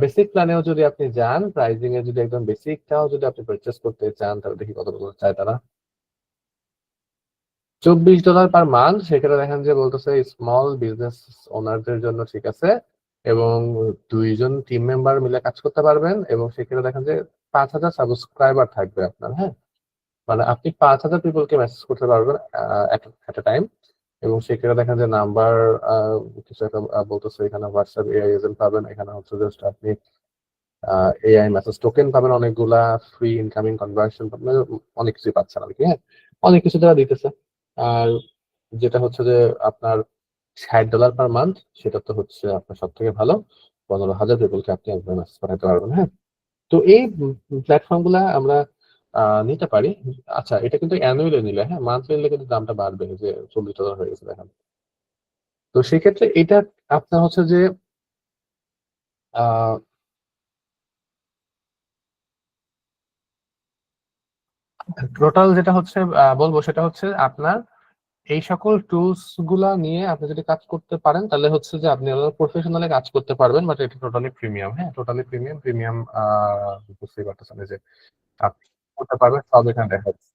A: বেসিক প্ল্যানেও যদি আপনি যান, প্রাইজিং এ যদি একদম বেসিকটাও যদি আপনি পারচেস করতে চান তাহলে দেখি কত চায় তারা। $24 পার মান্থ, সেখানে দেখেন যে বলতেছে স্মল বিজনেস ওনারদের জন্য ঠিক আছে, এবং 2 জন টিম মেম্বার মিলে কাজ করতে পারবেন, এবং সেখানে দেখেন যে 5,000 সাবস্ক্রাইবার থাকবে আপনার, হ্যাঁ, মানে আপনি 5,000 পিপলকে মেসেজ করতে পারবেন এট এ টাইম। এবং সেখানে দেখেন যে নাম্বার কিছু একটা বলতেছে, এখানে হোয়াটসঅ্যাপ এআই এজেন্ট পাবেন, এখানে হচ্ছে জাস্ট আপনি এআই মেসেজ টোকেন পাবেন অনেকগুলা, ফ্রি ইনকামিং কনভার্সন পাবেন, অনেক কিছুই পাচ্ছেন আর কি, হ্যাঁ, অনেক কিছু তারা দিতেছে। আর যেটা হচ্ছে যে আপনার $60 পার মান্থ, সেটা তো হচ্ছে আপনার সব থেকে ভালো, 15,000 পিপলকে আপনি একবার মেসেজ পাঠাতে পারবেন, হ্যাঁ। তো এই প্ল্যাটফর্ম গুলা আমরা নিতে পারি। আচ্ছা, এটা কিন্তু অ্যানুয়ালি নিলে, হ্যাঁ, মান্থলি নিলে কিন্তু দামটা বাড়বে, যে $40 হয়ে গেছে দেখেন। তো সেক্ষেত্রে এটা আপনার হচ্ছে যে আহ টোটাল যেটা হচ্ছে বলবো সেটা হচ্ছে আপনার এই সকল টুলস গুলা নিয়ে আপনি যদি কাজ করতে পারেন তাহলে হচ্ছে যে আপনি প্রফেশনালি কাজ করতে পারবেন, বাট এটা টোটালি প্রিমিয়াম, হ্যাঁ, টোটালি প্রিমিয়াম বুঝতেই পারতেছেন এই যে আপনি করতে পারবেন সব এখানে দেখা যাচ্ছে।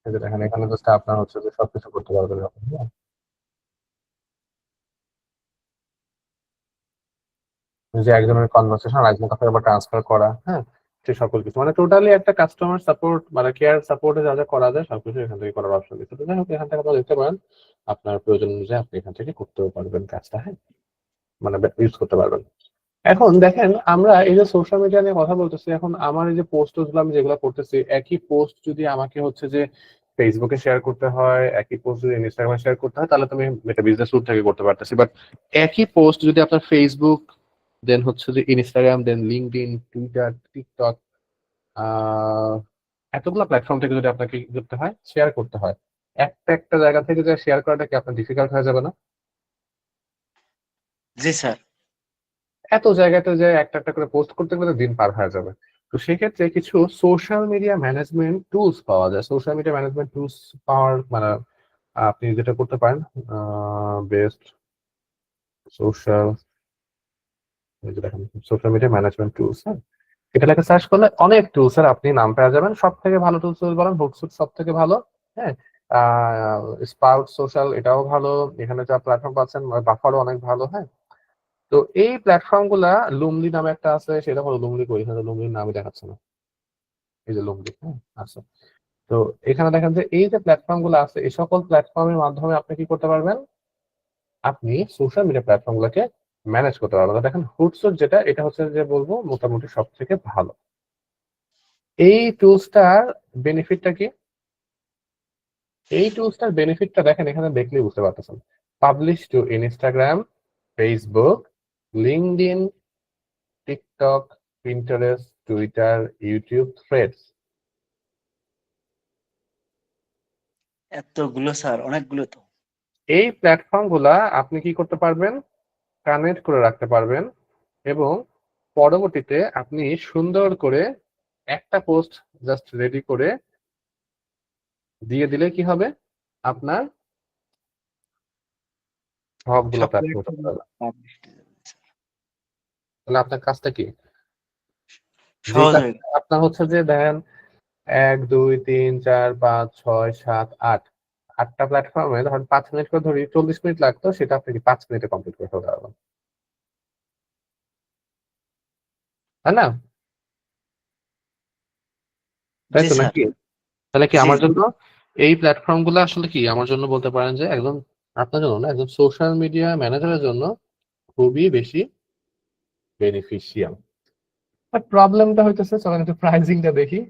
A: এই যে দেখেন এখানে জাস্ট আপনার হচ্ছে যে সবকিছু করতে পারবেন এরকম, হ্যাঁ। যে একজনের কনভারসেশন আরেকজনের কাছে আবার ট্রান্সফার করা, হ্যাঁ, সে সকল কিছু মানে টোটালি একটা কাস্টমার সাপোর্ট মানে কেয়ার সাপোর্টে যা যা করা যায় সবকিছু এখান থেকে করার অপশন দিচ্ছে। তো যাই হোক, এখান থেকে আপনারা দেখতে পারেন আপনার প্রয়োজন অনুযায়ী আপনি এখান থেকে করতেও পারবেন কাজটা, হ্যাঁ, মানে ইউজ করতে পারবেন। এখন দেখেন আমরা এই যে সোশ্যাল মিডিয়া নিয়ে কথা বলতেছি, এখন আমার এই যে পোস্ট গুলো আমি যেগুলো করতেছি, একই পোস্ট যদি আমাকে হচ্ছে যে ফেসবুকে শেয়ার করতে হয়, একই পোস্ট যদি ইনস্টাগ্রামে শেয়ার করতে হয়, তাহলে তুমি এটা বিজনেস রুট থেকে করতে পারতেছি। বাট একই পোস্ট যদি আপনার ফেসবুক, দেন হচ্ছে যে ইনস্টাগ্রাম, দেন লিঙ্কডইন, টুইটার, টিকটক, এতগুলো প্ল্যাটফর্ম থেকে যদি আপনাকে কি করতে হয়, শেয়ার করতে হয়, একটা একটা জায়গা থেকে যে শেয়ার করাটা কি আপনার ডিফিকাল্ট হয়ে যাবে না?
B: জি স্যার।
A: এত জায়গাতে যে একটা একটা করে পোস্ট করতে গেলে দিন পার হয়ে যাবে। তো সেক্ষেত্রে কিছু সোশ্যাল মিডিয়া ম্যানেজমেন্ট টুলস পাওয়া যায়। সোশ্যাল মিডিয়া ম্যানেজমেন্ট টুলস পাওয়ার মানে আপনি যেটা করতে পারেন, বেস্ট সোশ্যাল দেখেন সোশ্যাল মিডিয়া ম্যানেজমেন্ট টুলস, হ্যাঁ, এটা লেখা সার্চ করলে অনেক টুলস এর আপনি নাম পেয়ে যাবেন। সব থেকে ভালো টুলস বলেন হোপসুট সব থেকে ভালো, হ্যাঁ, স্পাউট সোশ্যাল এটাও ভালো, এখানে যা প্ল্যাটফর্ম পাচ্ছেন বাফারও অনেক ভালো, হ্যাঁ। তো এই প্ল্যাটফর্ম গুলা লুমলি নামে একটা আছে, সেটা হলো লুমলি করি, এখানে লুমলির নামই দেখাচ্ছে না, এই যে লুমলি, হ্যাঁ, আছে। তো এখানে দেখেন যে এই যে প্ল্যাটফর্ম গুলো আছে, এই সকল প্ল্যাটফর্মের মাধ্যমে আপনি কি করতে পারবেন, আপনি সোশ্যাল মিডিয়া প্ল্যাটফর্ম গুলোকে ম্যানেজ করতে পারবেন। দেখেন হুটসুট যেটা, এটা হচ্ছে যে বলবো মোটামুটি সব থেকে ভালো। এই টুলসটার বেনিফিটটা কি? এই টুলসটার বেনিফিটটা দেখেন, এখানে দেখলেই বুঝতে পারতেছেন। Publish two Instagram, Facebook, LinkedIn, TikTok, Pinterest, Twitter, YouTube, threads.
B: এতগুলো স্যার, অনেকগুলো তো।
A: এই প্ল্যাটফর্ম গুলা আপনি কি করতে পারবেন? কানেক্ট করে রাখতে পারবেন এবং পরবর্তীতে আপনি সুন্দর করে একটা পোস্ট জাস্ট রেডি করে দিয়ে দিলে কি হবে? আপনার সবগুলো
B: সব
A: প্ল্যাটফর্মে চলে
B: প্ল্যাটফর্মে
A: যাবে।
B: পাবলিশ হয়ে যাবে স্যার।
A: তাহলে আপনার কাজটা কি? যে
B: সহজ হয়ে
A: কাজটা আপনার হচ্ছে যে দেখেন 1 2 3 4 5 6 7 8 8টা প্ল্যাটফর্মে ধরেন 5 মিনিট করে ধরি, 40 মিনিট লাগতো, সেটা আপনি কি 5 মিনিটে কমপ্লিট করে ফেলতে পারবেন, তাই না? তাই
B: জি
A: তো
B: স্যার।
A: নাকি? তাহলে কি
B: জি
A: আমার জন্য এই প্ল্যাটফর্ম গুলো আসলে কি আমার জন্য বলতে পারেন যে একজন, আপনার জন্য না, একজন সোশ্যাল মিডিয়া ম্যানেজারের জন্য খুবই বেশি বেনিফিশিয়াল। আর প্রবলেমটা হইতেছে, চলেন একটু প্রাইসিংটা দেখি।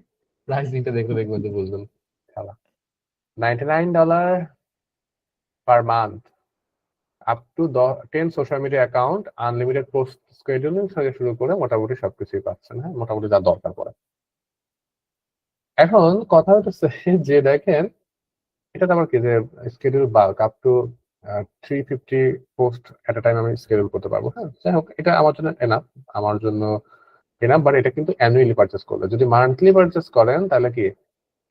A: প্রাইসিংটা দেখলে দেখবেন যে বুঝবেন খেলা। $99 per month, up to 10 social media account, unlimited post scheduling থেকে শুরু করে মোটামুটি সবকিছুই পাচ্ছেন। হ্যাঁ, মোটামুটি যা দরকার পড়ে। এখন কথা হচ্ছে যে দেখেন, এটাতে আমার কি যে schedule bulk up to 350 post at a time আমি স্কেডিউল করতে পারবো। হ্যাঁ, যাই হোক, এটা আমার জন্য এনাফ, আমার জন্য এনাফ। বাট এটা কিন্তু অ্যানুয়ালি পারচেস করলে, যদি মান্থলি পারচেস করেন তাহলে কি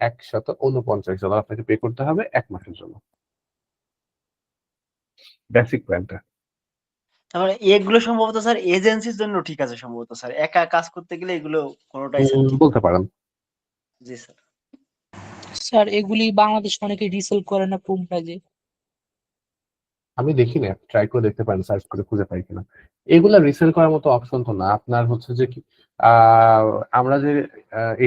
A: $149 আপনাকে পে করতে হবে 1 মাসের জন্য, বেসিক প্ল্যানটা।
B: তার মানে এগুলো সম্ভবত স্যার এজেন্সির জন্য ঠিক আছে সম্ভবত স্যার। একা কাজ করতে গেলে এগুলো কোনোটাই স্যার ঠিক
A: বলতে পারেন।
B: জি স্যার।
E: স্যার এগুলি বাংলাদেশে অনেকে রিসেল করে না কম প্রাইজে।
A: আমি দেখি না, ট্রাই করে দেখতে পারেন, সার্চ করে খুঁজে পাই কিনা। এগুলা রিসেল করার মতো অপশন তো না। আপনার হচ্ছে যে কি, আমরা যে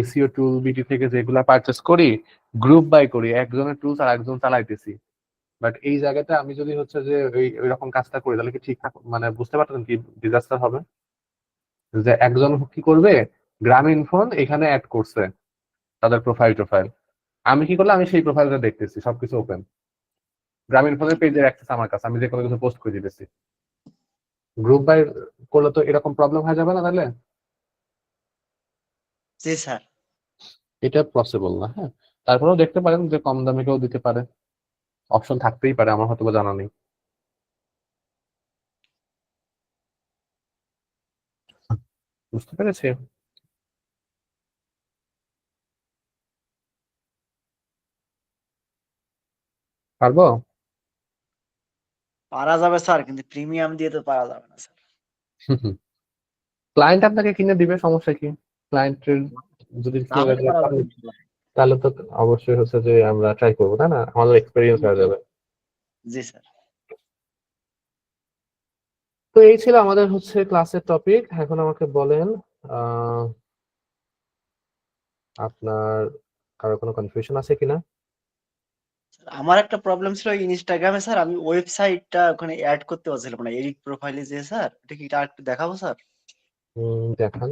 A: এসিও টুল বিটি থেকে যেগুলা পারচেস করি, গ্রুপ বাই করি, একজনের টুলস আর একজন চালাইতেছি। বাট এই জায়গাতে আমি যদি হচ্ছে যে ওই রকম কাজটা করি, তাহলে কি ঠিকঠাক মানে বুঝতে পারতেন কি ডিজাস্টার হবে? যে একজন কি করবে, গ্রামীণ ফোন এখানে অ্যাড করছে তাদের প্রোফাইল। আমি কি করলাম, আমি সেই প্রোফাইলটা দেখতেছি, সবকিছু ওপেন, গ্রামীণ ফোনের পেজের অ্যাক্সেস আমার কাছে, আমি যে কোনো কিছু পোস্ট করে দিতেছি। গ্রুপ বাই করলে তো এরকম প্রবলেম হয়ে যাবে না তাহলে?
B: জি স্যার।
A: এটা পসিবল না। হ্যাঁ, তারপরেও দেখতে পারেন যে কম দামে কেউ দিতে পারে, অপশন থাকতেই পারে, আমার হয়তো বা জানা নেই। বুঝতে পেরেছি। পারবো।
B: পারা যাবে স্যার, কিন্তু প্রিমিয়াম দিয়ে তো পারা যাবে না স্যার।
A: ক্লায়েন্ট আপনাকে কিনে দিবে, সমস্যা কি? ক্লায়েন্টের যদি
B: তাহলে পারা যাবে ইনশাআল্লাহ।
A: তাহলে তো অবশ্যই হচ্ছে যে আমরা ট্রাই করবো, তাই না? আমাদের এক্সপেরিয়েন্স হয়ে যাবে।
B: জি স্যার।
A: তো এই ছিল আমাদের হচ্ছে ক্লাসের টপিক। এখন আমাকে বলেন, আহ আপনার কারো কোনো কনফিউশন আছে কিনা?
B: আমার একটা প্রবলেম ছিল ইনস্টাগ্রামে স্যার, আমি ওয়েবসাইটটা ওখানে অ্যাড করতে পারছিলাম না এডিট প্রোফাইলে যে স্যার, এটা কি এটা একটু দেখাবো স্যার?
A: দেখান।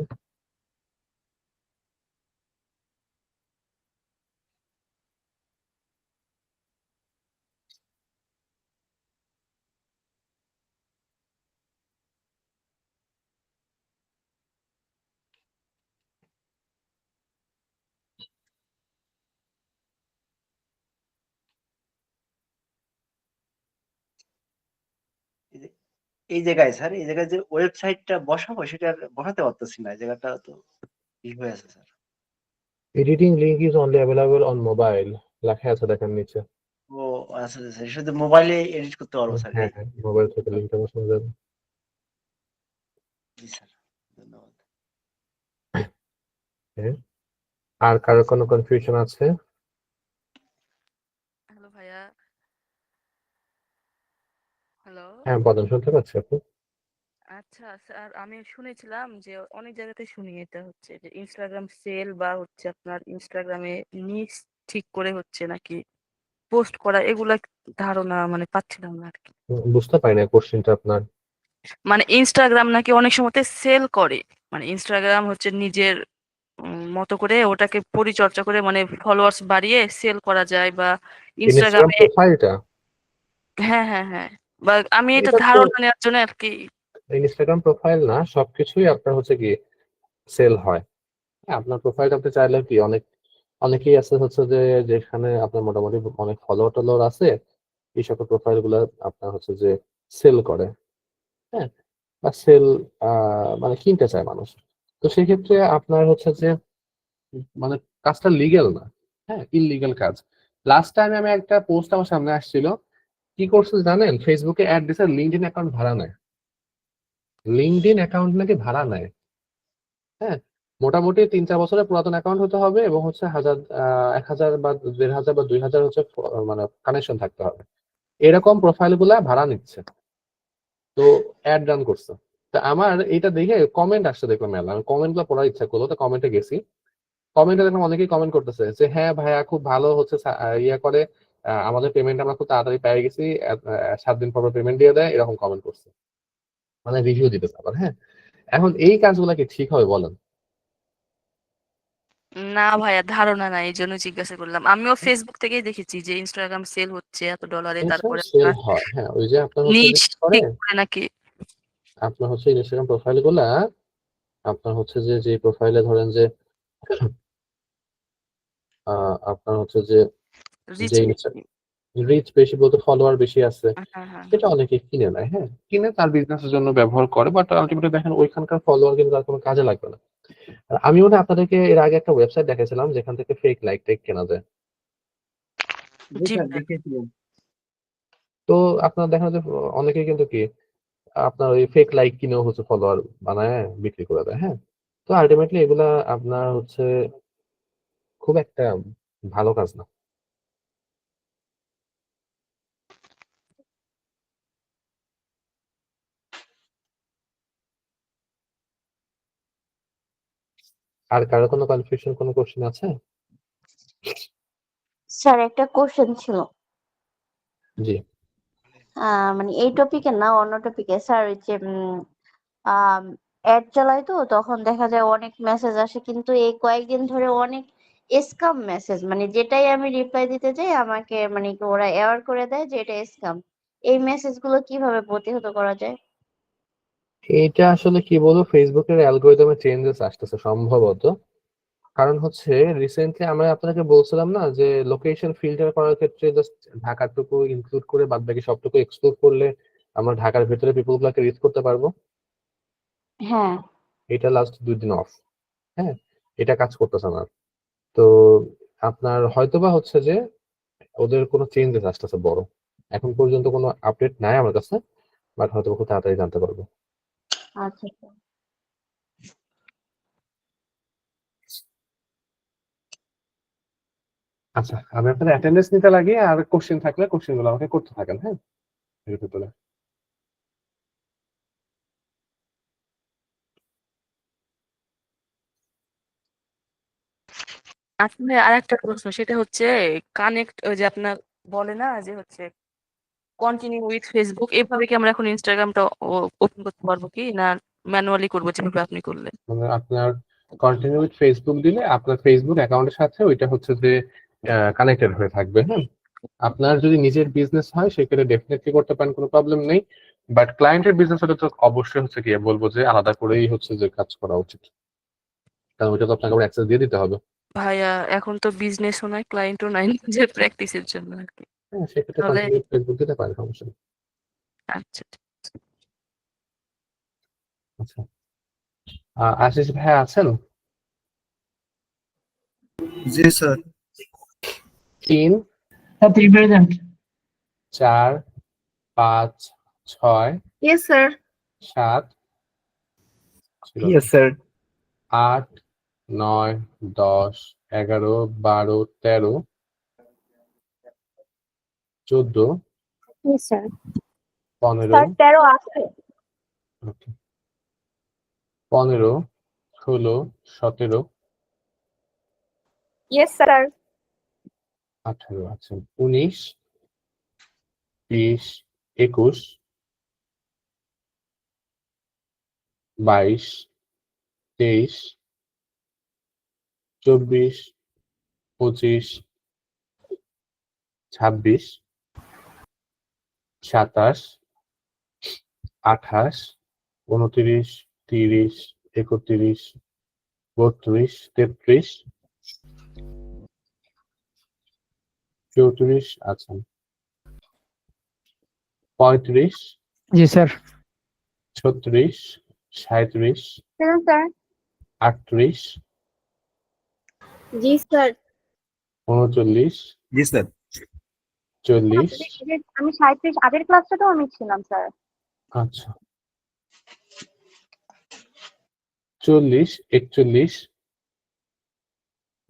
B: এই যে এই জায়গায় স্যার, এই জায়গায় যে ওয়েবসাইটটা বসাবো সেটা আর বসাতে পারতেছি না, এই জায়গাটা তো ই হয়ে আছে sir.
A: Editing link is only available on mobile, লেখা আছে দেখেন নিচে।
B: ও আচ্ছা আচ্ছা, শুধু মোবাইলে এডিট করতে পারবো স্যার
A: হ্যাঁ
B: এই?
A: হ্যাঁ, মোবাইল থেকে লিংকটা বসানো যাবে।
B: জি স্যার, ধন্যবাদ।
A: হ্যাঁ। আর কারো কোনো কনফিউশন আছে?
C: হ্যালো ভাইয়া। হ্যালো।
A: হ্যাঁ বলেন, শুনতে পাচ্ছি আপনি।
C: আচ্ছা স্যার, আমি শুনেছিলাম যে অনেক জায়গাতে শুনি এটা হচ্ছে যে ইনস্টাগ্রাম সেল বা হচ্ছে আপনার ইনস্টাগ্রামে নিচ ঠিক করে হচ্ছে নাকি পোস্ট করা, এগুলা ধারণা মানে পাচ্ছিলাম না আর কি।
A: বুঝতে পারি না কোশ্চেনটা আপনার।
C: মানে ইনস্টাগ্রাম নাকি অনেক সময়তে সেল করে, মানে ইনস্টাগ্রাম হচ্ছে নিজের মতো করে ওটাকে পরিচর্যা করে, মানে ফলোয়ার্স বাড়িয়ে সেল করা যায়, বা
A: ইনস্টাগ্রাম
C: ইনস্টাগ্রামে।
A: প্রোফাইলটা,
C: হ্যাঁ, হ্যাঁ, হ্যাঁ, বা আমি এটা
A: এটা তো
C: ধারণা নেওয়ার জন্য আর কি।
A: ইনস্টাগ্রাম প্রোফাইল না, সবকিছুই আপনার হচ্ছে কি সেল হয়। হ্যাঁ, আপনার প্রোফাইলটা আপনি চাইলে কি অনেকেই আছে হচ্ছে যে যেখানে আপনার মোটামুটি অনেক ফলোয়ার টলোয়ার আছে, এই সকল প্রোফাইল গুলো আপনার হচ্ছে যে সেল করে। হ্যাঁ, বা সেল মানে কিনতে চায় মানুষ। তো সেক্ষেত্রে আপনার হচ্ছে যে মানে কাজটা লিগেল না, হ্যাঁ, ইললিগাল কাজ। লাস্ট টাইম আমি একটা পোস্ট আমার সামনে আসছিল, কি করছে জানেন, ফেসবুকে অ্যাড দিছে লিঙ্কডইন অ্যাকাউন্ট ভাড়া নেয়। লিঙ্কডইন অ্যাকাউন্ট নাকি ভাড়া নেয়। হ্যাঁ, মোটামুটি 3-4 বছরের পুরাতন অ্যাকাউন্ট হতে হবে এবং হচ্ছে 1000 বা 1500 বা 2000 হচ্ছে মানে কানেকশন থাকতে হবে। এরকম প্রোফাইল গুলা ভাড়া নিচ্ছে, তো অ্যাড রান করছে। তা আমার এটা দেখে কমেন্ট আসছে, দেখলাম মেলা, আমি কমেন্ট গুলো পড়ার ইচ্ছা করলো, তো কমেন্টে গেছি। কমেন্টে দেখলাম অনেকেই কমেন্ট করতেছে যে হ্যাঁ ভাইয়া খুব ভালো হচ্ছে, ইয়ে করে, আমাদের পেমেন্ট আমরা খুব তাড়াতাড়ি পেয়ে গেছি, 7 দিন পর পেমেন্ট দিয়ে দেয়, এরকম কমেন্ট করছে, মানে রিভিউ দিতেছে আবার। হ্যাঁ, এখন এই কাজগুলা কি ঠিক হবে বলেন?
C: না ভাইয়া, ধারণা নাই, এই জন্য জিজ্ঞাসা করলাম। আমিও ফেসবুক থেকেই দেখেছি যে ইনস্টাগ্রাম সেল হচ্ছে এত ডলারে,
A: ইনস্টাগ্রাম
C: তারপরে
A: সেল
C: আপনার
A: হয়, হ্যাঁ, ওই যে আপনার হচ্ছে যে
C: নিচ
A: কি করে,
C: ঠিক করে নাকি।
A: আপনার হচ্ছে ইনস্টাগ্রাম প্রোফাইল গুলা, আপনার হচ্ছে যে প্রোফাইলে ধরেন যে আপনার হচ্ছে যে
C: রিচ
A: যে
C: বেশি।
A: রিচ বেশি বলতে ফলোয়ার বেশি আছে,
C: হ্যাঁ, হ্যাঁ, হ্যাঁ।
A: সেটা অনেকে কিনে নেয়। হ্যাঁ, কিনে তার বিজনেসের জন্য ব্যবহার করে, বাট আলটিমেটলি দেখেন ওইখানকার ফলোয়ার কিন্তু আর কোনো কাজে লাগবে না। আর আমিও না আপনাদেরকে এর আগে একটা ওয়েবসাইট দেখেছিলাম যেখান থেকে ফেক লাইক টাইক কেনা যায়।
B: জি
C: জি
B: স্যার,
C: ভাইয়া।
B: দেখেছিলাম।
A: তো আপনার দেখা যায় অনেকে কিন্তু কি আপনার ওই ফেক লাইক কিনেও হচ্ছে ফলোয়ার বানায় বিক্রি করে দেয়। হ্যাঁ, তো আলটিমেটলি এগুলা আপনার হচ্ছে খুব একটা ভালো কাজ না। আর কারো কোনো কনফিউশন, কোনো কোশ্চেন আছে?
G: স্যার একটা কোশ্চেন ছিল।
A: জি।
G: মানে এই টপিকে না, অন্য টপিকে স্যার। ওই যে অ্যাড চালাই তো তখন দেখা যায় অনেক মেসেজ আসে, কিন্তু এই কয়েকদিন ধরে অনেক স্ক্যাম মেসেজ, মানে যেটাই আমি রিপ্লাই দিতে যাই আমাকে মানে কি ওরা এরর করে দেয় যে এটা স্ক্যাম। এই মেসেজ গুলো কিভাবে প্রতিহত করা যায়?
A: এটা আসলে কি বলবো, ফেসবুকের অ্যালগোরিদমে চেঞ্জেস আসতেছে সম্ভবত। কারণ হচ্ছে রিসেন্টলি আমরা আপনাকে বলছিলাম না যে লোকেশন ফিল্টার করার ক্ষেত্রে জাস্ট ঢাকাটুকু ইনক্লুড করে বাদ বাকি সবটুকু এক্সক্লুড করলে আমরা ঢাকার ভেতরে পিপল গুলাকে রিচ করতে পারবো।
G: হ্যাঁ।
A: এটা লাস্ট 2 দিন অফ। হ্যাঁ, এটা কাজ করতেছে না। তো আপনার হয়তোবা হচ্ছে যে ওদের কোনো চেঞ্জেস আসতেছে বড়, এখন পর্যন্ত কোনো আপডেট নাই আমার কাছে, বাট হয়তো খুব তাড়াতাড়ি জানতে পারবো।
G: আচ্ছা।
A: আচ্ছা, আমি আপনার অ্যাটেন্ডেন্স নিতে লাগে, আর কোশ্চেন থাকলে কোশ্চেন গুলো আমাকে করতে থাকেন। হ্যাঁ, এর ভিতরে।
C: আসলে আর একটা প্রশ্ন, সেটা হচ্ছে কানেক্ট, ওই যে আপনার বলে না যে হচ্ছে কন্টিনিউ উইথ ফেসবুক, এভাবে কি আমরা এখন ইনস্টাগ্রামটা ওপেন করতে পারবো কি, না ম্যানুয়ালি করবো যেভাবে আপনি করলেন?
A: মানে আপনার কন্টিনিউ উইথ ফেসবুক দিলে আপনার ফেসবুক অ্যাকাউন্টের সাথে ওইটা হচ্ছে যে কানেক্টেড হয়ে থাকবে। হ্যাঁ, আপনার যদি নিজের বিজনেস হয় সেক্ষেত্রে ডেফিনেটলি করতে পারেন, কোনো প্রবলেম নেই। বাট ক্লায়েন্টের বিজনেস হলে তো অবশ্যই হচ্ছে কি বলবো যে আলাদা করেই হচ্ছে যে কাজ করা উচিত, কারণ ওইটা তো আপনাকে আবার অ্যাক্সেস দিয়ে দিতে হবে।
C: ভাইয়া এখন তো বিজনেসও নাই, ক্লায়েন্টও নাই, নিজের প্র্যাকটিসের জন্য আর কি।
A: হ্যাঁ, সেক্ষেত্রে
C: তাহলে
A: কন্টিনিউ ফেসবুক দিতে পারেন, সমস্যা নেই।
C: আচ্ছা।
A: আচ্ছা, আশিস ভাই আছেন?
F: জি sir.
A: 3,
D: sir present.
A: 4, 5, 6,
G: yes sir.
A: 7, ছিল না,
F: ইয়েস স্যার।
A: 8, 9, 10, 11, 12, 13, 14,
G: yes sir.
A: 15,
G: 13 আছে।
A: 15, 16, 17,
G: ইয়েস স্যার।
A: 18 আছেন, 19, 20, 21, 22, 23, 24, 25, 26, 27, 28, 29, 30, 31, 32, 33, 34 আছেন, 35,
E: জি স্যার।
A: 36, 37,
G: স্যার
A: 38,
G: জি স্যার
A: 39,
F: জি স্যার
A: 40,
G: আমি 37 আগের ক্লাসটাতেও আমি ছিলাম স্যার।
A: আচ্ছা 40, 41,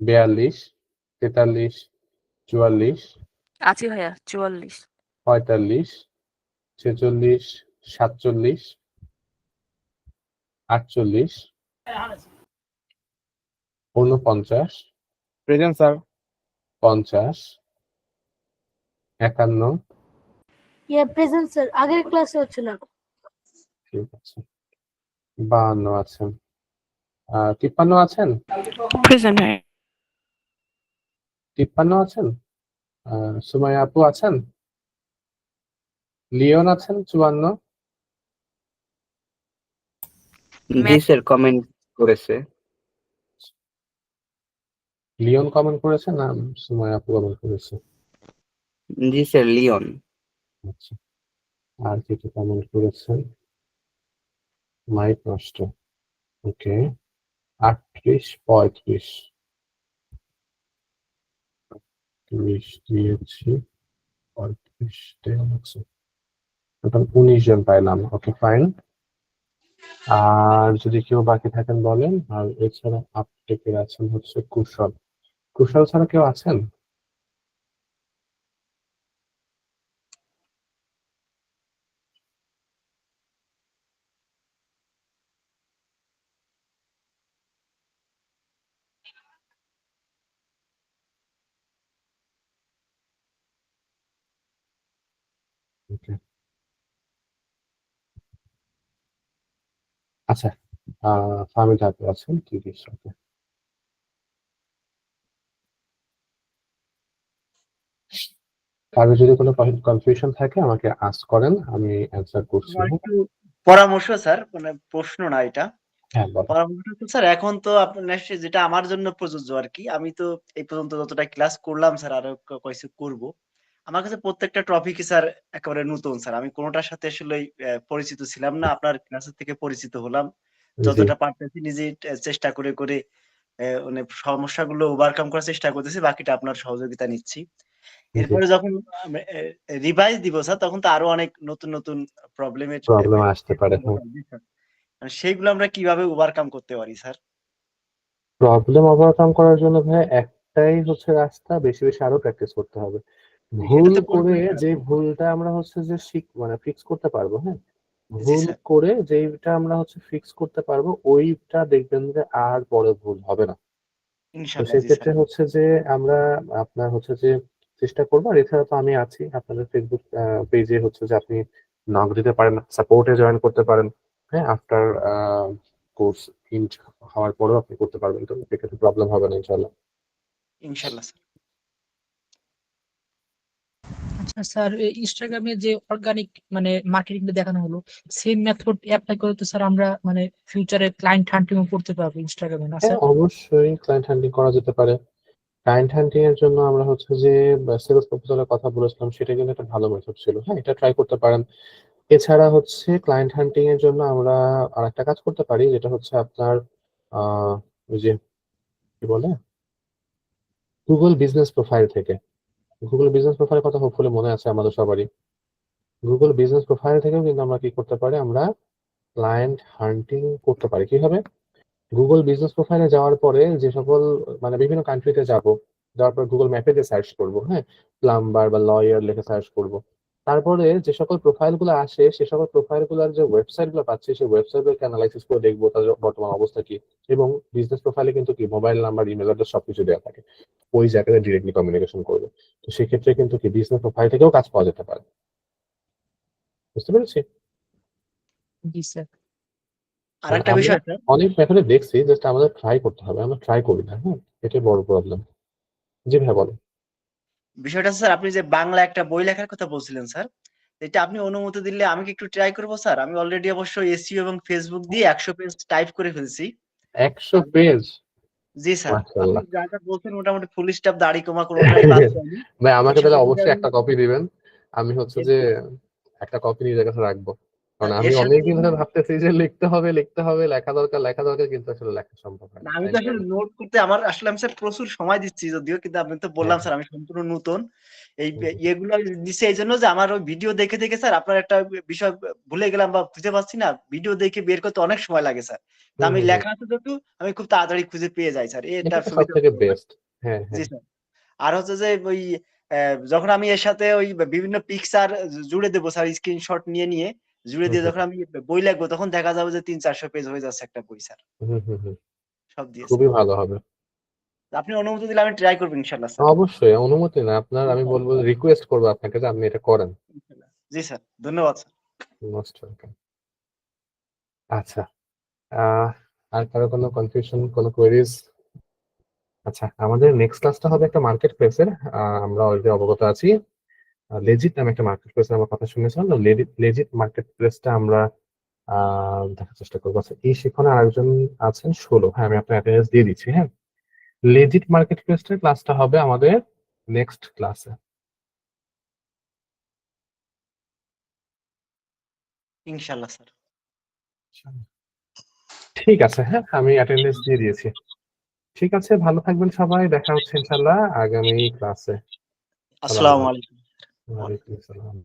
A: 42, 43, 44,
C: আছি ভাইয়া 44।
A: 45, 46, 47, 48, 49,
F: প্রেজেন্ট স্যার
A: 50, 51,
G: প্রেজেন্ট স্যার আগের ক্লাসে হচ্ছিল।
A: ঠিক আছে 52 আছেন, 53 আছেন,
C: প্রেজেন্ট ভাইয়া।
A: 53 আছেন, সুমাইয়া আপু আছেন, লিওন আছেন 54,
F: জি স্যার কমেন্ট করেছে
A: লিওন কমেন্ট করেছে না সুমাইয়া আপু কমেন্ট করেছে?
F: জি স্যার লিওন
A: আচ্ছা আর কিছু কমেন্ট করেছেন, মাইক নষ্ট, ওকে 38, 35, 30 দিয়েছি, 35 দেওয়া আছে, টোটাল 19 জন পাইলাম, ওকে ফাইন। আর যদি কেউ বাকি থাকেন বলেন, আর এছাড়া আপটেকের আছেন হচ্ছে কুশল, কুশল ছাড়া কেউ আছেন? ওকে আচ্ছা ফাহমিদ আপু আছেন 30, ওকে কারো যদি কোনো কনফিউশন থাকে আমাকে আস্ক করেন, আমি অ্যান্সার করছি।
B: আমার একটু পরামর্শ স্যার, মানে প্রশ্ন না এটা।
A: হ্যাঁ বলেন।
B: পরামর্শ হচ্ছে স্যার, এখন তো আপনার যেটা আমার জন্য প্রযোজ্য আরকি। আমি তো এই পর্যন্ত যতটা ক্লাস করলাম স্যার, আরো কয়েকটা করব। আমার কাছে প্রত্যেকটা টপিকই স্যার একেবারে নতুন স্যার। আমি কোনটার সাথে আসলেই পরিচিত ছিলাম না। আপনার ক্লাসের থেকে পরিচিত হলাম।
A: জি
B: যতটা পারতেছি নিজেই চেষ্টা করে মানে সমস্যাগুলো ওভারকাম করার চেষ্টা করতেছি। বাকিটা আপনার সহযোগিতা নিচ্ছি।
A: জি
B: এরপরে যখন রিভাইজ দিব স্যার, তখন তো আরো অনেক নতুন প্রবলেমের
A: প্রবলেম আসতে পারে, হ্যাঁ
B: সেইগুলো আমরা কিভাবে ওভারকাম করতে পারি স্যার?
A: প্রবলেম ওভারকাম করার জন্য ভাই একটাই হচ্ছে রাস্তা, বেশি বেশি আরো প্র্যাকটিস করতে হবে।
B: সেটা
A: ভুল
B: তো
A: করে
B: করবোই স্যার।
A: যে ভুলটা আমরা হচ্ছে যে মানে ফিক্স করতে পারবো, হ্যাঁ
B: জি
A: ভুল
B: স্যার।
A: করে যেটা আমরা হচ্ছে ফিক্স করতে পারবো ওইটা দেখবেন যে আর পরে ভুল হবে না। তো
B: ইনশাআল্লাহ জি
A: সেক্ষেত্রে
B: স্যার।
A: হচ্ছে যে আমরা আপনার হচ্ছে যে চেষ্টা করবো, আর এছাড়া তো আমি আছি আপনাদের ফেসবুক পেজে হচ্ছে যে আপনি নক দিতে পারেন, সাপোর্টে জয়েন করতে পারেন, হ্যাঁ আফটার কোর্স ইন্ট হওয়ার পরেও আপনি করতে পারবেন, তো সেক্ষেত্রে প্রবলেম হবে না ইনশাল্লাহ।
B: ইনশাআল্লাহ স্যার।
E: আচ্ছা স্যার, ইনস্টাগ্রামে যে অর্গানিক মানে মার্কেটিংটা দেখানো হলো, সেম মেথড অ্যাপ্লাই করে তো স্যার আমরা মানে ফিউচারে ক্লায়েন্ট হান্টিং করতে পারবো ইনস্টাগ্রামে, না
A: হ্যাঁ
E: স্যার?
A: অবশ্যই ক্লায়েন্ট হান্টিং করা যেতে পারে। ক্লায়েন্ট হান্টিং এর জন্য আমরা হচ্ছে যে সেলস প্রপোজালের কথা বলেছিলাম, সেটা কিন্তু একটা ভালো মেথড ছিল, হ্যাঁ এটা ট্রাই করতে পারেন। এছাড়া হচ্ছে ক্লায়েন্ট হান্টিং এর জন্য আমরা আরেকটা কাজ করতে পারি, যেটা হচ্ছে আপনার ওই যে কি বলে গুগল বিজনেস প্রোফাইল থেকে, গুগল বিজনেস প্রোফাইলের কথা হোপফুলি মনে আছে আমাদের সবারই। গুগল বিজনেস প্রোফাইল থেকেও কিন্তু আমরা কি করতে পারি, আমরা ক্লায়েন্ট হান্টিং করতে পারি। কিভাবে? গুগল বিজনেস প্রোফাইলে যাওয়ার পরে যে সকল মানে বিভিন্ন কান্ট্রিতে যাব, যাওয়ার পর গুগল ম্যাপে যে সার্চ করব, হ্যাঁ প্লাম্বার বা লয়ার লিখে সার্চ করব, তারপরে যে সকল প্রোফাইল গুলো আসে সে সকল প্রোফাইল গুলোর যে ওয়েবসাইট গুলো পাচ্ছি সেই ওয়েবসাইট গুলোকে অ্যানালাইসিস করে দেখবো তাদের বর্তমান অবস্থা কি। এবং বিজনেস প্রোফাইলে কিন্তু কি মোবাইল নাম্বার, ইমেল অ্যাড্রেস সবকিছু দেওয়া থাকে, ওই জায়গায় ডিরেক্টলি কমিউনিকেশন করবে। তো সেক্ষেত্রে কিন্তু কি বিজনেস প্রোফাইল থেকেও কাজ পাওয়া যেতে পারে। বুঝতে পেরেছি?
E: জি স্যার।
B: আরেকটা
A: আমরা
B: বিষয় স্যার,
A: অনেক মেথডে দেখছি, জাস্ট আমাদের ট্রাই করতে হবে, আমরা ট্রাই করি না। হ্যাঁ, এটাই বড় প্রবলেম। জি ভাই বলেন।
B: বিষয়টা স্যার আপনি যে বাংলা একটা বই লেখার কথা বলছিলেন স্যার, এটা আপনি অনুমতি দিলে আমি কি একটু ট্রাই করবো স্যার? আমি অলরেডি অবশ্য এসইও এবং ফেসবুক দিয়ে 100 পেজ টাইপ করে ফেলছি।
A: 100 পেজ?
B: জি স্যার, আপনি
A: মাশাআল্লাহ।
B: যা যা বলছেন মোটামুটি ফুল স্টপ দাড়ি কমা কোনোটাই বাদ যায়নি।
A: ভাই আমাকে তাহলে
B: ইনশাআল্লাহ যদি
A: অবশ্যই
B: আমি
A: একটা কপি দিবেন। আমি হচ্ছে যে
B: এর
A: একটা কপি নিজের কাছে রাখবো, কারণ আমি
B: এর সাথে
A: অনেকদিন ধরে ভাবতেছি যে লিখতে হবে লিখতে হবে, লেখা দরকার, কিন্তু আসলে লেখা সম্ভব হয়
B: না,
A: না,
B: আমি
A: টাইম
B: তো
A: পাই
B: আসলে
A: না।
B: নোট করতে আমার আসলে আমি স্যার প্রচুর সময় দিচ্ছি যদিও, কিন্তু আপনি তো বললাম
A: হ্যাঁ,
B: স্যার আমি সম্পূর্ণ নতুন এই
A: হুম, হুম,
B: ইয়েগুলো দিচ্ছি এই জন্য যে আমার ওই ভিডিও দেখে দেখে স্যার আপনার একটা বিষয় ভুলে গেলাম বা খুঁজে পাচ্ছি না, ভিডিও দেখে বের করতে অনেক সময় লাগে স্যার। তা
A: হুম,
B: আমি
A: হুম, হুম।
B: লেখা আছে যেহেতু আমি খুব তাড়াতাড়ি খুঁজে পেয়ে যাই স্যার,
A: এটা
B: এটার
A: তো সব
B: সুবিধা
A: থেকে
B: হচ্ছে আমার।
A: বেস্ট। হ্যাঁ,
B: জি
A: হ্যাঁ।
B: স্যার। আর হচ্ছে যে ওই যখন আমি এর সাথে ওই বিভিন্ন পিকচার জুড়ে দেবো স্যার, স্ক্রিনশট নিয়ে নিয়ে জুড়ে
A: হুম,
B: দিয়ে
A: হুম,
B: যখন আমি বই লিখবো তখন দেখা যাবে যে 300-400 পেজ হয়ে যাচ্ছে একটা বই স্যার,
A: হুম, হুম, হুম।
B: সব দিয়ে
A: খুবই
B: স্যার।
A: ভালো হবে।
B: আপনি অনুমতি দিলে আমি ট্রাই করবো ইনশাল্লাহ স্যার।
A: অবশ্যই অনুমতি না আপনার, আমি
B: ইনশাল্লাহ
A: বলবো রিকোয়েস্ট করবো আপনাকে যে আপনি এটা করেন।
B: ইনশাল্লাহ। জি স্যার, ধন্যবাদ স্যার।
A: Most welcome. আচ্ছা, আহ আর কারো কোনো কনফিউশন, কোনো কোয়েরিজ? আচ্ছা, আমাদের নেক্সট ক্লাসটা হবে একটা মার্কেট প্লেসের। আমরা অলরেডি অবগত আছি, লেজিট নামে একটা মার্কেট প্লেসের আমরা কথা শুনেছিলাম। লেজিট মার্কেট প্লেসটা আমরা দেখার চেষ্টা করবো। আচ্ছা, এই সেখানে আরেকজন আছেন 16। হ্যাঁ, আমি আপনার অ্যাটেন্ডেন্স দিয়ে দিচ্ছি। হ্যাঁ, লেজিট মার্কেট প্লেসটার ক্লাসটা হবে আমাদের নেক্সট ক্লাসে।
B: ইনশাল্লাহ স্যার।
A: ঠিক আছে, হ্যাঁ আমি অ্যাটেন্ডেন্স দিয়ে দিয়েছি। ঠিক আছে, ভালো থাকবেন সবাই, দেখা হচ্ছে ইনশাল্লাহ আগামী ক্লাসে। সালাম
B: আসসালামু
A: আলাইকুম।
B: আলাইকুম।
A: ওয়ালাইকুম আসসালাম।